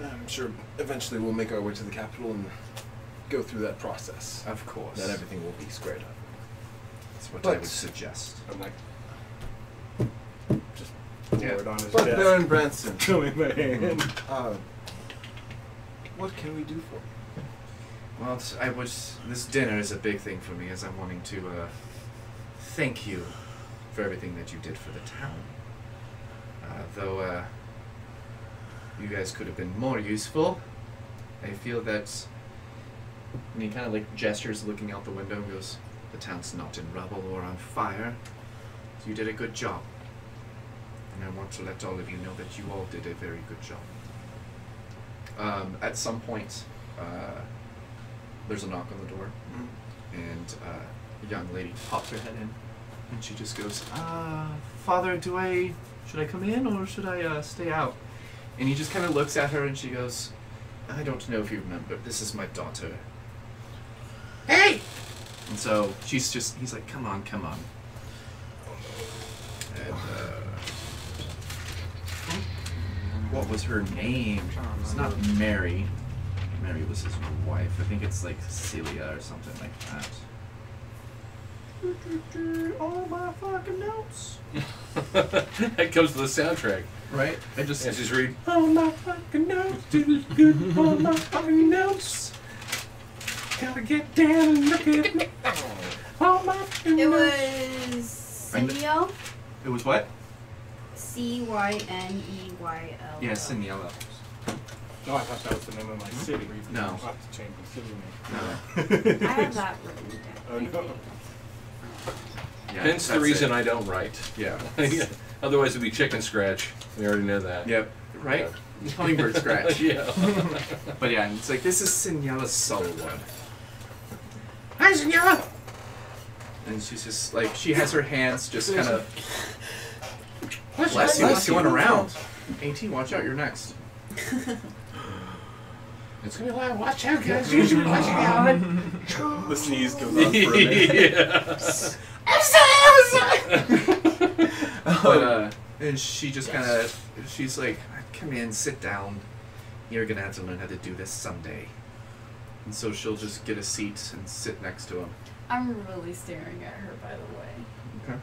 I'm sure eventually we'll make our way to the capital and go through that process. Of course. Then everything will be squared up. That's what I But- would suggest. I'm like, just Yeah. pour it on his But desk. Baron Branson, Show me my hand. what can we do for you? Well, this dinner is a big thing for me, as I'm wanting to thank you for everything that you did for the town. Though you guys could have been more useful, I feel that. And he kind of like gestures, looking out the window, and goes, "The town's not in rubble or on fire. You did a good job, and I want to let all of you know that you all did a very good job." At some point, there's a knock on the door, and a young lady pops her head in, and she just goes, "Father, should I come in or should I stay out?" And he just kind of looks at her, and she goes, "I don't know if you remember, this is my daughter." Hey! And so he's like, come on. And what was her name? It's not Mary. Mary was his wife. I think it's like Celia or something like that. All my fucking notes. That comes to the soundtrack. Right? I just Yeah, just read. All my fucking notes, good, all my fucking notes. Gotta get down and look at me. All my fucking It notes. was Cyneo. It was what? Cyneyl. Yeah, Siniela. No, I thought that was the name of my city. No. I'll have to change my city name. No. I have that written down. Oh, no. Yeah, Hence the that's reason it. I don't write. Yeah. Yeah. Otherwise, it'd be chicken scratch. We already know that. Yep. Right? Hummingbird scratch. Yeah. But yeah, and it's like, this is Siniela Sullivan. Hi, Senora. And she's just like, she has her hands just kind of, What's bless you, your what's going around? 18, watch out, you're next. It's gonna be like, watch out, guys. You should be watching out. The sneeze goes on for a minute. Yeah. I'm sorry. But, and she just kind of, she's like, come in, sit down. You're gonna have to learn how to do this someday. And so she'll just get a seat and sit next to him. I'm really staring at her, by the way. Okay.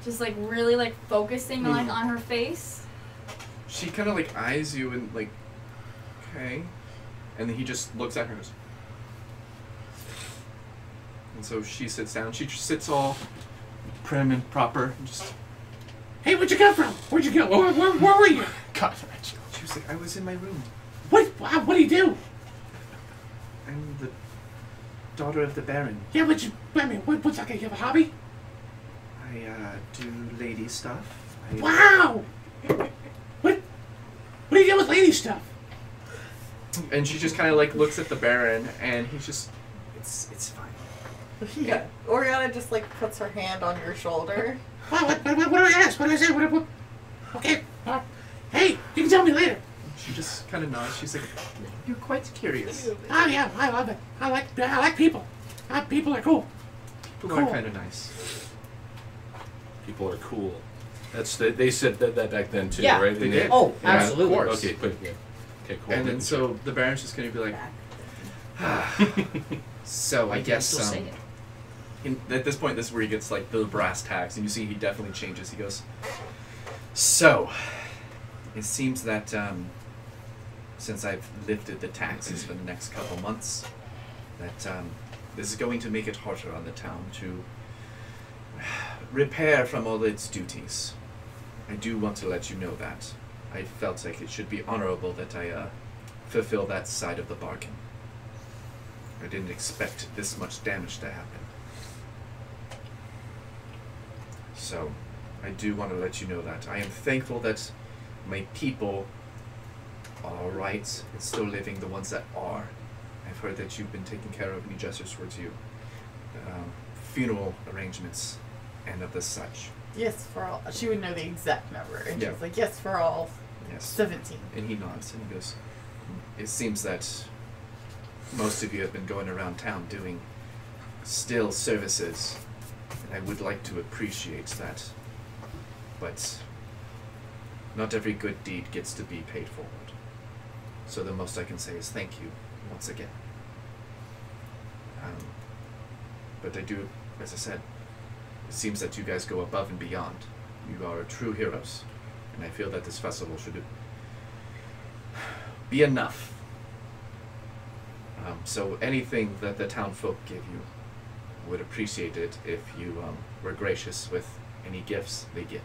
Just like really like focusing like on her face. She kind of like eyes you and like, okay. And then he just looks at her and goes, And so she sits down. She just sits all prim and proper. And just. Hey, where'd you come from? Where'd you go? Where were you? God, She was like, I was in my room. What do you do? I'm the daughter of the Baron. Yeah, what's that? You have a hobby? I do lady stuff. Wow! What do you do with lady stuff? And she just kind of like looks at the Baron, and he's just, it's fine. Yeah. Oriana just like puts her hand on your shoulder. What do I ask? What do I say? Okay. Hey, you can tell me later. She just kind of nods. She's like, you're quite curious. Oh yeah, I love it. I like people. People are cool. People are kind of nice. People are cool. They said that back then too, Yeah, right? they did. Oh, Yeah, absolutely. of course. Okay, quick. Yeah. Okay, cool. And then so the Baron's just gonna be like, so I guess Still say it. at this point, this is where he gets like the brass tacks, and you see he definitely changes. He goes, so it seems that since I've lifted the taxes for the next couple months, that this is going to make it harder on the town to repair from all its duties. I do want to let you know that. I felt like it should be honorable that I fulfill that side of the bargain. I didn't expect this much damage to happen. So, I do want to let you know that. I am thankful that my people are alright and still living, the ones that are. I've heard that you've been taking care of any gestures towards you. Funeral arrangements and of the such. Yes, for all. She would know the exact number. And Yeah. she's like, yes, for all. Yes. 17. And he nods and he goes, it seems that most of you have been going around town doing still services, and I would like to appreciate that. But not every good deed gets to be paid forward. So the most I can say is thank you once again. But I do, as I said, it seems that you guys go above and beyond. You are true heroes, and I feel that this festival should be enough. So anything that the town folk give you, would appreciate it if you were gracious with any gifts they give.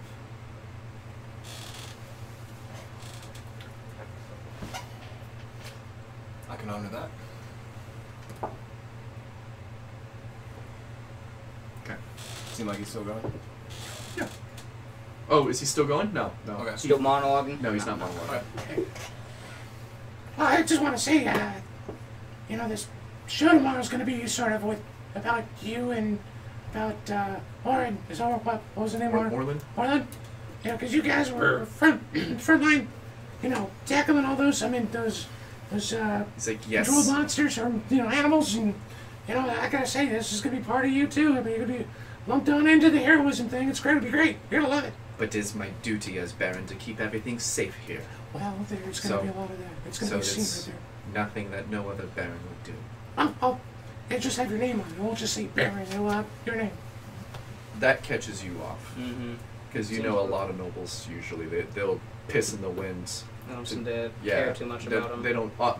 I can honor that. Okay. Seem like he's still going? Yeah. Oh, is he still going? No. Okay. Still monologuing? No, he's not monologuing. Well, I just want to say, this show tomorrow is going to be sort of about you and about Oren. What was the name? Orland? Orland? Because you guys were frontline, tackling all those. those He's like, yes. controlled monsters or animals, and I gotta say, this is gonna be part of you too. You're gonna be lumped on into the heroism thing. It's going to be great. You're gonna love it. But it is my duty as Baron to keep everything safe here. Well, there's going to be a lot of that. It's going to be a scene right there. Nothing that no other Baron would do. Oh, it'll just have your name on it. It won't just say Baron. It'll have your name. That catches you off. Because a lot of nobles usually they'll piss in the wind. They don't seem to care too much about them.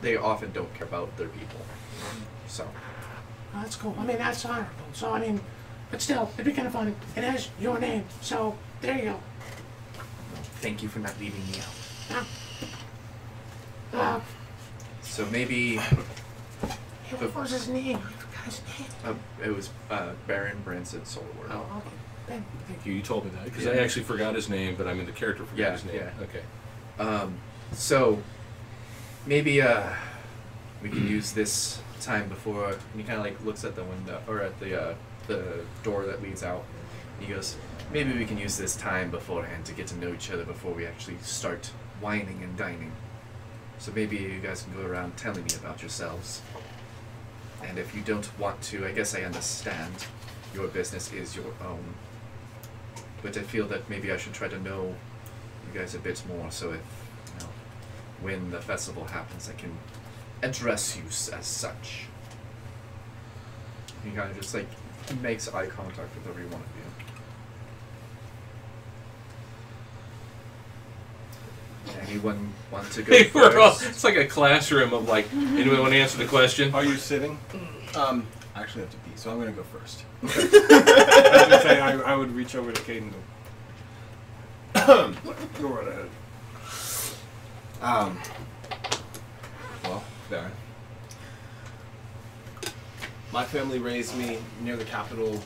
They often don't care about their people. So. Oh, that's cool. That's honorable. So but still, it'd be kind of fun. It has your name. So there you go. Thank you for not leaving me out. So maybe. What was his name? I forgot his name. It was Baron Branson Solarward. Oh, okay. Ben. Thank you. You told me that because I actually forgot his name, but the character forgot his name. Yeah. Okay. So maybe we can use this time before. And he kind of looks at the window or at the door that leads out. And he goes, maybe we can use this time beforehand to get to know each other before we actually start wining and dining. So maybe you guys can go around telling me about yourselves. And if you don't want to, I guess I understand. Your business is your own. But I feel that maybe I should try to know you guys a bit more, so if, when the festival happens, I can address you as such. He kind of just makes eye contact with every one of you. Anyone want to go first? It's like a classroom of anyone want to answer the question? Are you sitting? I actually have to pee, so I'm gonna go first. I was gonna say I would reach over to Cade and go. Go right ahead. Well, Baron. My family raised me near the capital,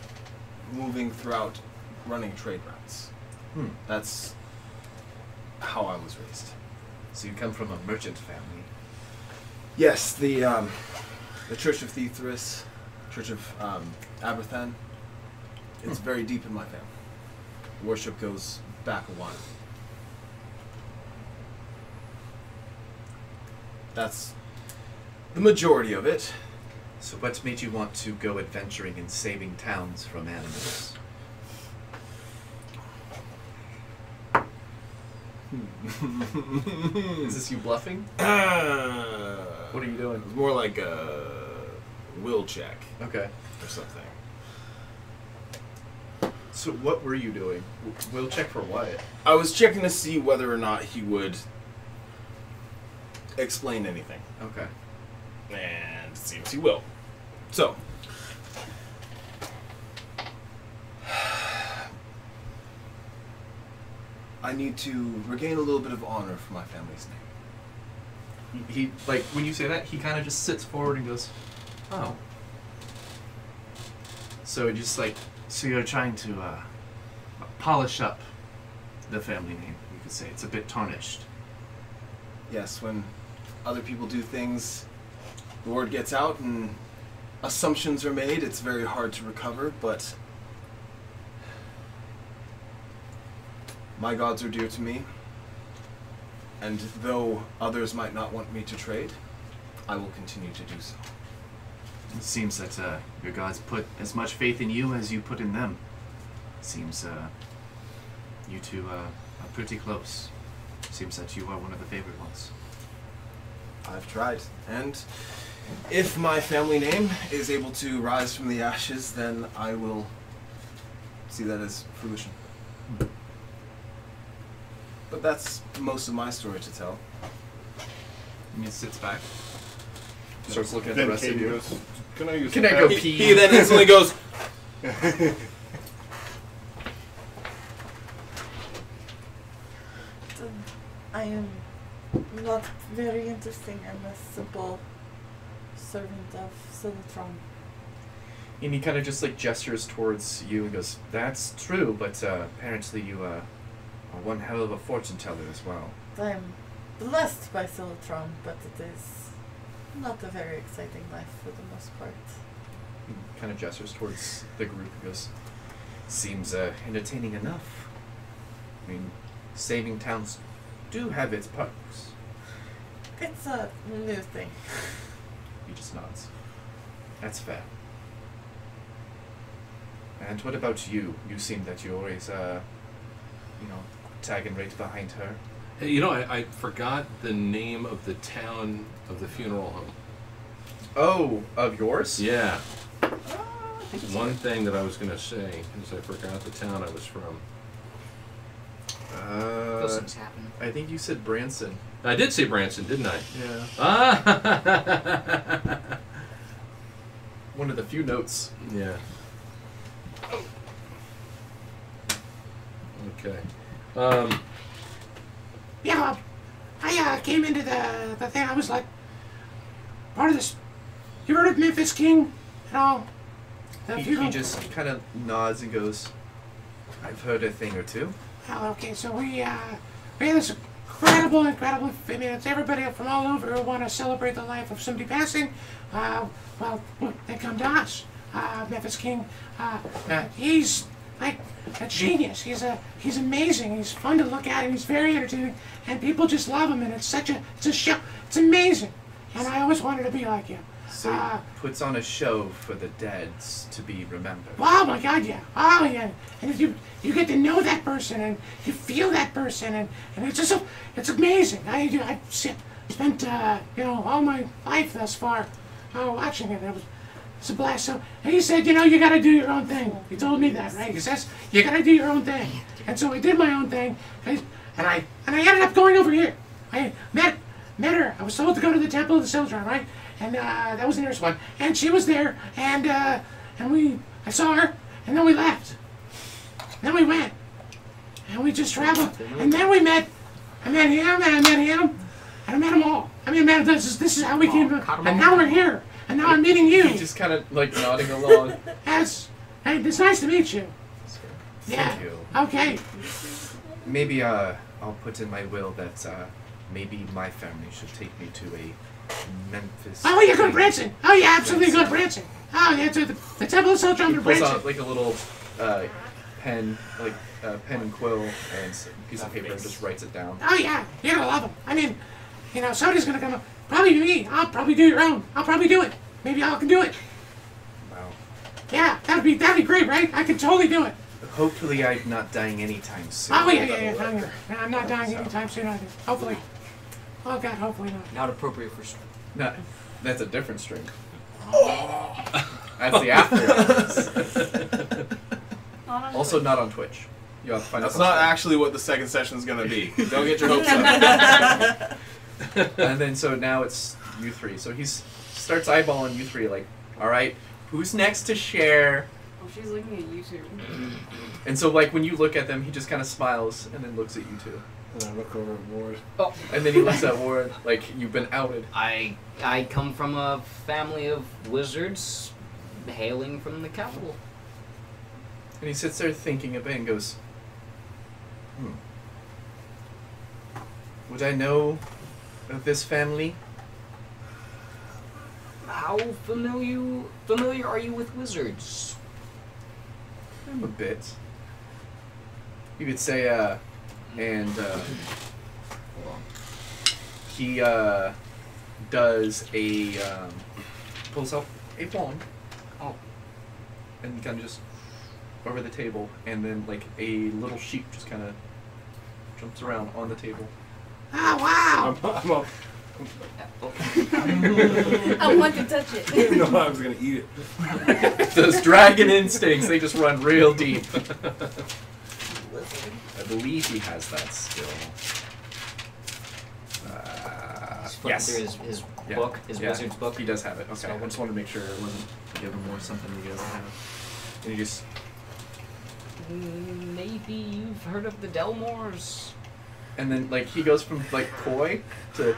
moving throughout, running trade routes. That's how I was raised. So you come from a merchant family. Yes, the Church of Theothris, Church of Aberthan. It's very deep in my family. Worship goes back a while. That's the majority of it. So what made you want to go adventuring and saving towns from animals? Is this you bluffing? What are you doing? It's more like a will check. Okay. Or something. So what were you doing? Will check for what? I was checking to see whether or not he would explain anything. Okay. And it seems he will. So. I need to regain a little bit of honor for my family's name. He like, when you say that, he kind of just sits forward and goes, oh. So just like, so you're trying to polish up the family name, you could say. It's a bit tarnished. Yes, when other people do things, the word gets out and assumptions are made. It's very hard to recover, but my gods are dear to me, and though others might not want me to trade, I will continue to do so. It seems that your gods put as much faith in you as you put in them. Seems you two are pretty close. Seems that you are one of the favorite ones. I've tried, and if my family name is able to rise from the ashes, then I will see that as fruition. But that's most of my story to tell. And he sits back, starts looking at the rest of you. Goes, Can I use Can I go pee? He then instantly goes, I am not very interesting. I'm a simple servant of Silitron. And he kind of just like gestures towards you and goes, "That's true, but apparently you are one hell of a fortune teller as well." I'm blessed by Silitron, but it is not a very exciting life for the most part. He kind of gestures towards the group and goes, "Seems entertaining enough. I mean, saving towns do have its perks." It's a new thing. He just nods. That's fair. And what about you? You seem that you're always, tagging right behind her. Hey, you know, I forgot the name of the town of the funeral home. Oh, of yours? Yeah. One thing that I was going to say is I forgot the town I was from. Those things happen. I think you said Branson. I did say Branson, didn't I? Yeah. Ah! One of the few notes. Yeah. Okay. Yeah, I came into the thing. I was like part of this. You heard of Memphis King at all? He just kind of nods and goes, "I've heard a thing or two." Oh, okay. So we have this incredible. I mean, it's everybody from all over who want to celebrate the life of somebody passing. Well, they come to us. Memphis King. He's like a genius. He's amazing. He's fun to look at, and he's very entertaining, and people just love him. And it's a show. It's amazing. And I always wanted to be like him. So he puts on a show for the deads to be remembered. Oh my God, yeah. Oh yeah. And if you get to know that person and you feel that person and it's just it's amazing. I spent all my life thus far watching it. It's a blast. So and he said, you got to do your own thing. He told me that, right? He says you got to do your own thing. And so I did my own thing, and I ended up going over here. I met her. I was told to go to the Temple of the Silitron, right? and that was the nearest one, and she was there, and I saw her, and then we left. Then we went, and we just traveled, and then I met him, and I met him, and I met them all. I mean, man, this is how we came, and now we're here, and now I'm meeting you. He's just kind of like nodding along. Hey, it's nice to meet you. Yeah. Thank you. Okay. Maybe I'll put in my will that maybe my family should take me to a Memphis. Oh, yeah, go to Branson. Oh, yeah, absolutely, go to Branson. Oh, yeah, to the Temple of Soldier He to pulls Branson. out like a little pen, like pen and quill and a piece of paper and just writes it down. Oh, yeah, you're gonna love him. I mean, you know, somebody's gonna come up. Probably me. I'll probably do your own. I'll probably do it. Maybe I can do it. Wow. Yeah, that'd be great, right? I could totally do it. Hopefully, I'm not dying anytime soon. Oh, yeah. I'm not dying anytime soon either. Hopefully. Oh, God, hopefully not. Not appropriate for. No, that's a different string. That's the after hours. Also, not on Twitch. You have to find That's out not actually what the second session is going to be. Don't get your hopes up. And then so now it's you three. So he starts eyeballing you three like, all right, who's next to share? Oh, she's looking at you two. And so like when you look at them, he just kind of smiles and then looks at you two. And I look over at Ward. Oh. And then he looks at Warren like you've been outed. I come from a family of wizards hailing from the capital. And he sits there thinking a bit and goes, would I know of this family? How familiar are you with wizards? I'm a bit. You could say, and hold on. He does a pulls out a wand. Oh. And he kind of just over the table, and then like a little sheep just kind of jumps around on the table. Oh, wow. I'm all, I want to touch it. no, I was gonna eat it. Those dragon instincts, they just run real deep. I believe he has that skill. He's flipping Yes. through his book, his wizard's book. He does have it. Okay, So- I just wanted to make sure it wasn't giving more something he doesn't have. And he just Maybe you've heard of the Delmores. and then like he goes from like coy to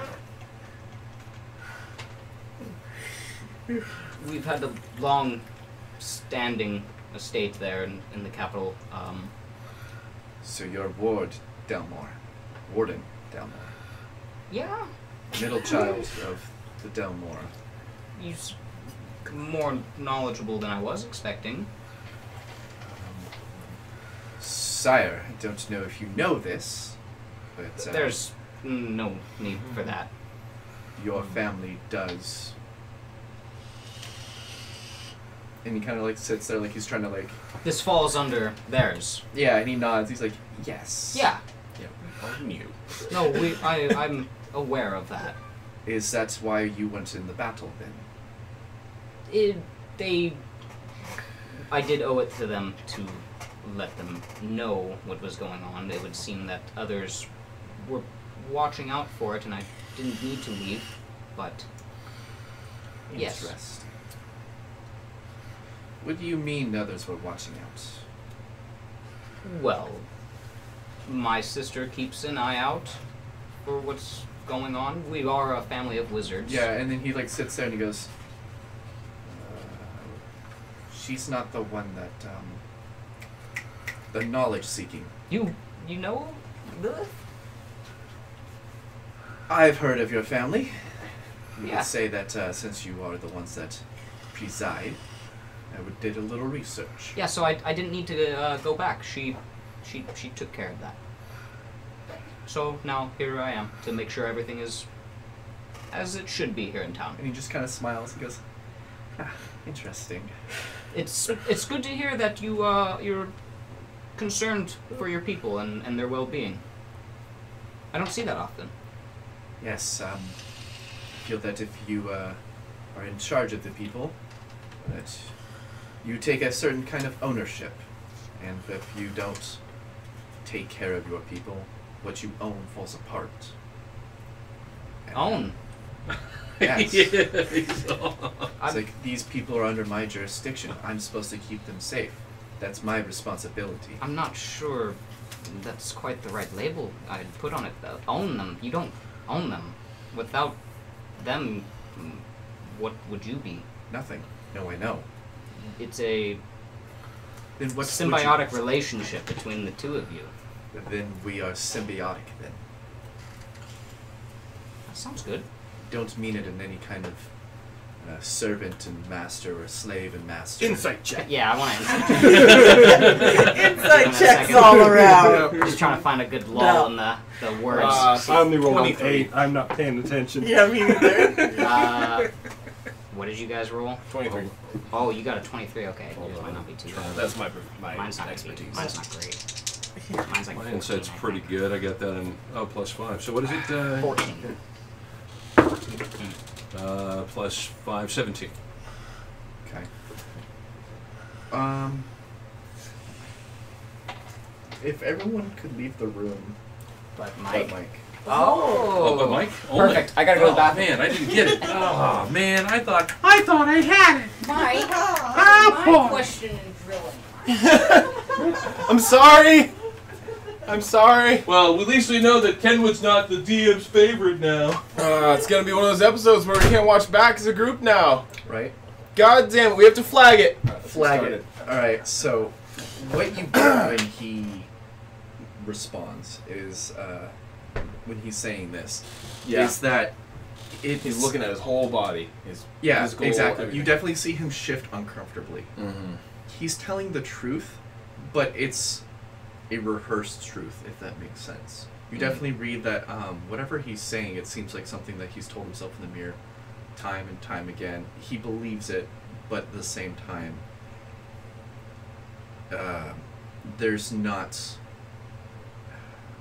We've had a long-standing estate there in the capital. so you're Ward Delmore, Warden Delmore, Yeah, middle child of the Delmore. he's more knowledgeable than I was expecting. Sire, I don't know if you know this, but There's no need for that. your family does. And he kind of like sits there like he's trying to like. This falls under theirs. Yeah, and he nods. He's like, yes. Yeah. Yeah. Pardon you. No, I'm aware of that. Is that why you went in the battle then? I did owe it to them to let them know what was going on. It would seem that others were watching out for it, and I didn't need to leave, but yes. Interesting. What do you mean others were watching out? Well, my sister keeps an eye out for what's going on. We are a family of wizards. Yeah, and then he like sits there and he goes, she's not the one that, the knowledge seeking. You know Lilith? I've heard of your family. You Yeah. would say that since you are the ones that preside, I did a little research. Yeah, so I didn't need to go back. She took care of that. So now here I am to make sure everything is as it should be here in town. And he just kind of smiles and goes, interesting. It's good to hear that you're concerned for your people and their well-being. I don't see that often. Yes, I feel that if you are in charge of the people, that you take a certain kind of ownership. And if you don't take care of your people, what you own falls apart. And Own? Yes. Yes. It's like, these people are under my jurisdiction. I'm supposed to keep them safe. That's my responsibility. I'm not sure that's quite the right label I'd put on it, though. Own them. You don't own them. Without them, what would you be? Nothing. No, I know. It's a Then what? symbiotic relationship between the two of you. Then we are symbiotic. Then That sounds good. don't mean it in any kind of servant and master or slave and master. Insight check. Yeah, I want to Insight checks all around. Just trying to find a good lull in the words. I only rolled an 23. 8. I'm not paying attention. Yeah, me neither. What did you guys roll? 23. Oh, you got a 23. Okay, yours might not be too bad. That's my Mine's not expertise. Great. Mine's not great. Mine's like My 14, insight's I pretty think. good. I got that in +5. So what is it? 14. +5, 17. Okay. If everyone could leave the room, But but Mike. Mike. Oh, but Mike? Only. Perfect. I gotta go to the Oh, bathroom. man, I didn't get it. Oh, man, I thought... I thought I had it. Mike, Ah, my boy. question is drilling. I'm sorry. I'm sorry. Well, at least we know that Kenwood's not the DM's favorite now. It's gonna be one of those episodes where we can't watch back as a group now. Right? God damn it, we have to flag it. Flag it. Alright, so what you get when he responds is, when he's saying this, Yeah. is that it's... He's looking at his whole body. His Yeah, physical, exactly. everything. You definitely see him shift uncomfortably. Mm-hmm. He's telling the truth, but it's a rehearsed truth, if that makes sense. You definitely read that whatever he's saying, it seems like something that he's told himself in the mirror time and time again. He believes it, but at the same time, there's not...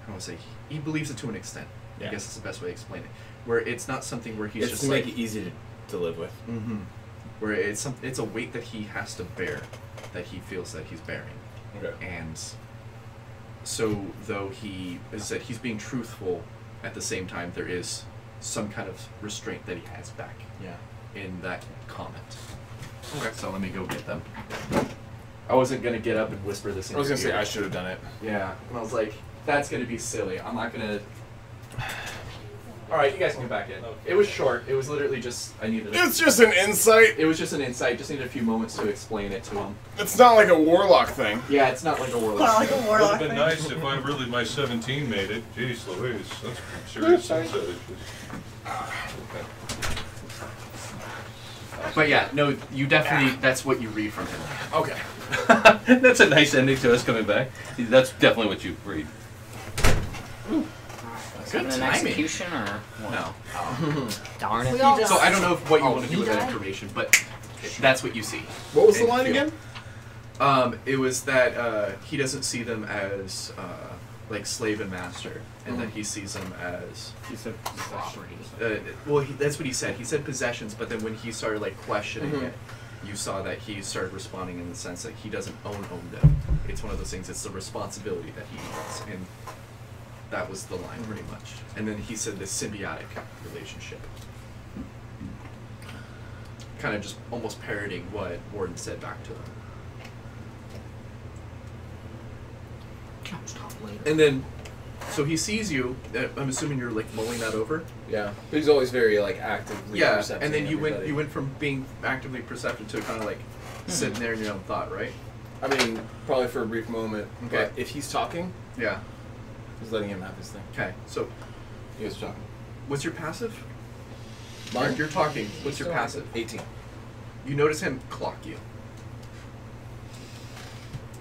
I want to say, he believes it to an extent. Yeah. I guess that's the best way to explain it. Where it's not something where he's It's just to like... make it easy to live with. Mm-hmm. Where it's a weight that he has to bear, that he feels that he's bearing. Okay. And so, though he is that he's being truthful, at the same time there is some kind of restraint that he has back. Yeah. In that comment. Okay. So let me go get them. I wasn't gonna get up and whisper this in I was your gonna say ear. I should have done it. Yeah. And I was like, that's gonna be silly. I'm not gonna. Alright, you guys can go back in. It was short. It was literally just, I needed it. It's just an insight. It was just an insight. Just needed a few moments to explain it to him. It's not like a warlock thing. Yeah, it's not like a warlock. Not like a Would warlock have been thing. nice if my 17 made it. Jeez Louise, that's serious insight. But yeah, no, you definitely, that's what you read from him. Okay. That's a nice ending to us coming back. That's definitely what you read. Good An timing. execution or what? No. Darn it. We all So I don't know what you Oh, want to do he with that died? information, but that's what you see. What was the And line feel. again? It was that he doesn't see them as like slave and master, and that he sees them as He said property. well, that's what he said. He said possessions, but then when he started like questioning Mhm. it, you saw that he started responding in the sense that he doesn't own them. It's one of those things. It's the responsibility that he owns, and that was the line pretty much. And then he said this symbiotic relationship, kind of just almost parroting what Warden said back to him. Can I stop later? And then, so he sees you. I'm assuming you're like mulling that over. Yeah. But he's always very like actively Yeah, percepting and then you everybody. went from being actively perceptive to kind of like sitting there in your own thought, right? I mean, probably for a brief moment. Okay. But if he's talking, Yeah. just letting him have his thing. Okay. So, He was talking. what's your passive? Mine? You're talking. What's your passive? 18. You notice him clock you.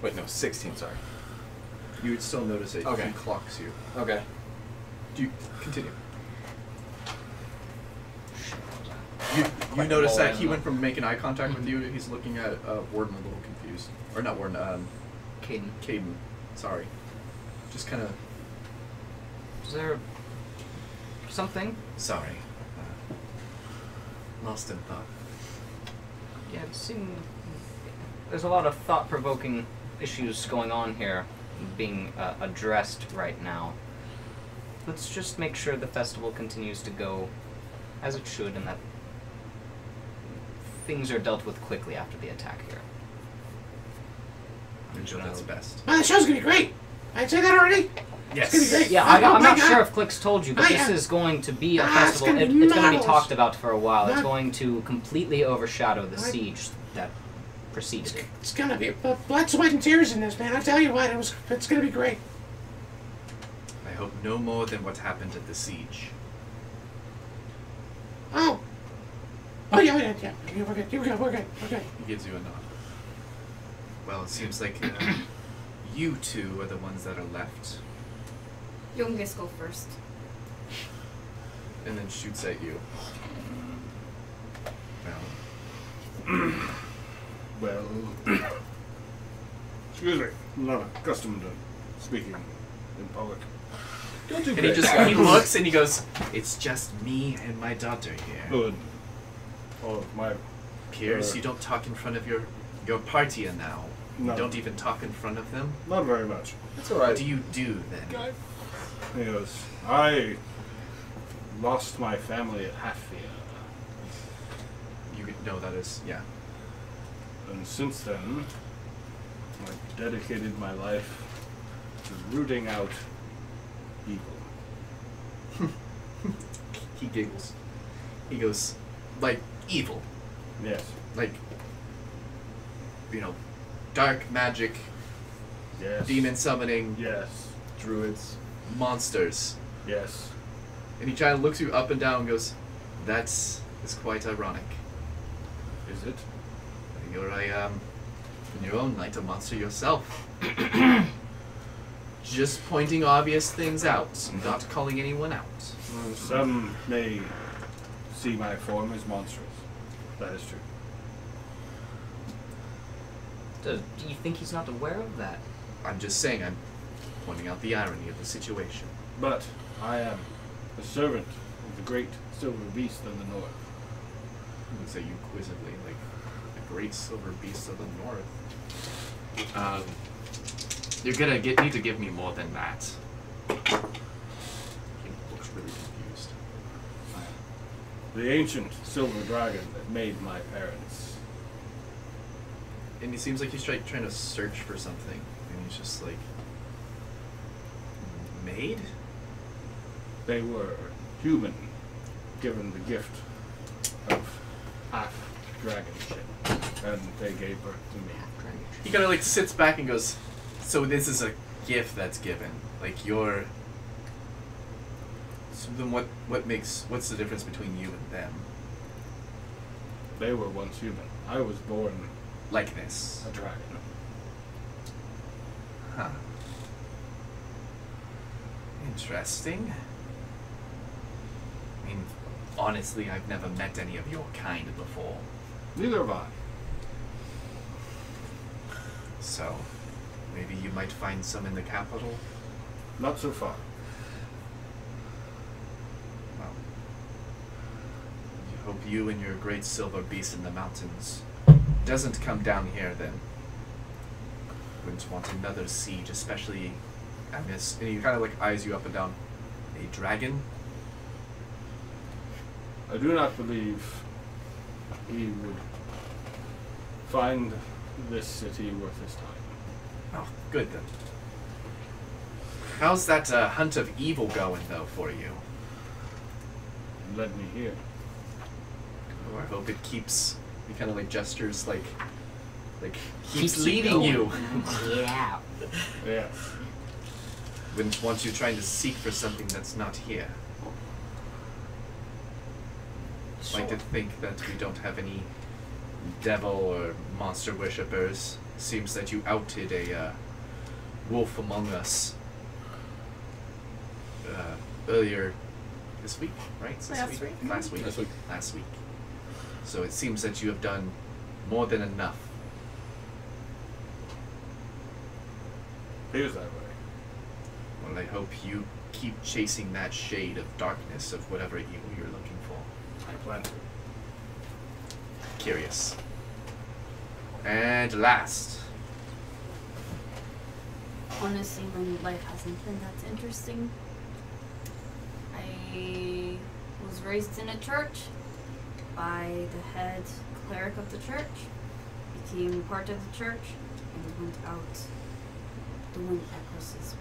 Wait, no, 16. Sorry. You would still notice it. Okay. He clocks you. Okay. Do you continue? You notice that he went from making eye contact with you to he's looking at Warden a little confused, or not Warden, Caden. Caden. Sorry. Just kind of Is there something? sorry. Lost in thought. Yeah, it seemed there's a lot of thought-provoking issues going on here being addressed right now. Let's just make sure the festival continues to go as it should and that things are dealt with quickly after the attack here. I'm sure that's best. Well, the show's gonna be great. I'd say that already. Yes. It's gonna be great. Yeah, I'm not sure if Clix told you, but this is going to be a it's festival. gonna be It's going to be marvelous. talked about for a while. It's Yeah. going to completely overshadow the siege that preceded it. It's gonna be blood, sweat, and tears in this, man. I tell you what, it's gonna be great. I hope no more than what happened at the siege. Oh. Oh yeah. We're good. We're good. He gives you a nod. Well, it seems like you two are the ones that are left, Youngest go first. and then shoots at you. Well, Well, excuse me, I'm not accustomed to speaking in public. and he looks and he goes, "It's just me and my daughter here. Good. Oh, my. Pierce, you don't talk in front of your party now. No. You don't even talk in front of them. Not very much. That's alright. What do you do then?" He goes, I lost my family at Hatfield. You know that is, yeah. And since then, I've dedicated my life to rooting out evil. He giggles. He goes, like, evil. Yes. Like, you know, dark magic, Yes. demon summoning, Yes. Druids. monsters. Yes. And he kind of looks you up and down and goes, "That is quite ironic. Is it? You're in your own right, a monster yourself. Just pointing obvious things out, not calling anyone out." Some may see my form as monstrous. That is true. Do you think he's not aware of that? I'm just saying, I'm pointing out the irony of the situation. But I am a servant of the great silver beast of the north. I would say you quizzically, like, the great silver beast of the north. You're gonna need to give me more than that. He looks really confused. The ancient silver dragon that made my parents. And he seems like he's trying to search for something, and he's just like, "Maid?" They were human, given the gift of half dragon ship, and they gave birth to me. He kind of like sits back and goes, "So this is a gift that's given. Like you're. So then what's the difference between you and them? They were once human. I was born Like this? a dragon. Huh. Interesting. I mean, honestly, I've never met any of your kind before. Neither have I. So, maybe you might find some in the capital? Not so far. Well, I hope you and your great silver beast in the mountains doesn't come down here then. Wouldn't want another siege, especially and he kind of like eyes you up and down. A dragon? I do not believe he would find this city worth his time. Oh, good then. How's that hunt of evil going though for you? Led me here. Oh, I hope it keeps. He kind of like gestures like keeps Keeps you leading going. you. Yeah. Yes. Wouldn't want you trying to seek for something that's not here. Like to think that we don't have any devil or monster worshippers. Seems that you outed a wolf among us earlier this week, right? Last week. Last week. Last week. Last week. So it seems that you have done more than enough. Feels that way. Well, I hope you keep chasing that shade of darkness of whatever evil you're looking for. I plan to. Curious. And last. Honestly, my life hasn't been that interesting. I was raised in a church by the head cleric of the church, became part of the church, and went out doing Eccles's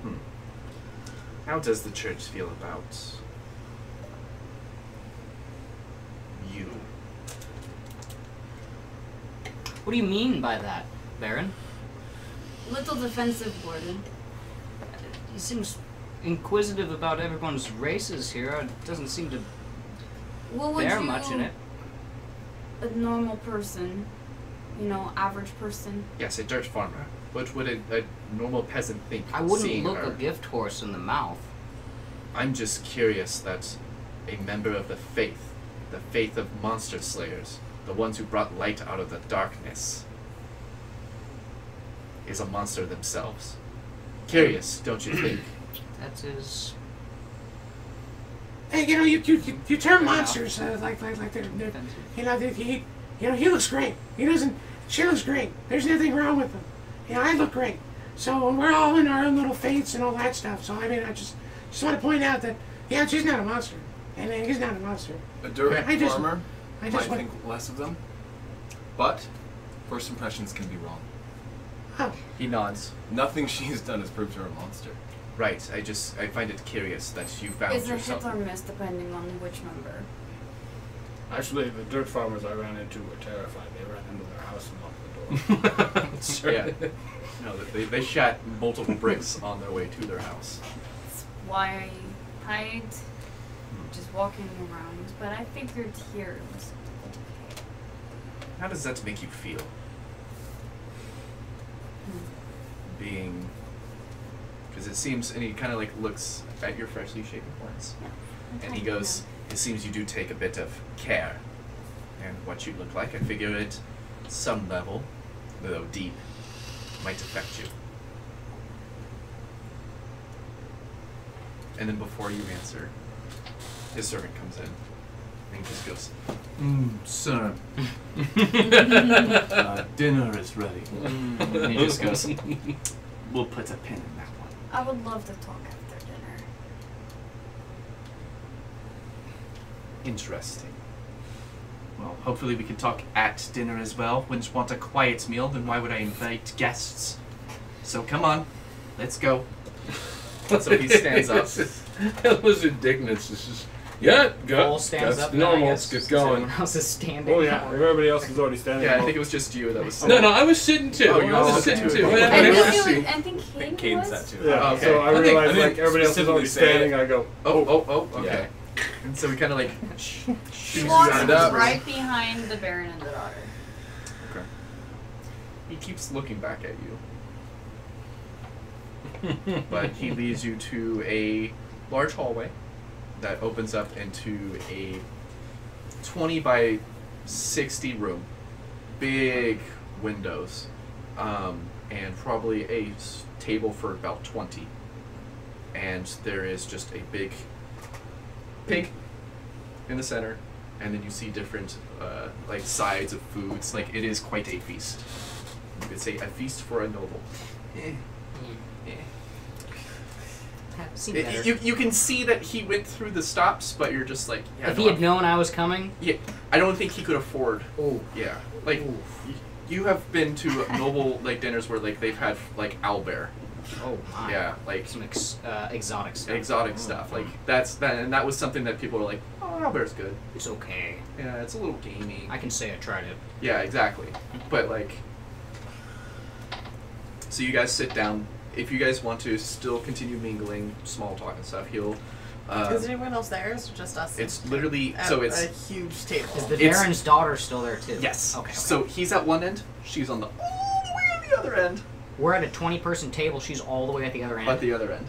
work. How does the church feel about you? What do you mean by that, Baron? Little defensive, Gordon. He seems inquisitive about everyone's races here. It doesn't seem to What would bear you, much in it. a normal person, average person? Yes, a dirt farmer. What would a normal peasant think? I wouldn't seeing look her? a gift horse in the mouth. I'm just curious that a member of the faith of monster slayers, the ones who brought light out of the darkness, is a monster themselves. Curious, don't you think? That's his. Hey, you term monsters like they're he looks great. She looks great. There's nothing wrong with them. I look great. So we're all in our own little faiths and all that stuff. So I mean, I just want to point out that she's not a monster, and he's not a monster. A dirt farmer I might just think less of them, but first impressions can be wrong. Oh. He nods. Nothing she's done has proved her a monster. Right, I find it curious that you found It's a yourself. hit or miss depending on which member. Actually, the dirt farmers I ran into were terrified. They ran into their house and locked the door. Yeah. No, they shot multiple bricks on their way to their house. That's why I hide, just walking around. But I figured here it was okay. How does that make you feel? Being, because it seems, and he kind of like looks at your freshly shaven horns, and he goes, "It seems you do take a bit of care, and what you look like. I figure at some level, though deep, might affect you." And then before you answer, his servant comes in, and he just goes, Sir, dinner is ready. and he just goes, We'll put a pin in that one. I would love to talk after dinner. "Interesting. Well, hopefully we can talk at dinner as well. Wouldn't want a quiet meal, then why would I invite guests? So come on, let's go." So he stands up. That was indignance. This is go. Cole stands That's up. Now, I normal. guess, Get going. Everyone else is standing. Oh yeah, everybody else is already standing. Yeah, I think it was just you that was. No, I was sitting too. Oh, you I was were sitting sitting too. too. I think Caden Caden's was. that too. Yeah, Okay. so I realized like everybody else is already specifically say it. standing. I go, Oh, okay. And so we kind of like She shoots walks you out of this room. right behind the Baron and the daughter. Okay. He keeps looking back at you. But he leads you to a large hallway that opens up into a 20 by 60 room. Big windows. And probably a table for about 20. And there is just a big pig in the center. And then you see different like sides of foods. Like it is quite a feast. You could say a feast for a noble. Seen better. You can see that he went through the stops, but you're just like, yeah. If he had known I was coming, yeah, I don't think he could afford. oh, Yeah, like you have been to noble like dinners where like they've had like owlbear. oh my. Yeah, like Some exotic stuff. exotic stuff. Like and that was something that people were like, oh, owlbear's good. It's okay. Yeah, it's a little gamey. I can say I tried it. Yeah, exactly. But like, so you guys sit down. If you guys want to still continue mingling, small talk and stuff, he'll. Is anyone else there? Or is it just us? It's literally at so it's a huge table. Is the It's- Baron's daughter still there too? yes. Okay. So he's at one end. She's on the all the way on the other end. We're at a 20-person table. She's all the way at the other end. At the other end.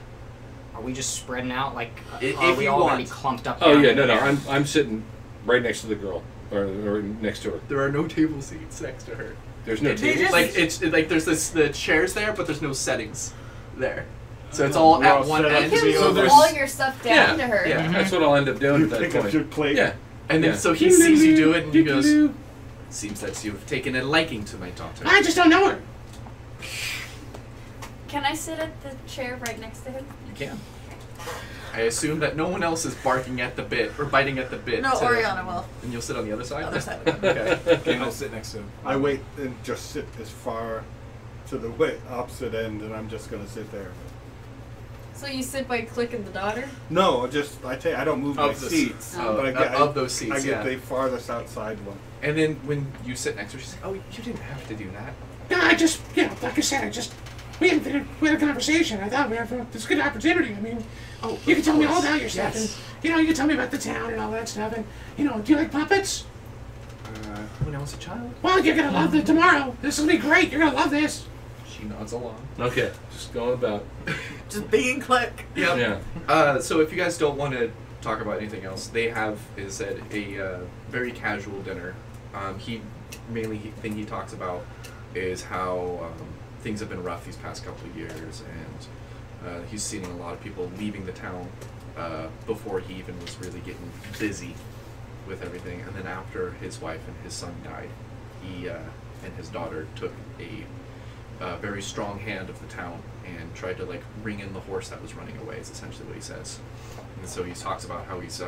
Are we just spreading out? Like, If are we you all want. gonna be clumped up? Oh down yeah, in no. there? I'm sitting right next to the girl, or next to her. There are no table seats next to her. There's no They table. just- Like it's like there's the chairs there, but there's no settings there. So it's all We're at all one set up end. to You be can over. move there's- all your stuff down Yeah, to her. yeah. That's what I'll end up doing you at that pick up point. your plate. Yeah. And then Yeah. so he sees you do it, and he goes, "Seems that you've taken a liking to my daughter." I just don't know her. Can I sit at the chair right next to him? You can. I assume that no one else is barking at the bit or biting at the bit. No, Oriana will. And you'll sit on the other side? Other side. Okay. Okay, I'll sit next to him. I wait and just sit as far to the opposite end, and I'm just gonna sit there. So you sit by Click and the daughter? No, I don't move my Of the seats, Oh. but I get of those seats, I get yeah. the farthest outside one. And then when you sit next to her, she's like, "Oh, you didn't have to do that." No, I just, like I said, we had a conversation. I thought this a good opportunity. I mean, Oh, you can of tell me all course. about your stuff, Yes. and you can tell me about the town and all that stuff, and do you like puppets? When I was a child. Well, you're gonna love it tomorrow. This will be great. You're gonna love this. She nods along. Okay, just going about. Just being Click. Yep. Yeah. So if you guys don't want to talk about anything else, they have, as I said, a very casual dinner. Thing he talks about is how things have been rough these past couple of years, and he's seen a lot of people leaving the town before he even was really getting busy with everything. And then after his wife and his son died, he and his daughter took a very strong hand of the town and tried to ring in the horse that was running away, is essentially what he says. And so he talks about how he's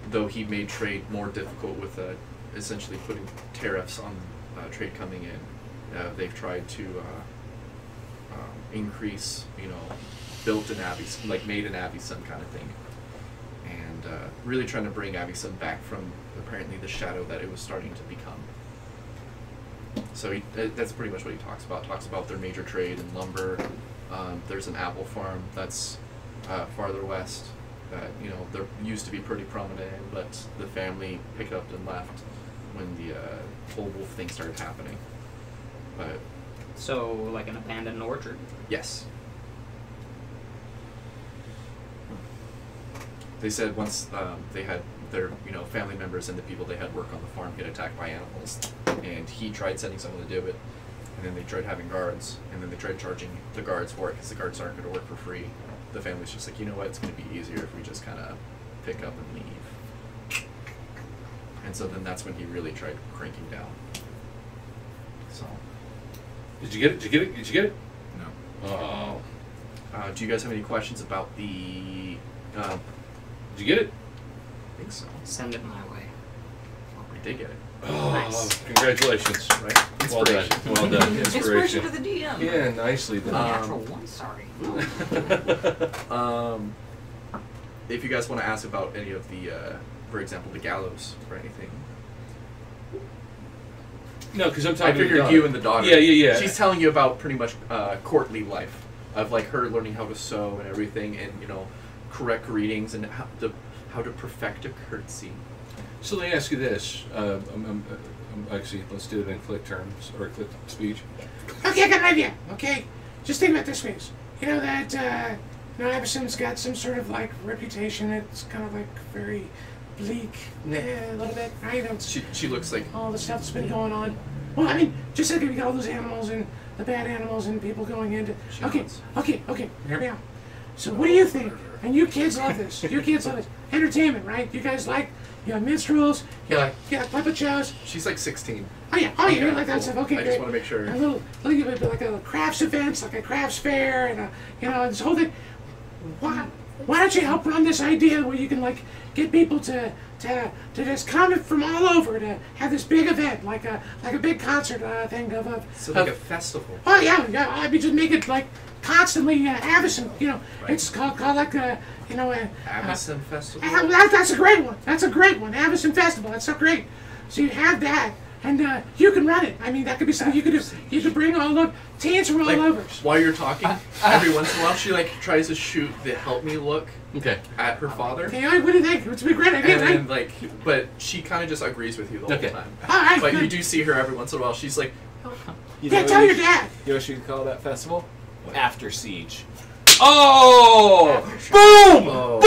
though he made trade more difficult with essentially putting tariffs on trade coming in, they've tried to increase, built an Abbey, made an Abbeyson kind of thing, and really trying to bring Abbeyson back from apparently the shadow that it was starting to become. So that's pretty much what he talks about. Talks about their major trade in lumber. There's an apple farm that's farther west that there used to be pretty prominent in, but the family picked up and left when the whole wolf thing started happening. But So, like an abandoned orchard. yes, they said once they had their family members and the people they had work on the farm get attacked by animals, and he tried sending someone to do it, and then they tried having guards, and then they tried charging the guards for it because the guards aren't going to work for free. The family's just like, you know what, it's going to be easier if we just kind of pick up and leave. And so then that's when he really tried cranking down. So. Did you get it? Did you get it? Did you get it? No. Oh. Do you guys have any questions about the? Did you get it? I think so. Send it my way. We did get it. Oh, Nice. congratulations! Right. Well done. Inspiration. Well done. Inspiration to the DM. Yeah, nicely done. Natural one, sorry. If you guys want to ask about any of the, for example, the gallows or anything. No, because I'm I talking to figured the you and the daughter. Yeah. She's telling you about pretty much courtly life of her learning how to sew and everything, and correct greetings and how to perfect a curtsy. So let me ask you this. Actually, let's do it in Click terms or Click speech. Okay, I got an idea. Okay, just think about this, please. You know that Abbyson's got some sort of reputation. It's kind of very bleak, a little bit. Right? She looks like all the stuff that's been going on. Well, I mean, just like we got all those animals and the bad animals and people going into. Okay, hear me out. So what do you think? And you kids love this. You kids love it. Entertainment, right? You guys you have minstrels. You like puppet shows. She's like 16. Oh yeah, you like that cool. stuff. Okay, I great. just want to make sure. A little a crafts events, like a crafts fair, and this whole thing. Why don't you help run this idea where you can get people to just come from all over to have this big event, like a big concert thing of. So like a festival. Oh yeah. I mean, just make it constantly Abbeyson. Right. It's called Abbeyson Festival. That's a great one. That's a great one. Abbeyson Festival. That's so great. So you have that, and you can run it. I mean, that could be something you could do. You could bring all the teens from all over. While you're talking, every once in a while she tries to shoot the help me look at her father. Okay, what do you think? It's a great idea, and right? then but she kind of just agrees with you the whole time. All right, but good. you do see her every once in a while. She's like, Tell your dad. You know what you could call that festival? After Siege. Oh! oh.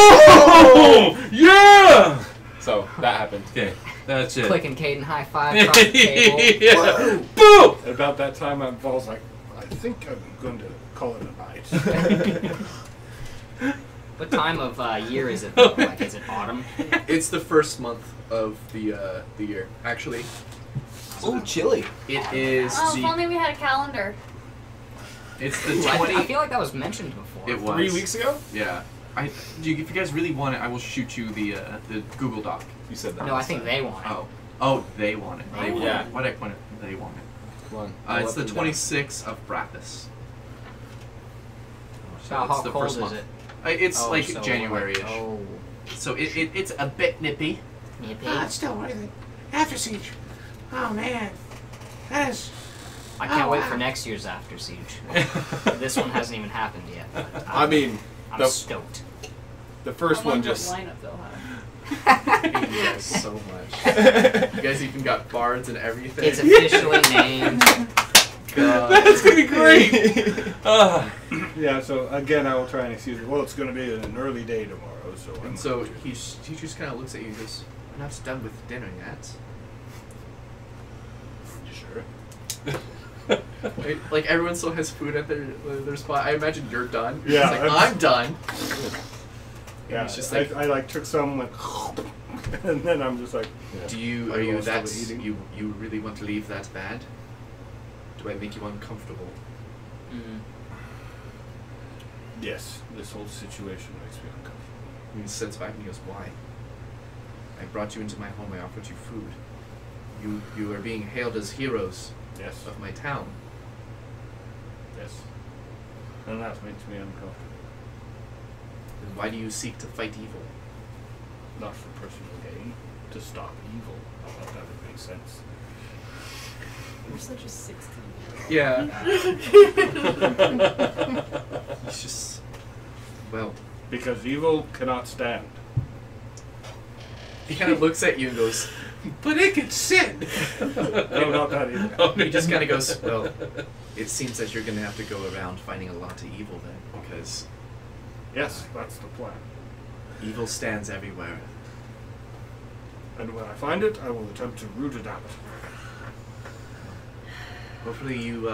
Boom! Yeah! So that happened. Okay, that's it. Click and Caden high five across the table. Yeah. Boom! At about that time, Vol's like, I think I'm going to call it a night. What time of year is it though? Is it autumn? It's the first month of the year, actually. Oh, chilly. It is Oh, if the. only we had a calendar. It's the Ooh, 20. I feel like that was mentioned before. It was 3 weeks ago? Yeah. if you guys really want it, I will shoot you the Google Doc. You said that. No, I think they want it. Oh, they want it. They want Yeah. it. What I want it? They want it. Come on. It's the 26th of Brathis. So how it's the cold first is month. it? It's Oh, like so January-ish. Oh. So it's a bit nippy. It's still what is it? After Siege. Oh man, that is. I can't Oh, wait wow. for next year's After Siege. This one hasn't even happened yet. but I mean, I'm stoked. the first I one wonder what just. lineup they'll have. You guys so much. You guys even got bards and everything. It's officially named. God. That's gonna be great. Yeah. So again, I will try and excuse it. Well, it's gonna be an early day tomorrow, so. And so he just kind of looks at you and goes, "We're not done with dinner yet." Sure. Like everyone still has food at their spot. I imagine you're done. Yeah, He's like, I'm done. Yeah. It's just like, I like took some, went, and then I'm just like. are you Everyone's that still eating? you really want to leave that bad? Do I make you uncomfortable? Mm. Yes, this whole situation makes me uncomfortable. And he sits back and he goes, "Why? I brought you into my home. I offered you food. You are being hailed as heroes Yes. of my town. Yes. And that makes me uncomfortable. Then why do you seek to fight evil?" Not for personal gain, to stop evil. I thought that would make sense. You're such a 16. Yeah. He's just, well, Because evil cannot stand. he kind of looks at you and goes, But it can sin. No, not that either. he just kind of goes, "Well, it seems that you're going to have to go around fighting a lot of evil then, because Yes, that's the plan. evil stands everywhere." And when I find it, I will attempt to root it out. Hopefully you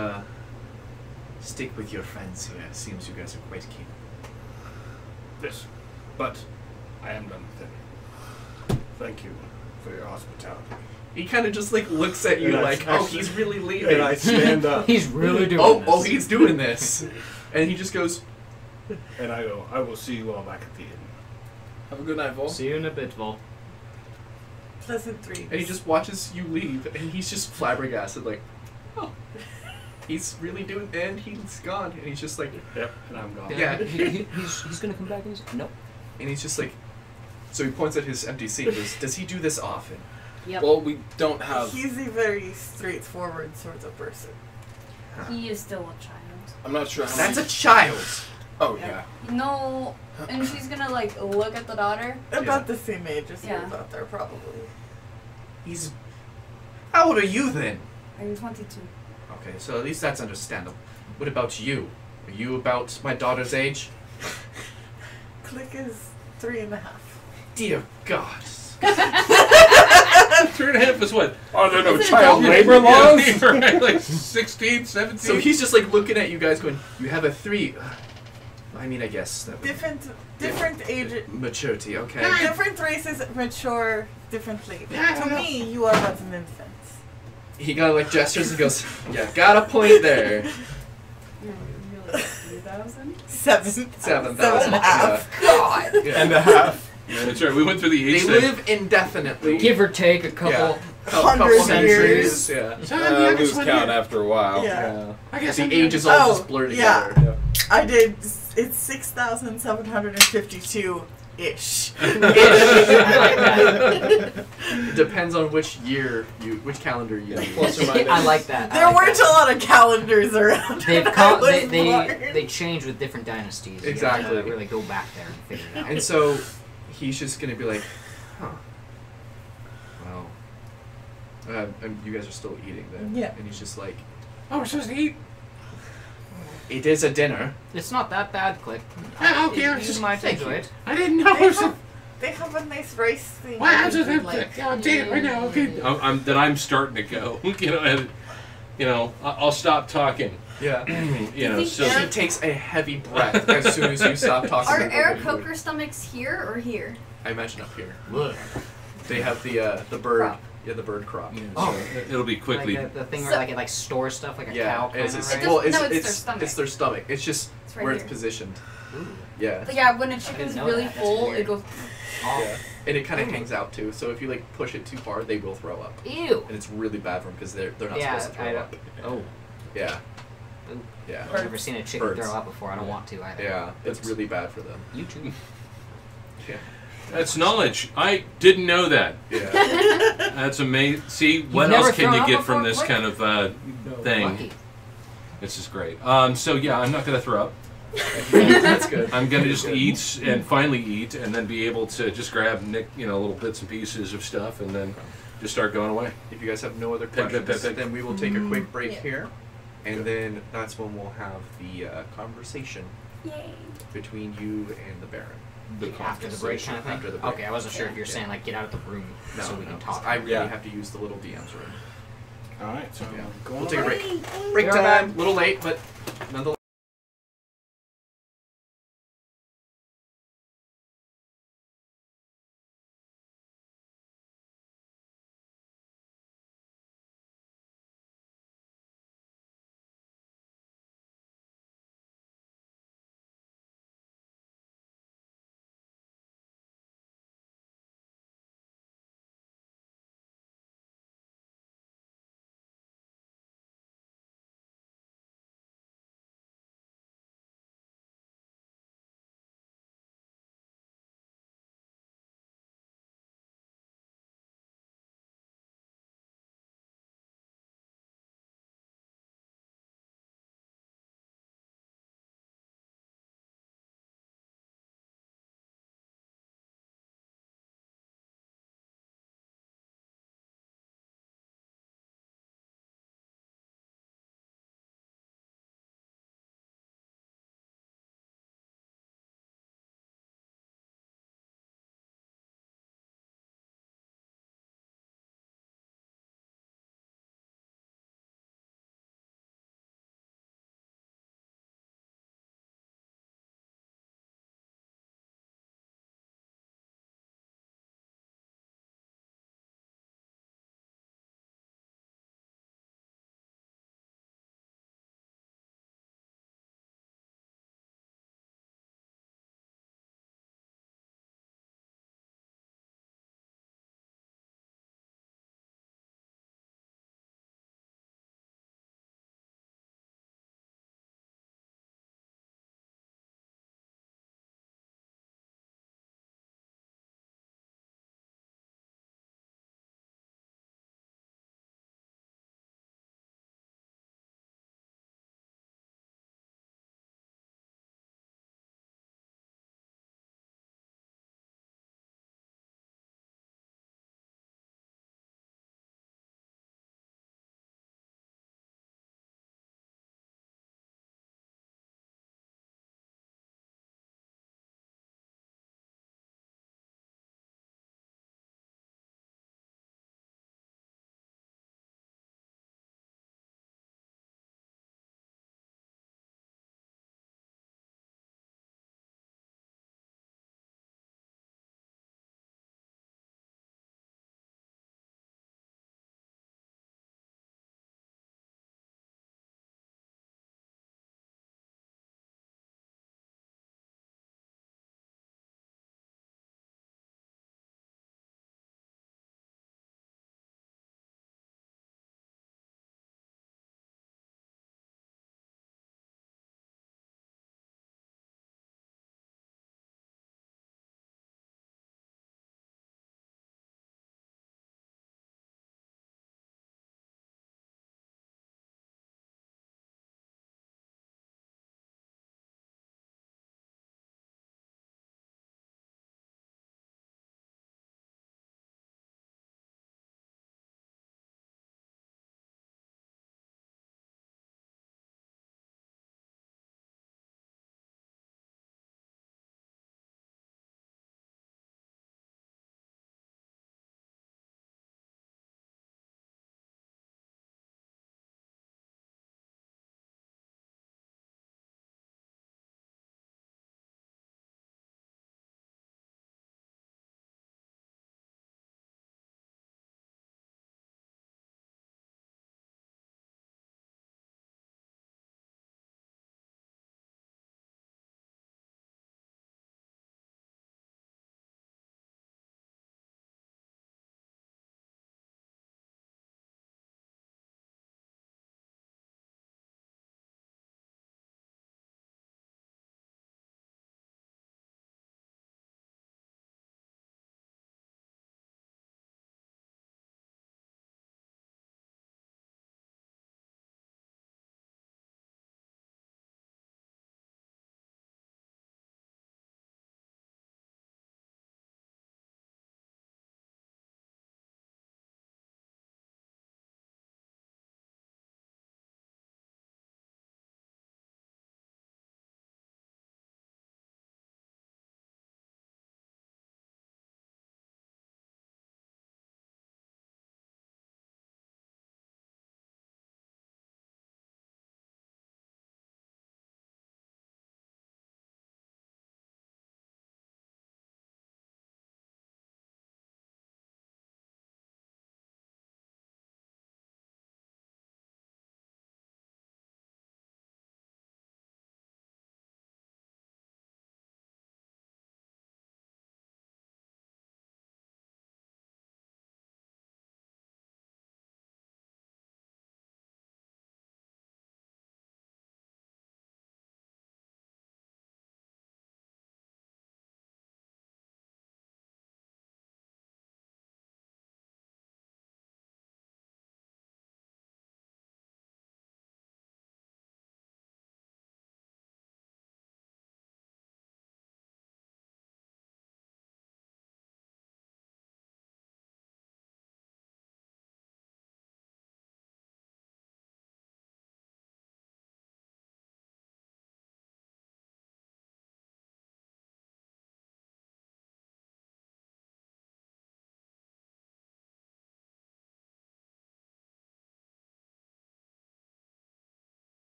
stick with your friends here. It seems you guys are quite keen. Yes. But I am done with it. Thank you for your hospitality. He kind of just like looks at you And I like, "Oh, actually- he's really leaving." And I stand up. He's really doing oh, this. oh, he's doing this. And he just goes, And I go, I will see you all back at the inn. Have a good night, Vol. See you in a bit, Vol. Pleasant dreams. and he just watches you leave, and he's just flabbergasted, like, "Oh, he's really doing," and he's gone, and he's just like, Yep, and I'm gone. Yeah. He's gonna come back and he's nope. and he's just like, so he points at his empty seat. And goes, "Does he do this often?" Yep. Well, we don't have. He's a very straightforward sort of person. He is still a child. I'm not sure how. That's a many- child. Oh yeah. No, and she's gonna like look at the daughter. About the same age as Yeah. yours out there, probably. He's. How old are you then? I'm 22. Okay, so at least that's understandable. What about you? Are you about my daughter's age? Click is 3.5. Dear God. 3.5 is what? Are there no Is it child adult? labor laws? Yeah, right, like 16, 17? So he's just like looking at you guys going, "You have a 3. I mean, I guess that would Different age. maturity, okay. Different races mature differently. Yeah, I To don't know. me, you are as an infant. He kind of like gestures and goes, "Yeah, got a point there." You're like 3,000? 7,000. 7,000. half. God. Yeah. And a half. Yeah, that's right. We went through the They age thing. live indefinitely. Give or take a couple. Yeah. Hundred centuries. years. Yeah. So I'm the youngest Lose one count here. after a while. Yeah. I guess The I'm ages the all Oh, just blur yeah. together. I did. It's 6,752 ish. Depends on which which calendar you use. Plus or minus. I like that. There weren't a lot of calendars around. They've when come, I they, was they, born. they change with different dynasties. You Exactly. gotta really go back there and figure it out. And so he's just gonna be like, "Huh. Well, and you guys are still eating then." Yeah. And he's just like, Oh, we're supposed to eat? "It is a dinner." It's not that bad, Click. Yeah, okay, I was You just- might thank enjoy you. it. I didn't know. They have a nice rice thing. Well, I'm just, with, I'm taking it right now, okay? I'm starting to go. I'll stop talking. Yeah. So He takes a heavy breath as soon as you stop talking. Are about Eric what you're doing. Coker stomachs here or here? I imagine up here. They have the bird. Prop. Yeah, the bird crop. Yeah, Oh. so it'll be quickly. Like the thing where So- like it like stores stuff like a Yeah, cow. it's, kinda, it's, right? well, it's, No, it's their it's, stomach. it's their stomach. It's just It's right where here. it's positioned. Ooh. Yeah. But yeah, when a chicken's know really that. That's full, weird. it goes. Oh. Yeah. And it kind of hangs out too. So if you like push it too far, they will throw up. Ew. And it's really bad for them because they're not Yeah, supposed to I throw don't- up. Oh. Yeah. Ooh. Yeah. I've never seen a chicken Birds. throw up before. I don't want to either. Yeah. It's really bad for them. You too. Yeah. That's knowledge. I didn't know that. Yeah. That's amazing. See, what never else can thrown you up get from before, this Blake? kind of thing? Lucky. This is great. So yeah, I'm not gonna throw up. That's good. I'm gonna just Good. eat and finally eat, and then be able to just grab little bits and pieces of stuff, and then just start going away. If you guys have no other Pick, pick, questions, pick, pick. then we will take a quick break Yeah. here, and then that's when we'll have the conversation Yay. between you and the Baron. After the break kind of thing? After the break. Okay, I wasn't sure if you were Yeah. saying like get out of the room No, so we no, can 'cause talk. I really Yeah. have to use the little DM's room. All right, so Yeah. go We'll on. take a break. Wait. Break Be right time. back. Little late, but nonetheless.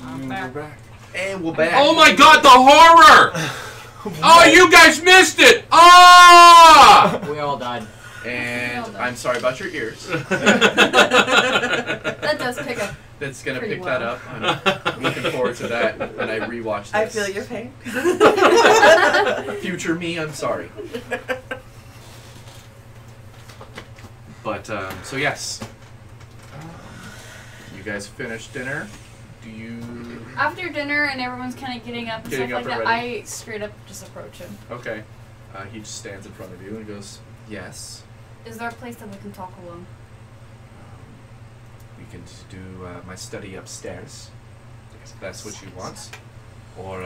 I'm back. And we're back. Oh my god, the horror! Oh, you guys missed it! Ah! We all died. And I'm sorry about your ears. That does pick up. That's gonna Pretty pick well. that up. I'm looking forward to that when I rewatch this. I feel your pain. Future me, I'm sorry. But so yes, you guys finished dinner. Do you? After dinner and everyone's kind of getting up and Getting stuff up like and that, ready. I straight up just approach him. Okay. He just stands in front of you and goes, "Yes." Is there a place that we can talk alone? We can do my study upstairs, if that's what you want. Or,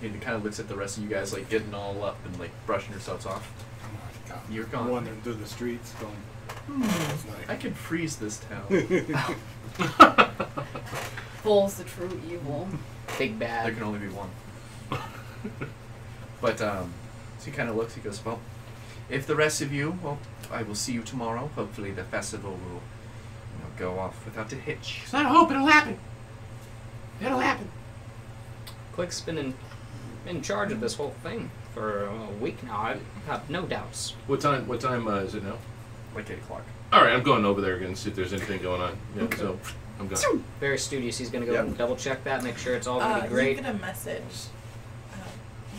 he kind of looks at the rest of you guys, like, getting all up and, like, brushing yourselves off. You're gone. Wandering through the streets, going, I can freeze this town. Bull's the true evil. Big bad. There can only be one. But, so he kind of looks, he goes, well, if the rest of you, well, I will see you tomorrow. Hopefully the festival will, go off without a hitch. It's not a hope, it'll happen. It'll happen. Click's been in charge of this whole thing for a week now. I have no doubts. What time is it now? Like 8 o'clock. Alright, I'm going over there again to see if there's anything going on. Yeah, so I'm going. Very studious. He's going to go Yep. and double check that, make sure it's all going to be great. You get a message.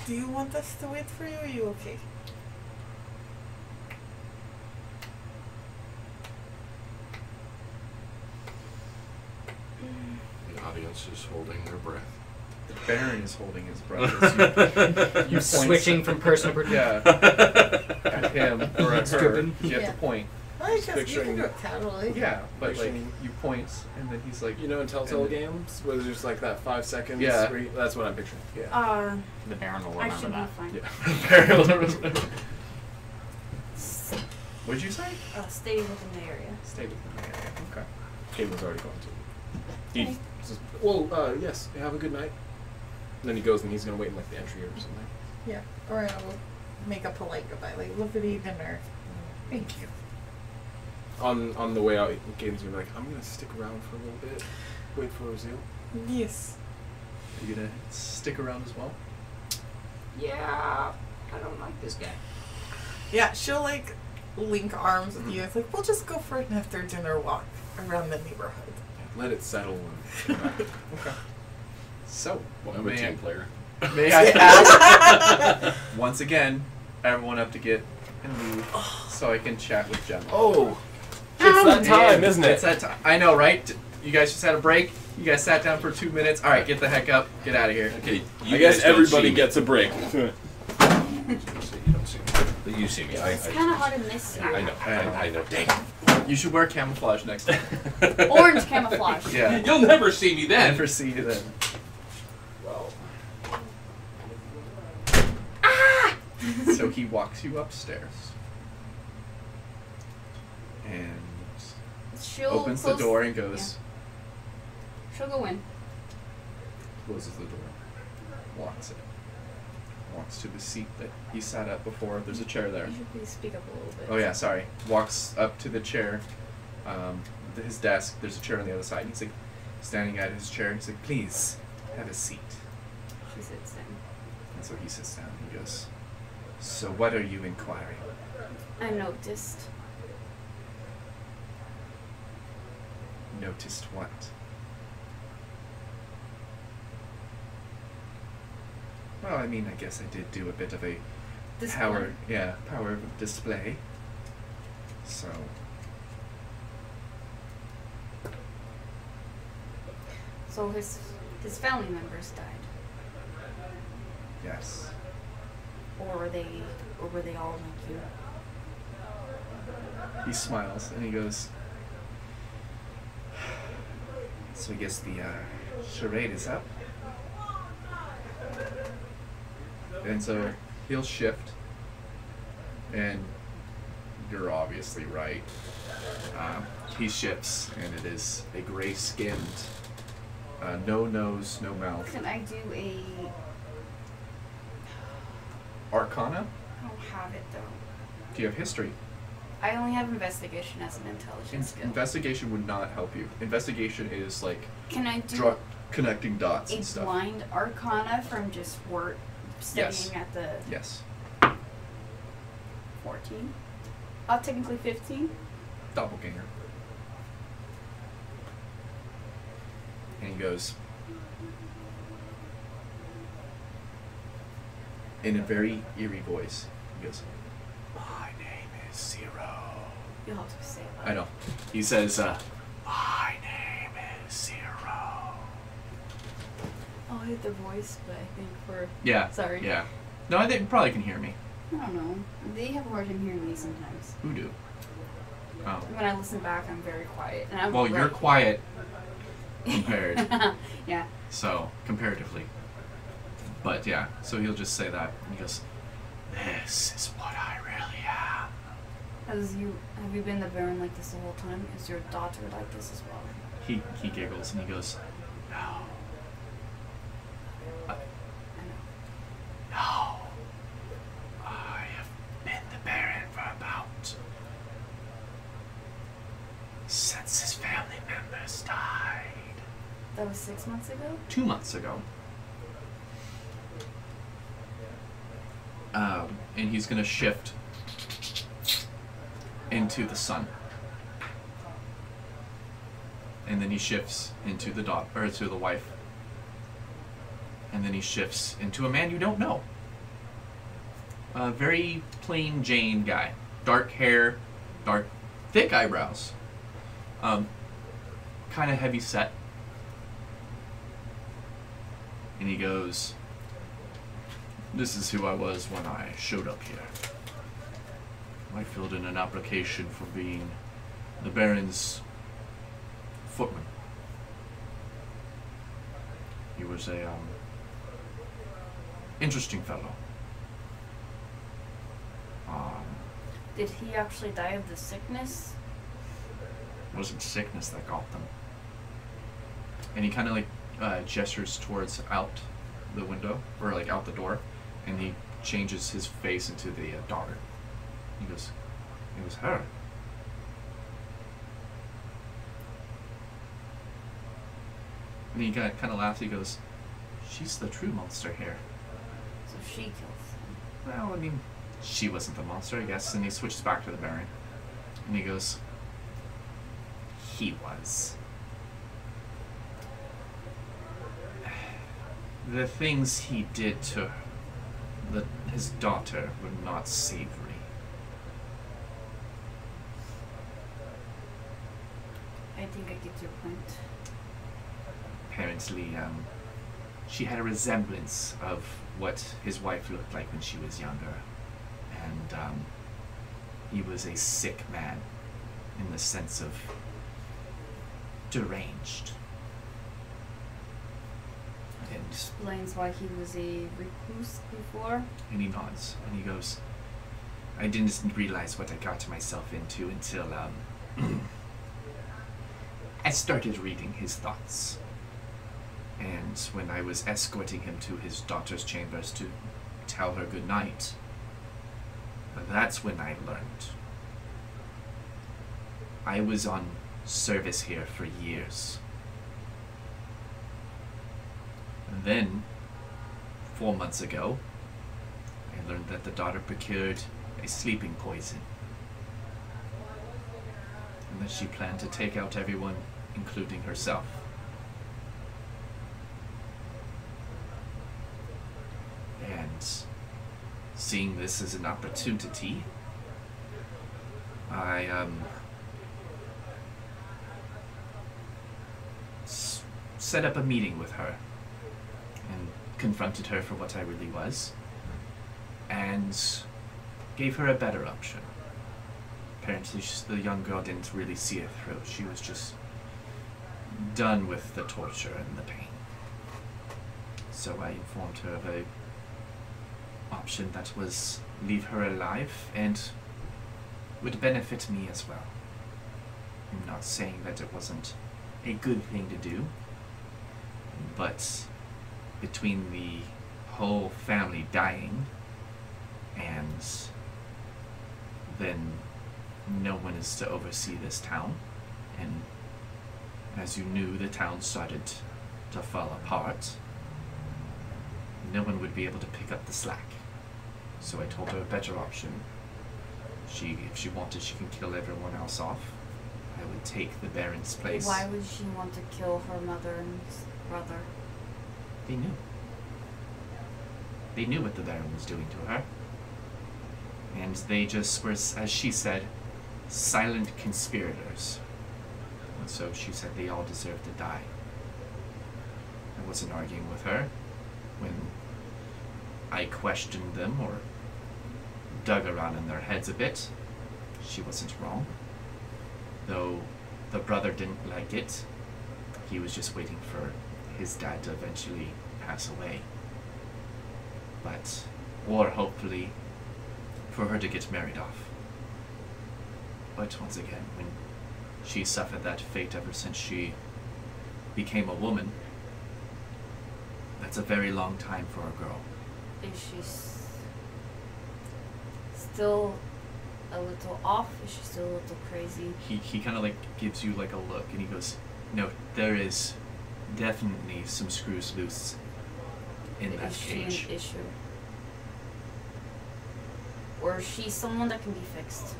Do you want us to wait for you, or are you okay? The audience is holding their breath. The Baron is holding his breath. As you point Switching from person to person. Yeah. At him or at her. You have Yeah. to point. I guess you picturing- can do it casually. Yeah, but like Picturing- you point and then he's like, You know in Telltale And- games where there's just like that 5 seconds? Yeah. Where that's what I'm picturing. Yeah. The Baron will I remember should be that. fine. Yeah. Baron. What'd you say? Stay within the area. Stay with me. Okay. Caitlin's already gone too. He says, well, yes, have a good night. And then he goes and he's going to wait in like the entry or something. Yeah. Or I will make a polite goodbye, like lovely dinner. Thank you. On the way out, Caitlin's going to be like, I'm going to stick around for a little bit. Wait for Ozil. Yes. Are you gonna stick around as well? Yeah, I don't like this guy. Yeah, she'll like link arms with you. It's like, we'll just go for an after dinner walk around the neighborhood. Let it settle and come back. Okay. So, Well, I'm a team player. May I ask once again everyone up to get and leave so I can chat with Gemma. Oh! It's that time, And isn't it? It's that time. I know, right? You guys just had a break. You guys sat down for 2 minutes. All right, get the heck up. Get out of here. Okay, you I guess guys don't everybody see me. gets a break. You don't see me. But you see me. It's kind of hard to miss you. I know. I know. Dang. You should wear camouflage next time. Orange camouflage. Yeah. You'll never see me then. Never see you then. Well, So he walks you upstairs and She'll opens the close- door and goes, She'll go in. closes the door, walks it, walks to the seat that he sat at before. There's a chair there. You should please speak up a little bit. Oh yeah, sorry. Walks up to the chair, his desk. There's a chair on the other side. He's like standing at his chair. He's like, "Please have a seat." She sits down. And so he sits down. He goes, "So what are you inquiring?" I noticed. Noticed what? Well, I mean, I guess I did do a bit of a power display. So, So his family members died, yes. or were they all like you? He smiles and he goes, "So I guess the charade is up." And so he'll shift, and you're obviously right. He shifts, and it is a gray-skinned, no nose, no mouth. Can I do a? Arcana? I don't have it though. Do you have history? I only have investigation as an intelligence skill. Investigation would not help you. Investigation is like Can I do connecting dots a and stuff. blind arcana from just studying at the Yes. 14? Technically 15. Doppelganger. And he goes, in a very eerie voice, he goes, "My name is Zero." You'll have to say it. I know. He says, "My name is Zero." I'll hit the voice, but I think for... Yeah. Sorry. Yeah. No, I think you probably can hear me. I don't know. They have a hard time hearing me sometimes. Who do? Oh. When I listen back, I'm very quiet. And I'm Well, you're quiet compared. Yeah. So, comparatively. But yeah, so he'll just say that. And he goes, "This is what I really am." Have you been the Baron like this the whole time? Is your daughter like this as well? He giggles and he goes, "No. No. I have been the Baron for about... since his family members died." That was 6 months ago? 2 months ago. And he's gonna shift into the sun. And then he shifts into the daughter, or to the wife. And then he shifts into a man you don't know. A very plain Jane guy. Dark hair, thick eyebrows. Kind of heavy set. And he goes, "This is who I was when I showed up here. I filled in an application for being the Baron's footman. He was a interesting fellow. Did he actually die of the sickness? It wasn't sickness that got them." And he kind of like gestures towards out the window, or like out the door, and he changes his face into the daughter. He goes, "It was her." And he kind of laughs. He goes, "She's the true monster here." So she kills him. Well, I mean, she wasn't the monster, I guess. And he switches back to the Baron. And he goes, "He was. The things he did to his daughter were not savory." I think I get your point. Apparently, she had a resemblance of what his wife looked like when she was younger. And he was a sick man in the sense of deranged. And Explains why he was a recluse before. And he nods, and he goes, "I didn't realize what I got myself into until, I started reading his thoughts. And when I was escorting him to his daughter's chambers to tell her good night, that's when I learned. I was on service here for years. And then, 4 months ago, I learned that the daughter procured a sleeping poison. And that she planned to take out everyone, including herself. And seeing this as an opportunity, I set up a meeting with her and confronted her for what I really was, and gave her a better option. Apparently the young girl didn't really see it through. She was just done with the torture and the pain. So I informed her of a option that was leave her alive and would benefit me as well. I'm not saying that it wasn't a good thing to do, but between the whole family dying and then no one is to oversee this town, and as you knew, the town started to fall apart. No one would be able to pick up the slack. So I told her a better option. If she wanted, she can kill everyone else off. I would take the Baron's place. Why would she want to kill her mother and brother? They knew. They knew what the Baron was doing to her. And they just were, as she said, silent conspirators. And so she said they all deserved to die. I wasn't arguing with her. When I questioned them or dug around in their heads a bit, she wasn't wrong. Though the brother didn't like it, he was just waiting for his dad to eventually pass away. Or hopefully for her to get married off. But once again, when she suffered that fate ever since she became a woman, that's a very long time for a girl. Is she still a little off? Is she still a little crazy? He kind of like gives you like a look and he goes, no, there is definitely some screws loose in that cage. Is she an issue? Or is she someone that can be fixed?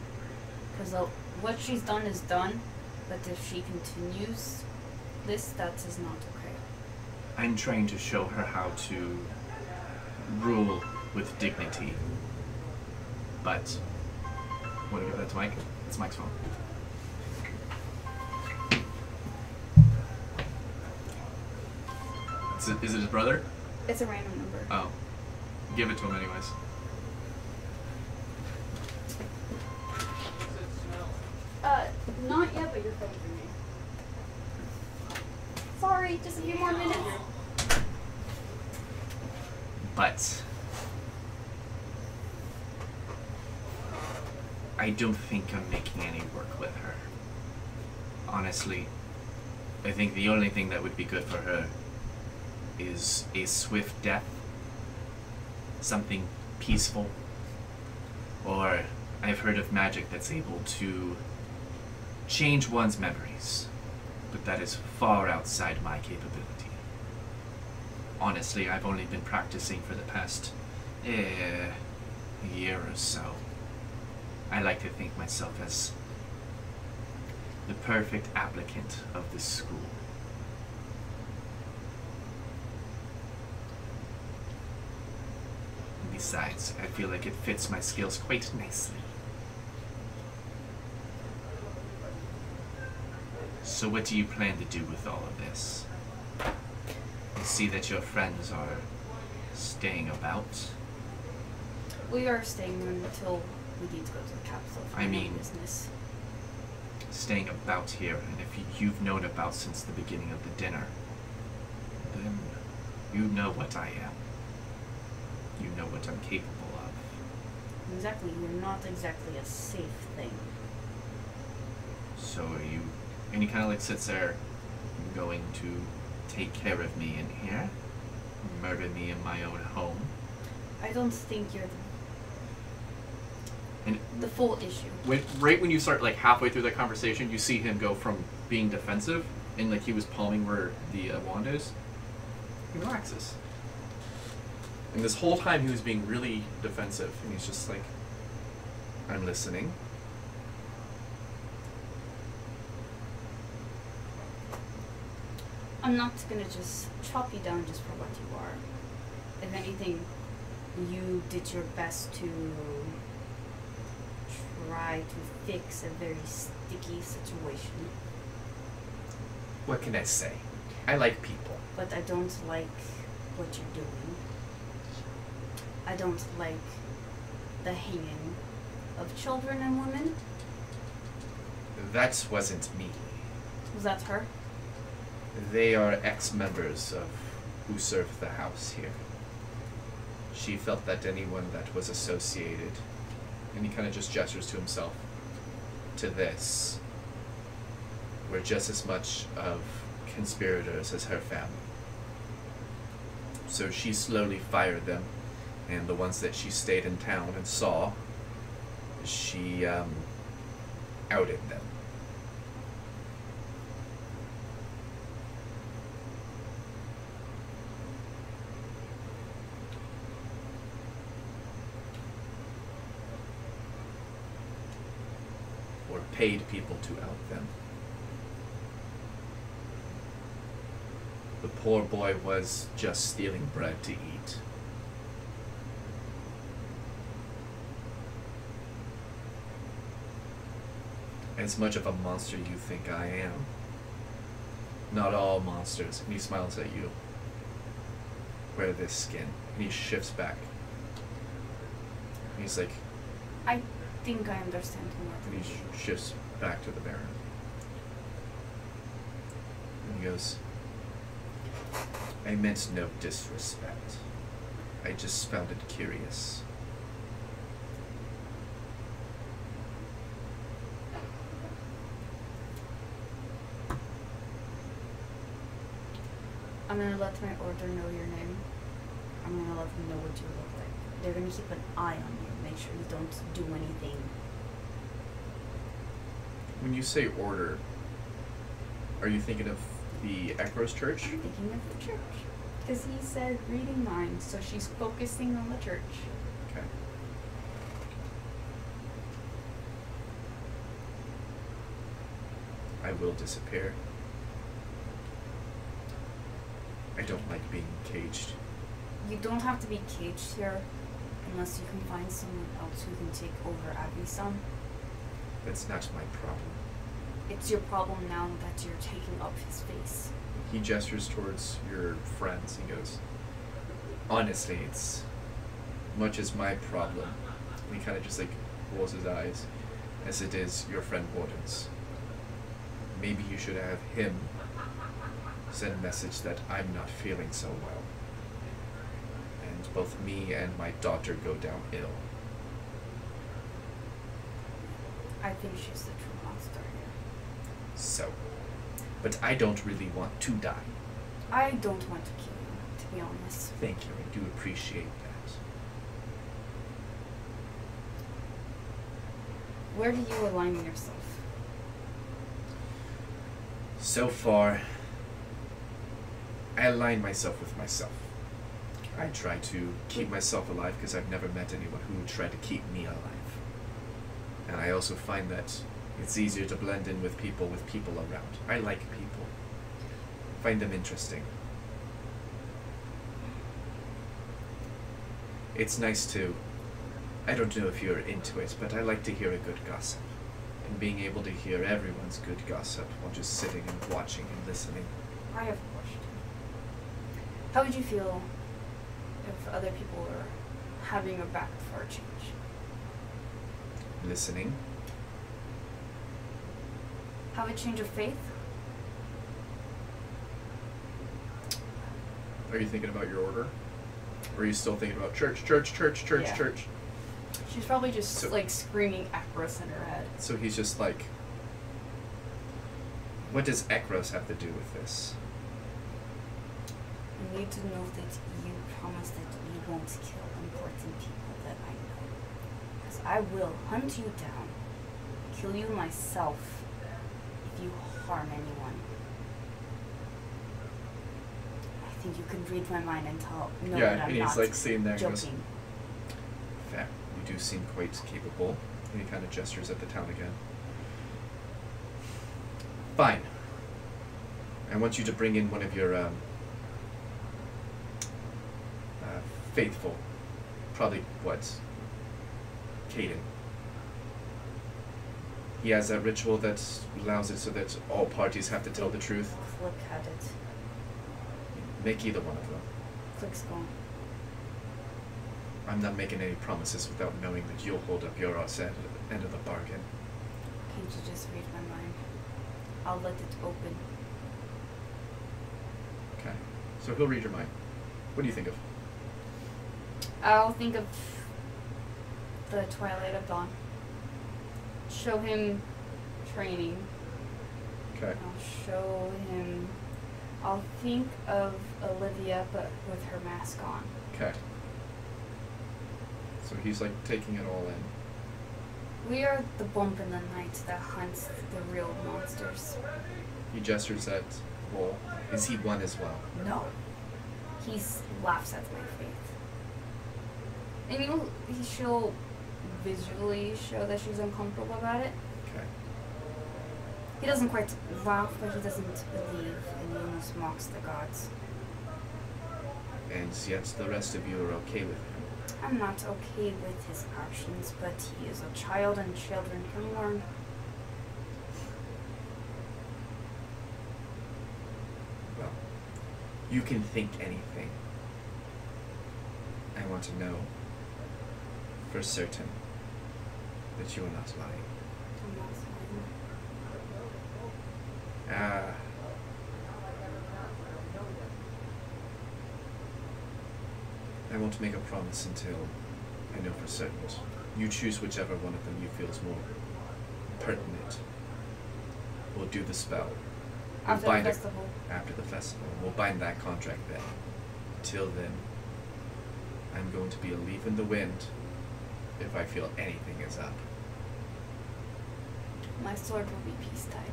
Because what she's done is done, but if she continues this, that is not okay. I'm trying to show her how to rule with dignity. But, want to give that to Mike? It's Mike's phone. Is it his brother? It's a random number. Oh. Give it to him anyways. Not yet, but you're coming through me. Sorry, just a few more minutes. But I don't think I'm making any work with her. Honestly, I think the only thing that would be good for her is a swift death, something peaceful, or I've heard of magic that's able to change one's memories, but that is far outside my capability. Honestly, I've only been practicing for the past year or so. I like to think myself as the perfect applicant of this school. And besides, I feel like it fits my skills quite nicely. So what do you plan to do with all of this? I see that your friends are staying about. We are staying until we need to go to the capital for business. Staying about here, and if you've known about since the beginning of the dinner, then you know what I am. You know what I'm capable of. Exactly, you're not exactly a safe thing. So are you... And he kind of like sits there, going to take care of me in here, murder me in my own home. I don't think you're And the full issue. right when you start like halfway through that conversation, you see him go from being defensive and like he was palming where the wand is. He relaxes. And this whole time he was being really defensive, and he's just like, I'm listening. I'm not gonna just chop you down just for what you are. If anything, you did your best to try to fix a very sticky situation. What can I say? I like people. But I don't like what you're doing. I don't like the hanging of children and women. That wasn't me. Was that her? They are ex-members of who served the house here. She felt that anyone that was associated, and he kind of just gestures to himself, to this, were just as much of conspirators as her family. So she slowly fired them, and the ones that she stayed in town and saw, she outed them. Or paid people to out them. The poor boy was just stealing bread to eat. As much of a monster you think I am. Not all monsters. And he smiles at you. Wear this skin. And he shifts back. And he's like, I think I understand more. and he shifts back to the Baron. And he goes, I meant no disrespect. I just found it curious. I'm gonna let my order know your name. I'm gonna let them know what you look like. They're gonna keep an eye on you. Make sure you don't do anything. When you say order, are you thinking of the Ekros Church? I'm thinking of the church. Because he said reading minds, so she's focusing on the church. Okay. I will disappear. I don't like being caged. You don't have to be caged here unless you can find someone else who can take over Avisan. That's not my problem. It's your problem now that you're taking up his face. He gestures towards your friends. He goes, honestly, it's much as my problem. And he kind of just like rolls his eyes, as it is your friend Warden's. Maybe you should have him send a message that I'm not feeling so well. And both me and my daughter go down ill. I think she's the true monster here. So, but I don't really want to die. I don't want to kill you, to be honest. Thank you, I do appreciate that. Where do you align yourself? So far, I align myself with myself. I try to keep myself alive because I've never met anyone who would try to keep me alive. And I also find that it's easier to blend in with people around. I like people. Find them interesting. It's nice to, I don't know if you're into it, but I like to hear a good gossip. And being able to hear everyone's good gossip while just sitting and watching and listening. I have a question. How would you feel if other people were having your back for a change? Listening. Have a change of faith? Are you thinking about your order? Or are you still thinking about church, church, church, church, Yeah. church? She's probably just So- like screaming Akros in her head. So he's just like, what does Ekros have to do with this? I need to know that you promise that you won't kill important people that I know. Because I will hunt you down, kill you myself if you harm anyone. I think you can read my mind and know Yeah, that I'm and he's not like sitting there and goes, joking. fair, you do seem quite capable. And he kind of gestures at the town again. Fine. I want you to bring in one of your faithful, probably what? Caden. He has that ritual that allows it so that all parties have to tell the truth. Click at it. Make either one of them. Click's gone. I'm not making any promises without knowing that you'll hold up your end of the bargain. Can't you just read my mind? I'll let it open. Okay. So he'll read your mind. What do you think of? I'll think of the Twilight of Dawn. Show him training. Okay. I'll show him. I'll think of Olivia, but with her mask on. Okay. So he's like taking it all in. We are the bump in the night that hunts the real monsters. He gestures at Vol. Is he one as well? No. He laughs at my faith. And she'll visually show that she's uncomfortable about it. Okay. He doesn't quite laugh, but he doesn't believe, and he almost mocks the gods. And yet the rest of you are okay with him. I'm not okay with his actions, but he is a child and children can learn. Well, you can think anything. I want to know for certain that you are not lying. I'm not lying. I won't make a promise until I know for certain. You choose whichever one of them you feel is more pertinent. We'll do the spell. We'll After the bind it festival. after the festival. We'll bind that contract then. Till then, I'm going to be a leaf in the wind if I feel anything is up. My sword will be peace-tied.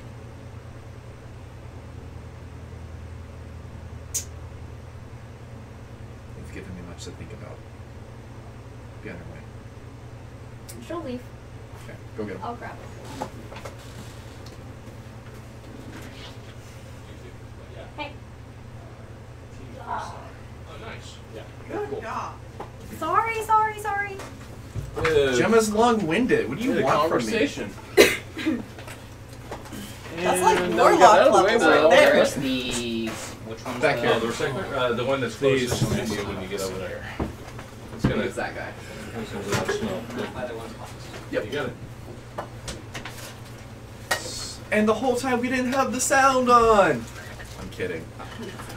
You've given me much to think about. Be on your way. She'll leave. Okay, go get him. I'll grab it. Hey. Oh, nice. Yeah. Good job. Sorry. Gemma's long-winded. What do you Good want conversation. That's like And warlock we got out of the way, levels we're all right there. Where's the... Which one's Back the... here. The recycler? The one that's closest to you when you get over there. It's gonna... It's that guy. It's gonna let us know. Either one's closest. Yep. You got it. And the whole time we didn't have the sound on. I'm kidding.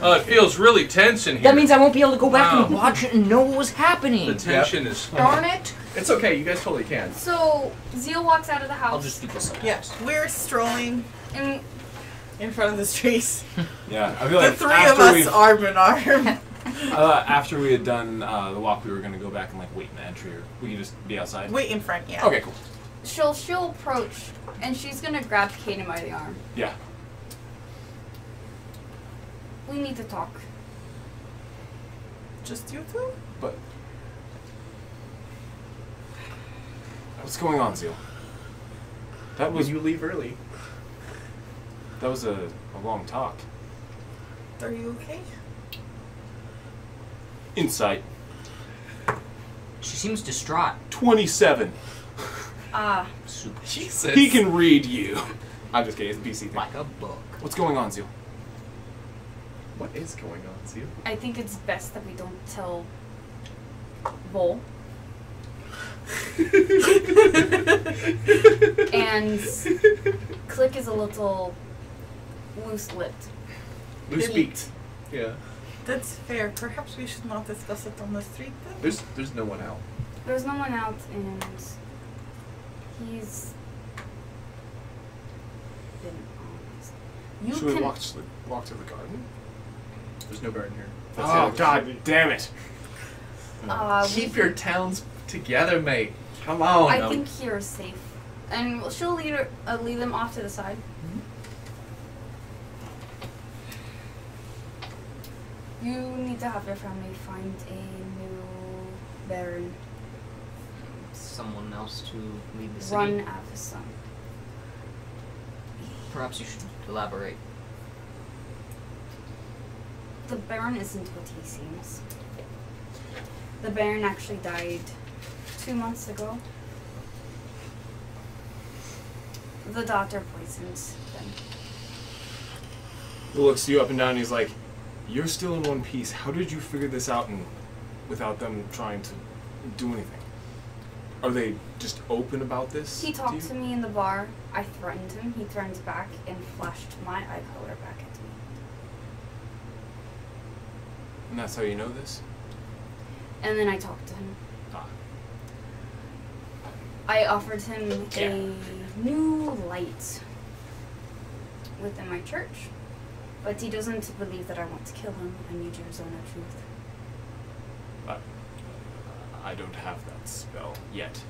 Oh, it feels really tense in here. That means I won't be able to go back Wow. and watch it and know what was happening. The tension is... Darn it! It's okay. You guys totally can. So, Zeal walks out of the house. I'll just keep this up. Yeah, we're strolling And in front of the trees. Yeah, I feel The like three of after us we arm in arm. after we had done the walk, we were gonna go back and like wait in the entry, or we could just be outside. Wait in front, yeah. Okay, cool. she'll approach, and she's gonna grab Kaden by the arm. Yeah. We need to talk. Just you two? But what's going on, Zeal? That was When you leave early. that was a long talk. Are you okay? Insight She seems distraught. 27. Ah, Super. Jesus. He can read you. I'm just kidding. It's a BC thing. Like a book. What's going on, Zeal? What is going on, Zeal? I think it's best that we don't tell Vol. And Click is a little loose-lipped. Loose-beaked. Yeah. That's fair. Perhaps we should not discuss it on the street then. There's no one out. There's no one out, and he's been honest. You Should we can. walk to the garden? There's no garden here. Oh, God damn it. Keep your towns together, mate. Come on. I think here is safe, and she'll lead them off to the side. You need to have your family find a new Baron. Someone else to lead the city. Run Avison. Perhaps you should elaborate. The Baron isn't what he seems. The Baron actually died 2 months ago. The daughter poisoned them. He looks you up and down and he's like, you're still in one piece. How did you figure this out and without them trying to do anything? Are they just open about this? He talked to me in the bar. I threatened him. He threatened back and flashed my eye color back at me. And that's how you know this? And then I talked to him. Ah. I offered him a new light within my church, but he doesn't believe that I want to kill him. I need your zone of truth. I don't have that spell yet.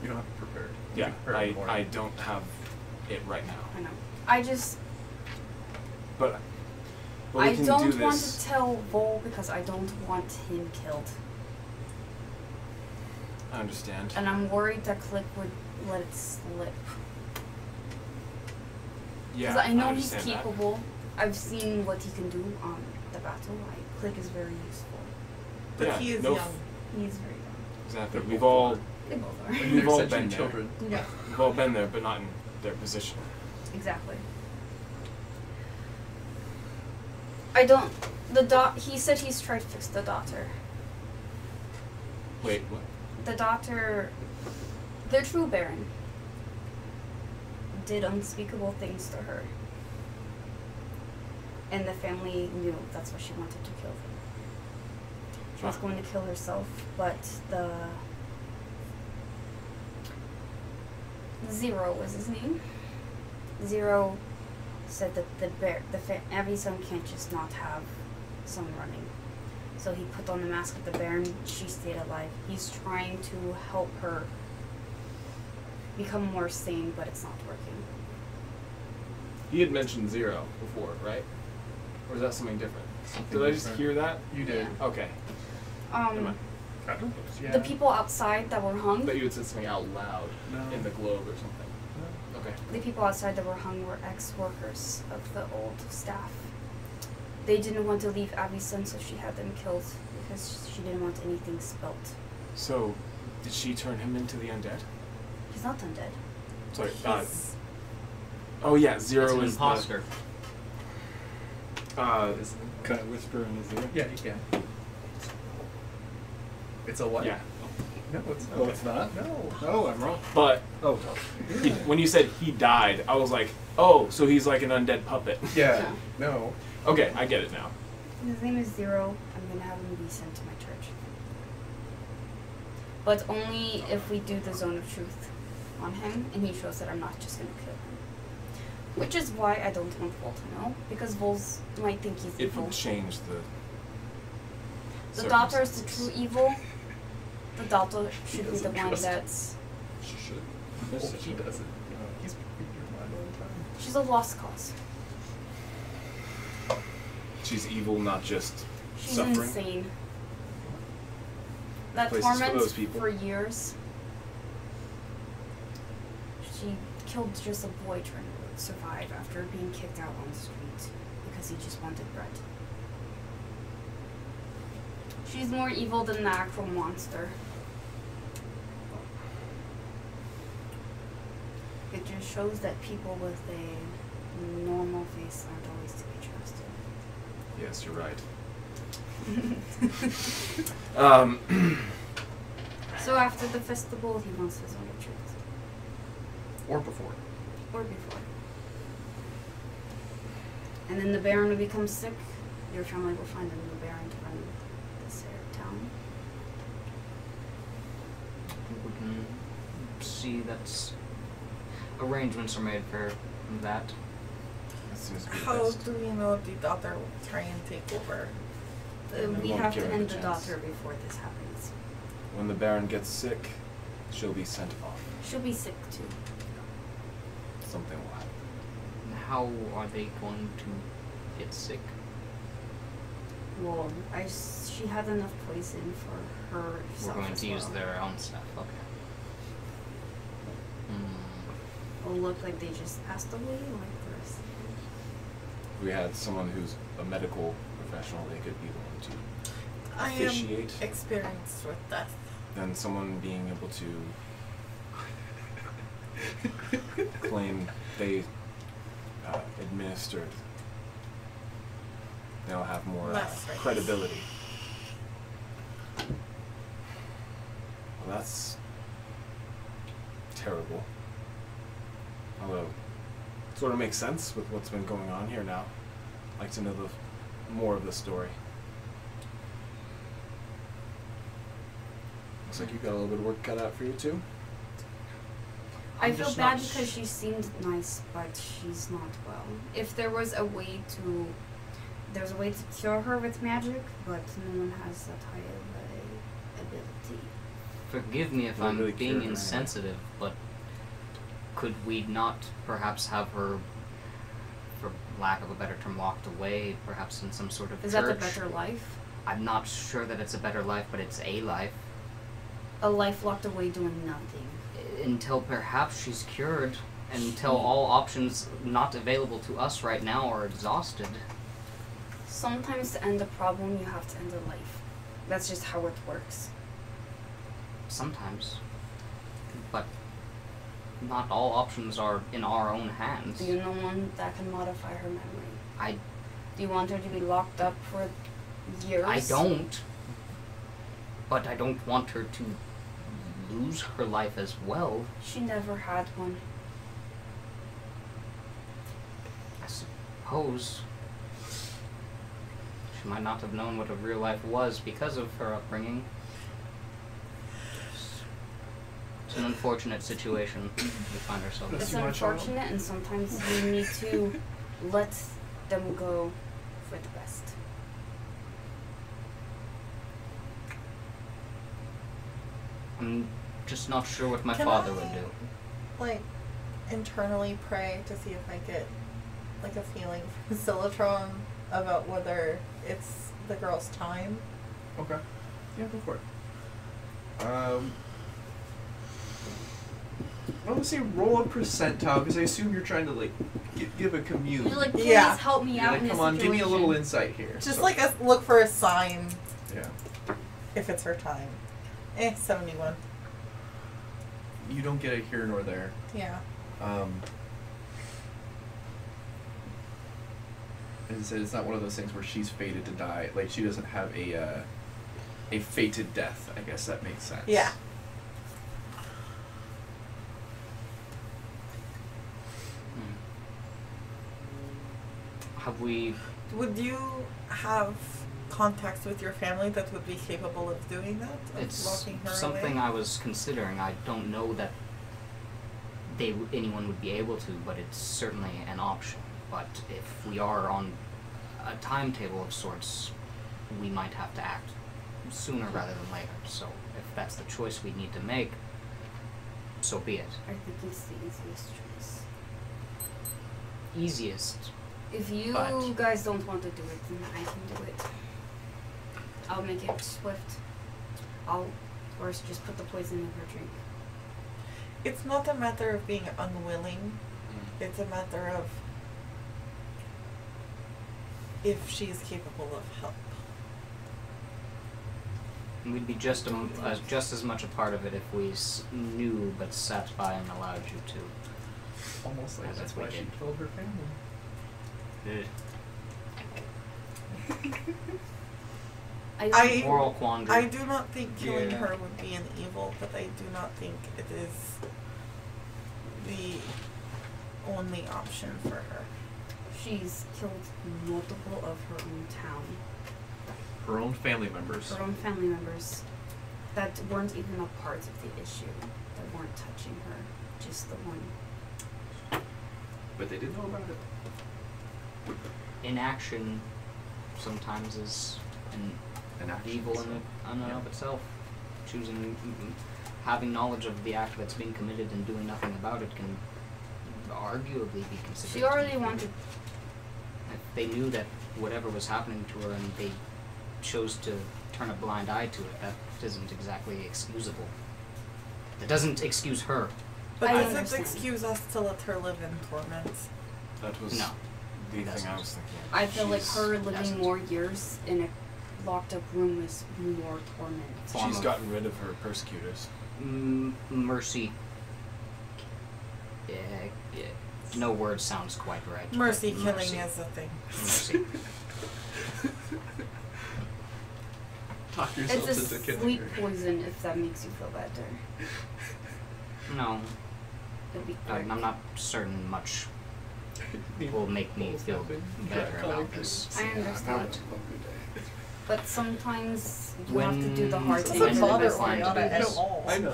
You don't have it prepared. Yeah, Or more. I don't have it right now. I know. I just But we I can don't do want this. to tell Vol because I don't want him killed. I understand. And I'm worried that Click would let it slip. Yeah, Because I know he's understand that. capable. I've seen what he can do on the battle. Click is very useful. But Yeah, he is no young. He's very young. Exactly. They're We've both all They both are. And we've they're all essentially been there. children. Yeah. We've all been there, but not in their position. Exactly. I don't. He said he's tried to fix the daughter. Wait, what? The daughter, the true Baron, did unspeakable things to her. And the family knew that's what she wanted to kill them. She was going to kill herself, but the Zero was his name. Zero said that every son can't just not have someone running. So he put on the mask of the Baron. She stayed alive. He's trying to help her become more sane, but it's not working. He had mentioned Zero before, right? Or is that something different? Did I just hear that? You did. Okay. Never mind. The people outside that were I hung. thought you had said something out loud in the globe or something. Okay. The people outside that were hung were ex-workers of the old staff. They didn't want to leave Abby's son, so she had them killed because she didn't want anything spilt. So, did she turn him into the undead? He's not undead. Sorry. He's- Oh yeah, Zero It's an is imposter. Can I whisper in his ear? Yeah, you can. It's a what? Yeah. No, it's not. Oh, it's not? No. No, I'm wrong. But Oh, when you said he died, I was like, oh, so he's like an undead puppet. Yeah. No. Okay, I get it now. His name is Zero. I'm gonna have him be sent to my church. But only if we do the Zone of Truth on him, and he shows that I'm not just gonna kill him. Which is why I don't want Vol to know, because Vol's might think he's It evil. would change the. The daughter is the true circumstances. evil. The daughter should be the doesn't one trust him. that's. She should. Well, he doesn't. He's reading your mind all the time. She's a lost cause. She's evil, not just She's suffering. insane. That Places for torment those people. for years. She killed just a boy trying to survive after being kicked out on the street because he just wanted bread. She's more evil than the actual monster. It just shows that people with a normal face aren't always to be trusted. Yes, you're right. So after the festival, he wants his own truth. Or before. Or before. And then the Baron will become sick. Your family will find a new Baron to run this town. We can see that arrangements are made for that. That seems to be the How best. do we know the daughter will try and take over? We won't have give to her end the the chance. daughter before this happens. When the Baron gets sick, she'll be sent off. She'll be sick too. Something will happen. How are they going to get sick? Well, she had enough poison for her. We're going to use their own stuff. Okay. It'll look like they just passed away, like the rest. If we had someone who's a medical professional, they could be the one to I officiate. am experienced with death. Then someone being able to claim they administered. They'll have more Less rights. credibility. Well, that's terrible. Although, it sort of makes sense with what's been going on here now. I'd like to know more of the story. Looks like you got a little bit of work cut out for you too. I I'm feel just bad not because she seemed nice, but she's not well. If there was a way to, there's a way to cure her with magic, but no one has that high of a ability. Forgive me if Not I'm really being cured her. insensitive, but could we not perhaps have her, for lack of a better term, locked away, perhaps in some sort of Is church? that the better life? I'm not sure that it's a better life, but it's a life. A life locked away doing nothing. Until perhaps she's cured, until all options not available to us right now are exhausted. Sometimes to end a problem, you have to end a life. That's just how it works. Sometimes. But not all options are in our own hands. Do you know one that can modify her memory? I Do you want her to be locked up for years? I don't. But I don't want her to lose her life as well. She never had one. I suppose she might not have known what a real life was because of her upbringing. It's an unfortunate situation we find ourselves in. It's unfortunate, and sometimes you need to let them go for the best. I'm just not sure what my Can father I- would do. Like, internally pray to see if I get, like, a feeling from Silatron about whether it's the girl's time. Okay. Yeah, go for it. I would say roll a percentile because I assume you're trying to like give a commune. You're like, please Yeah. help me You're out like, in come this on, give me a little situation." insight here. Just So- like look for a sign yeah. if it's her time. 71. You don't get a here nor there. Yeah. As I said, it's not one of those things where she's fated to die. Like she doesn't have a fated death. I guess that makes sense. Yeah. Have we... Would you have contacts with your family that would be capable of doing that? Of It's locking her something away? I was considering. I don't know that anyone would be able to, but it's certainly an option. But if we are on a timetable of sorts, we might have to act sooner rather than later. So if that's the choice we need to make, so be it. I think it's the easiest choice. Easiest. If you But- guys don't want to do it, then I can do it. I'll make it swift. I'll first just put the poison in her drink. It's not a matter of being unwilling. It's a matter of if she is capable of help. And we'd be just as much a part of it if we knew but sat by and allowed you to. Almost like As that's if we why she did. killed her family. I Moral quandary. I do not think killing Yeah. her would be an evil, but I do not think it is the only option for her. She's killed multiple of her own town, Her own family members. her own family members that weren't even a part of the issue, that weren't touching her, just the one. But they didn't know about it. Inaction sometimes is an Inaction, evil so, in and yeah. of itself. Choosing, having knowledge of the act that's being committed and doing nothing about it can arguably be considered. She already wanted. If they knew that whatever was happening to her and they chose to turn a blind eye to it, that isn't exactly excusable. That doesn't excuse her. But I does it understand. excuse us to let her live in torment? That was No. the That's thing I not- was thinking. I feel like She's- her living doesn't. more years in a locked up room is more torment. Form She's of- gotten rid of her persecutors. Mercy. Yeah, no word sounds quite right. but Mercy killing mercy. is a thing. Mercy. Talk yourself It's a into killing sleep her. poison if that makes you feel better. No, It'd be quick. I'm not certain much will make me feel better about this. I understand. But sometimes you When- have to do the hard It thing. doesn't Doesn't when bother did I find Oriana at this? all. I know.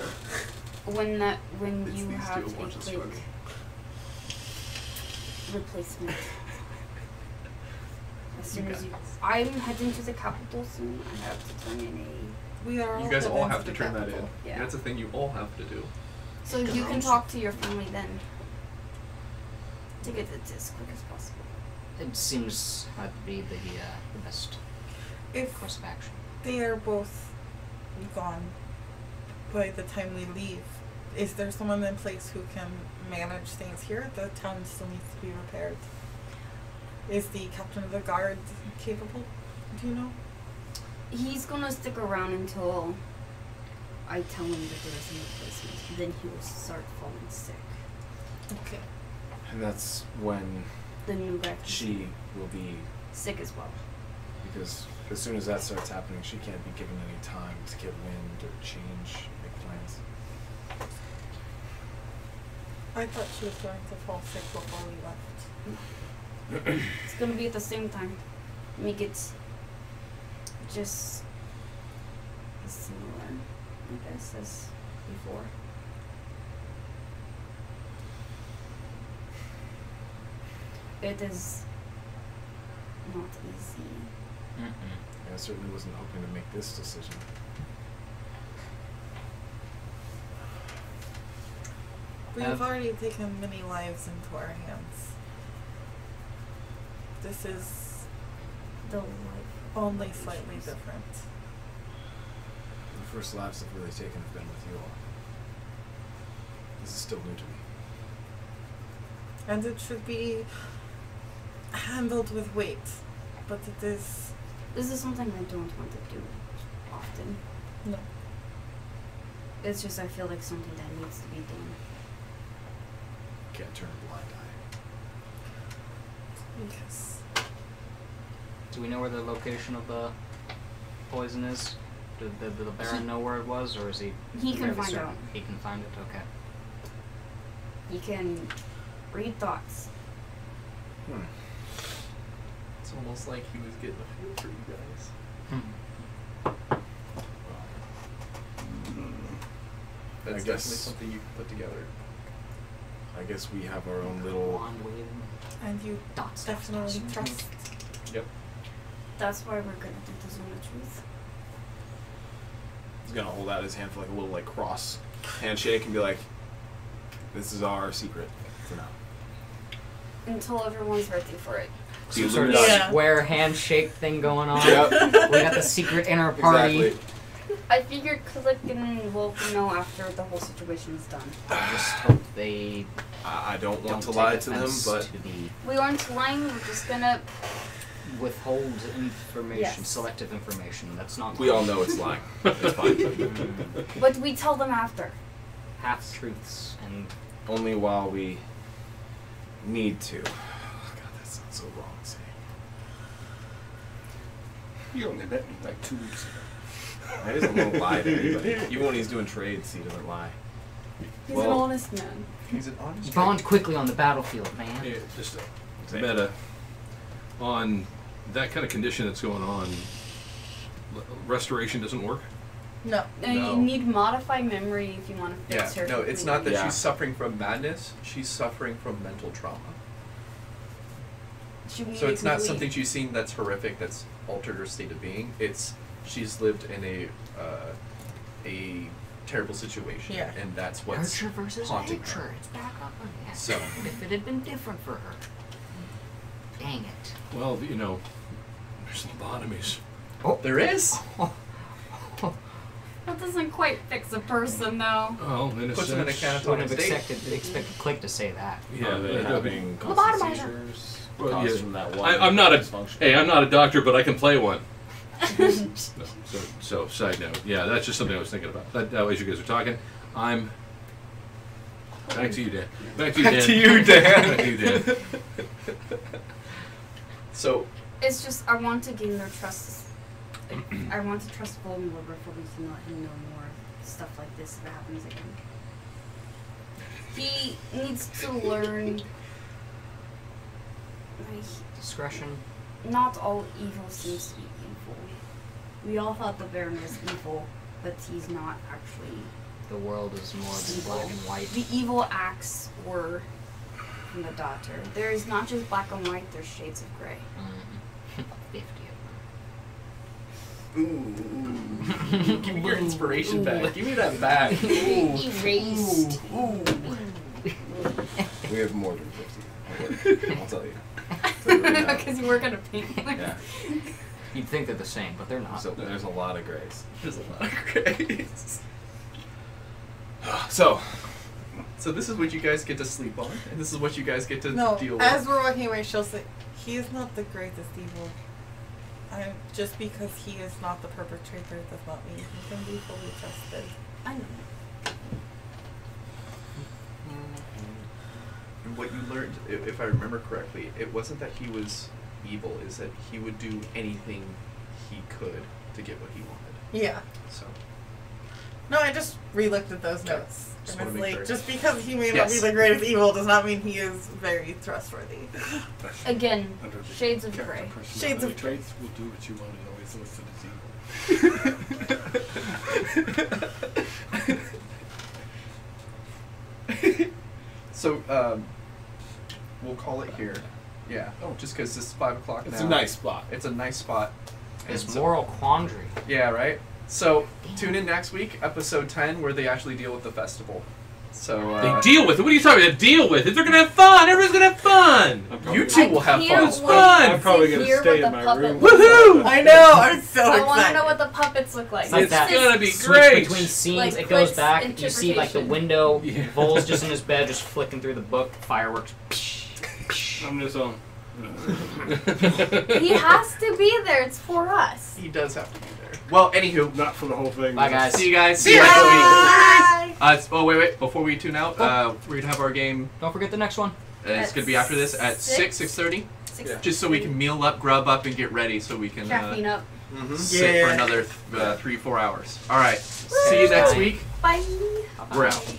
When It's you these have two a watching quick struggle. replacement. As soon You as got you, I'm heading to the capital soon. I have to turn in a We are You all guys all heading have to the turn that in. capital. Yeah. That's a thing you all have to do. So you can talk to your family then. To get it as quick as possible. It seems to be the best If course of action. they are both gone by the time we leave, is there someone in place who can manage things here? The town still needs to be repaired. Is the captain of the guard capable? Do you know? He's gonna stick around until I tell him that there's a replacement. Then he will start falling sick. Okay. And that's when The new guy can she will be, sick as well. because as soon as that starts happening, she can't be given any time to get wind or change, make plans. I thought she was going to fall sick before we left. It's gonna be at the same time. Make it just as similar, I guess, as before. It is not easy. I certainly wasn't hoping to make this decision. We've already taken many lives into our hands. This is The life. only slightly different. The first lives I've really taken have been with you all. This is still new to me. And it should be handled with weight. But it is... This is something I don't want to do often. No. It's just I feel like something that needs to be done. Can't turn a blind eye. Yes. Do we know where the location of the poison is? Did the Baron know where it was, or is he? He can fairly find certain? out. He can find it. Okay. You can read thoughts. It's almost like he was getting a feel for you guys. That's I definitely guess- something you can put together. I guess we have our own little... Wand waving. And you Dots. definitely dots. trust. Yep. That's why we're gonna do the Zone of Truth. He's gonna hold out his hand for like a little like cross handshake and be like, "This is our secret for now." Until everyone's ready for it. Some Sort of Yeah. square handshake thing going on. Yep. We got the secret inner party. Exactly. I figured Click and Wolf will know after the whole situation is done. I just hope they I don't want to take lie to them, offense but to the We aren't lying, we're just gonna... withhold information, Yes. selective information. That's not. we all know it's lying. It's fine. But we tell them after. Half truths and Only while we need to. God, that sounds so wrong saying. You only met me like 2 weeks ago. He doesn't want to lie to anybody. Even when he's doing trades, he doesn't lie. He's Well- an honest man. He's an honest bond quickly on the battlefield, man. Yeah, just a meta on that kind of condition that's going on. Restoration doesn't work. No. No. You need modify memory if you want to fix Yeah, her. no, it's not that Yeah. she's suffering from madness. She's suffering from mental trauma. She So it's not complete. something she's seen that's horrific, that's altered her state of being. It's she's lived in a terrible situation, Yeah. and that's what's Nurture versus haunting nature. her. It's back up again. So- if it had been different for her. Dang it. Well, you know, there's lobotomies. There is. That doesn't quite fix a person, though. Well, in a Puts them in a sense. Wouldn't catatonic have state. expected Click to say that. Yeah, Are they but- having Lobotomizer. constant seizures Well, caused yeah. from that one I'm not a. dysfunction? Hey, I'm not a doctor, but I can play one. No, so side note, yeah, that's just something I was thinking about. That as you guys are talking, I'm. Back to you, Dan. Back to you, Dan. Back to you, Dan. Back to you, Dan. So It's just I want to gain their trust. I want to trust Voldemort before we can let him know more stuff like this if it happens again. He needs to learn. Like, Discretion. not all evil seems to be evil. We all thought the Baron was evil, but he's not actually. The world is more than Evil. black and white. The evil acts were from the daughter. There is not just black and white, there's shades of gray. 50 of them. Ooh. Give me your inspiration back. Give me that back. Ooh. Erased. Ooh. We have more than 50. I'll tell you. So right now- Because you were gonna paint. yeah. You'd think they're the same, but they're not. So there's a lot of grays. There's a lot of grays. So this is what you guys get to sleep on, and this is what you guys get to No, deal as with. we're walking away, she'll say, "He is not the greatest evil. Just because he is not the perpetrator does not mean he can be fully trusted." I know. And what you learned, if I remember correctly, it wasn't that he was evil, is that he would do anything he could to get what he wanted. Yeah. So No, I just re-looked at those notes. Just And wanna it's make like, sure. just because he may not Yes. be the greatest evil does not mean he is very trustworthy. Again, Under the shades of character gray. personality Shades of traits will do what you want is always listed as evil. So, we'll call it here. Yeah. Oh, just because this is 5 o'clock it's now. a nice spot. It's a nice spot. This And so- moral quandary. Yeah, right? So, tune in next week, episode 10, where they actually deal with the festival. So, They deal with it. What are you talking about? Deal with it. They're gonna have fun. Everyone's gonna have fun. you two will have fun. It's fun. I'm probably to gonna hear stay what in the my puppet room. looks Woohoo! I know, I'm so I excited. want to know what the puppets look like. It's like It's that. gonna be Switch great. between scenes. Like It goes clicks, back. You see like the interpretation. window. Yeah. Vol's just in his bed, just flicking through the book. Fireworks. I'm just on. He has to be there. It's for us. He does have to be there. Well, anywho, Not for the whole thing. Bye, guys. see you guys. See you next week. Bye. Oh, wait. Before we tune out, we're going to have our game. Don't forget the next one. It's going to be after this at 6:30. Yeah. Just so we can meal up, grub up, and get ready so we can Caffeine up. sit for Yeah. another 3-4 hours. All right. See you next week. Bye. We're out.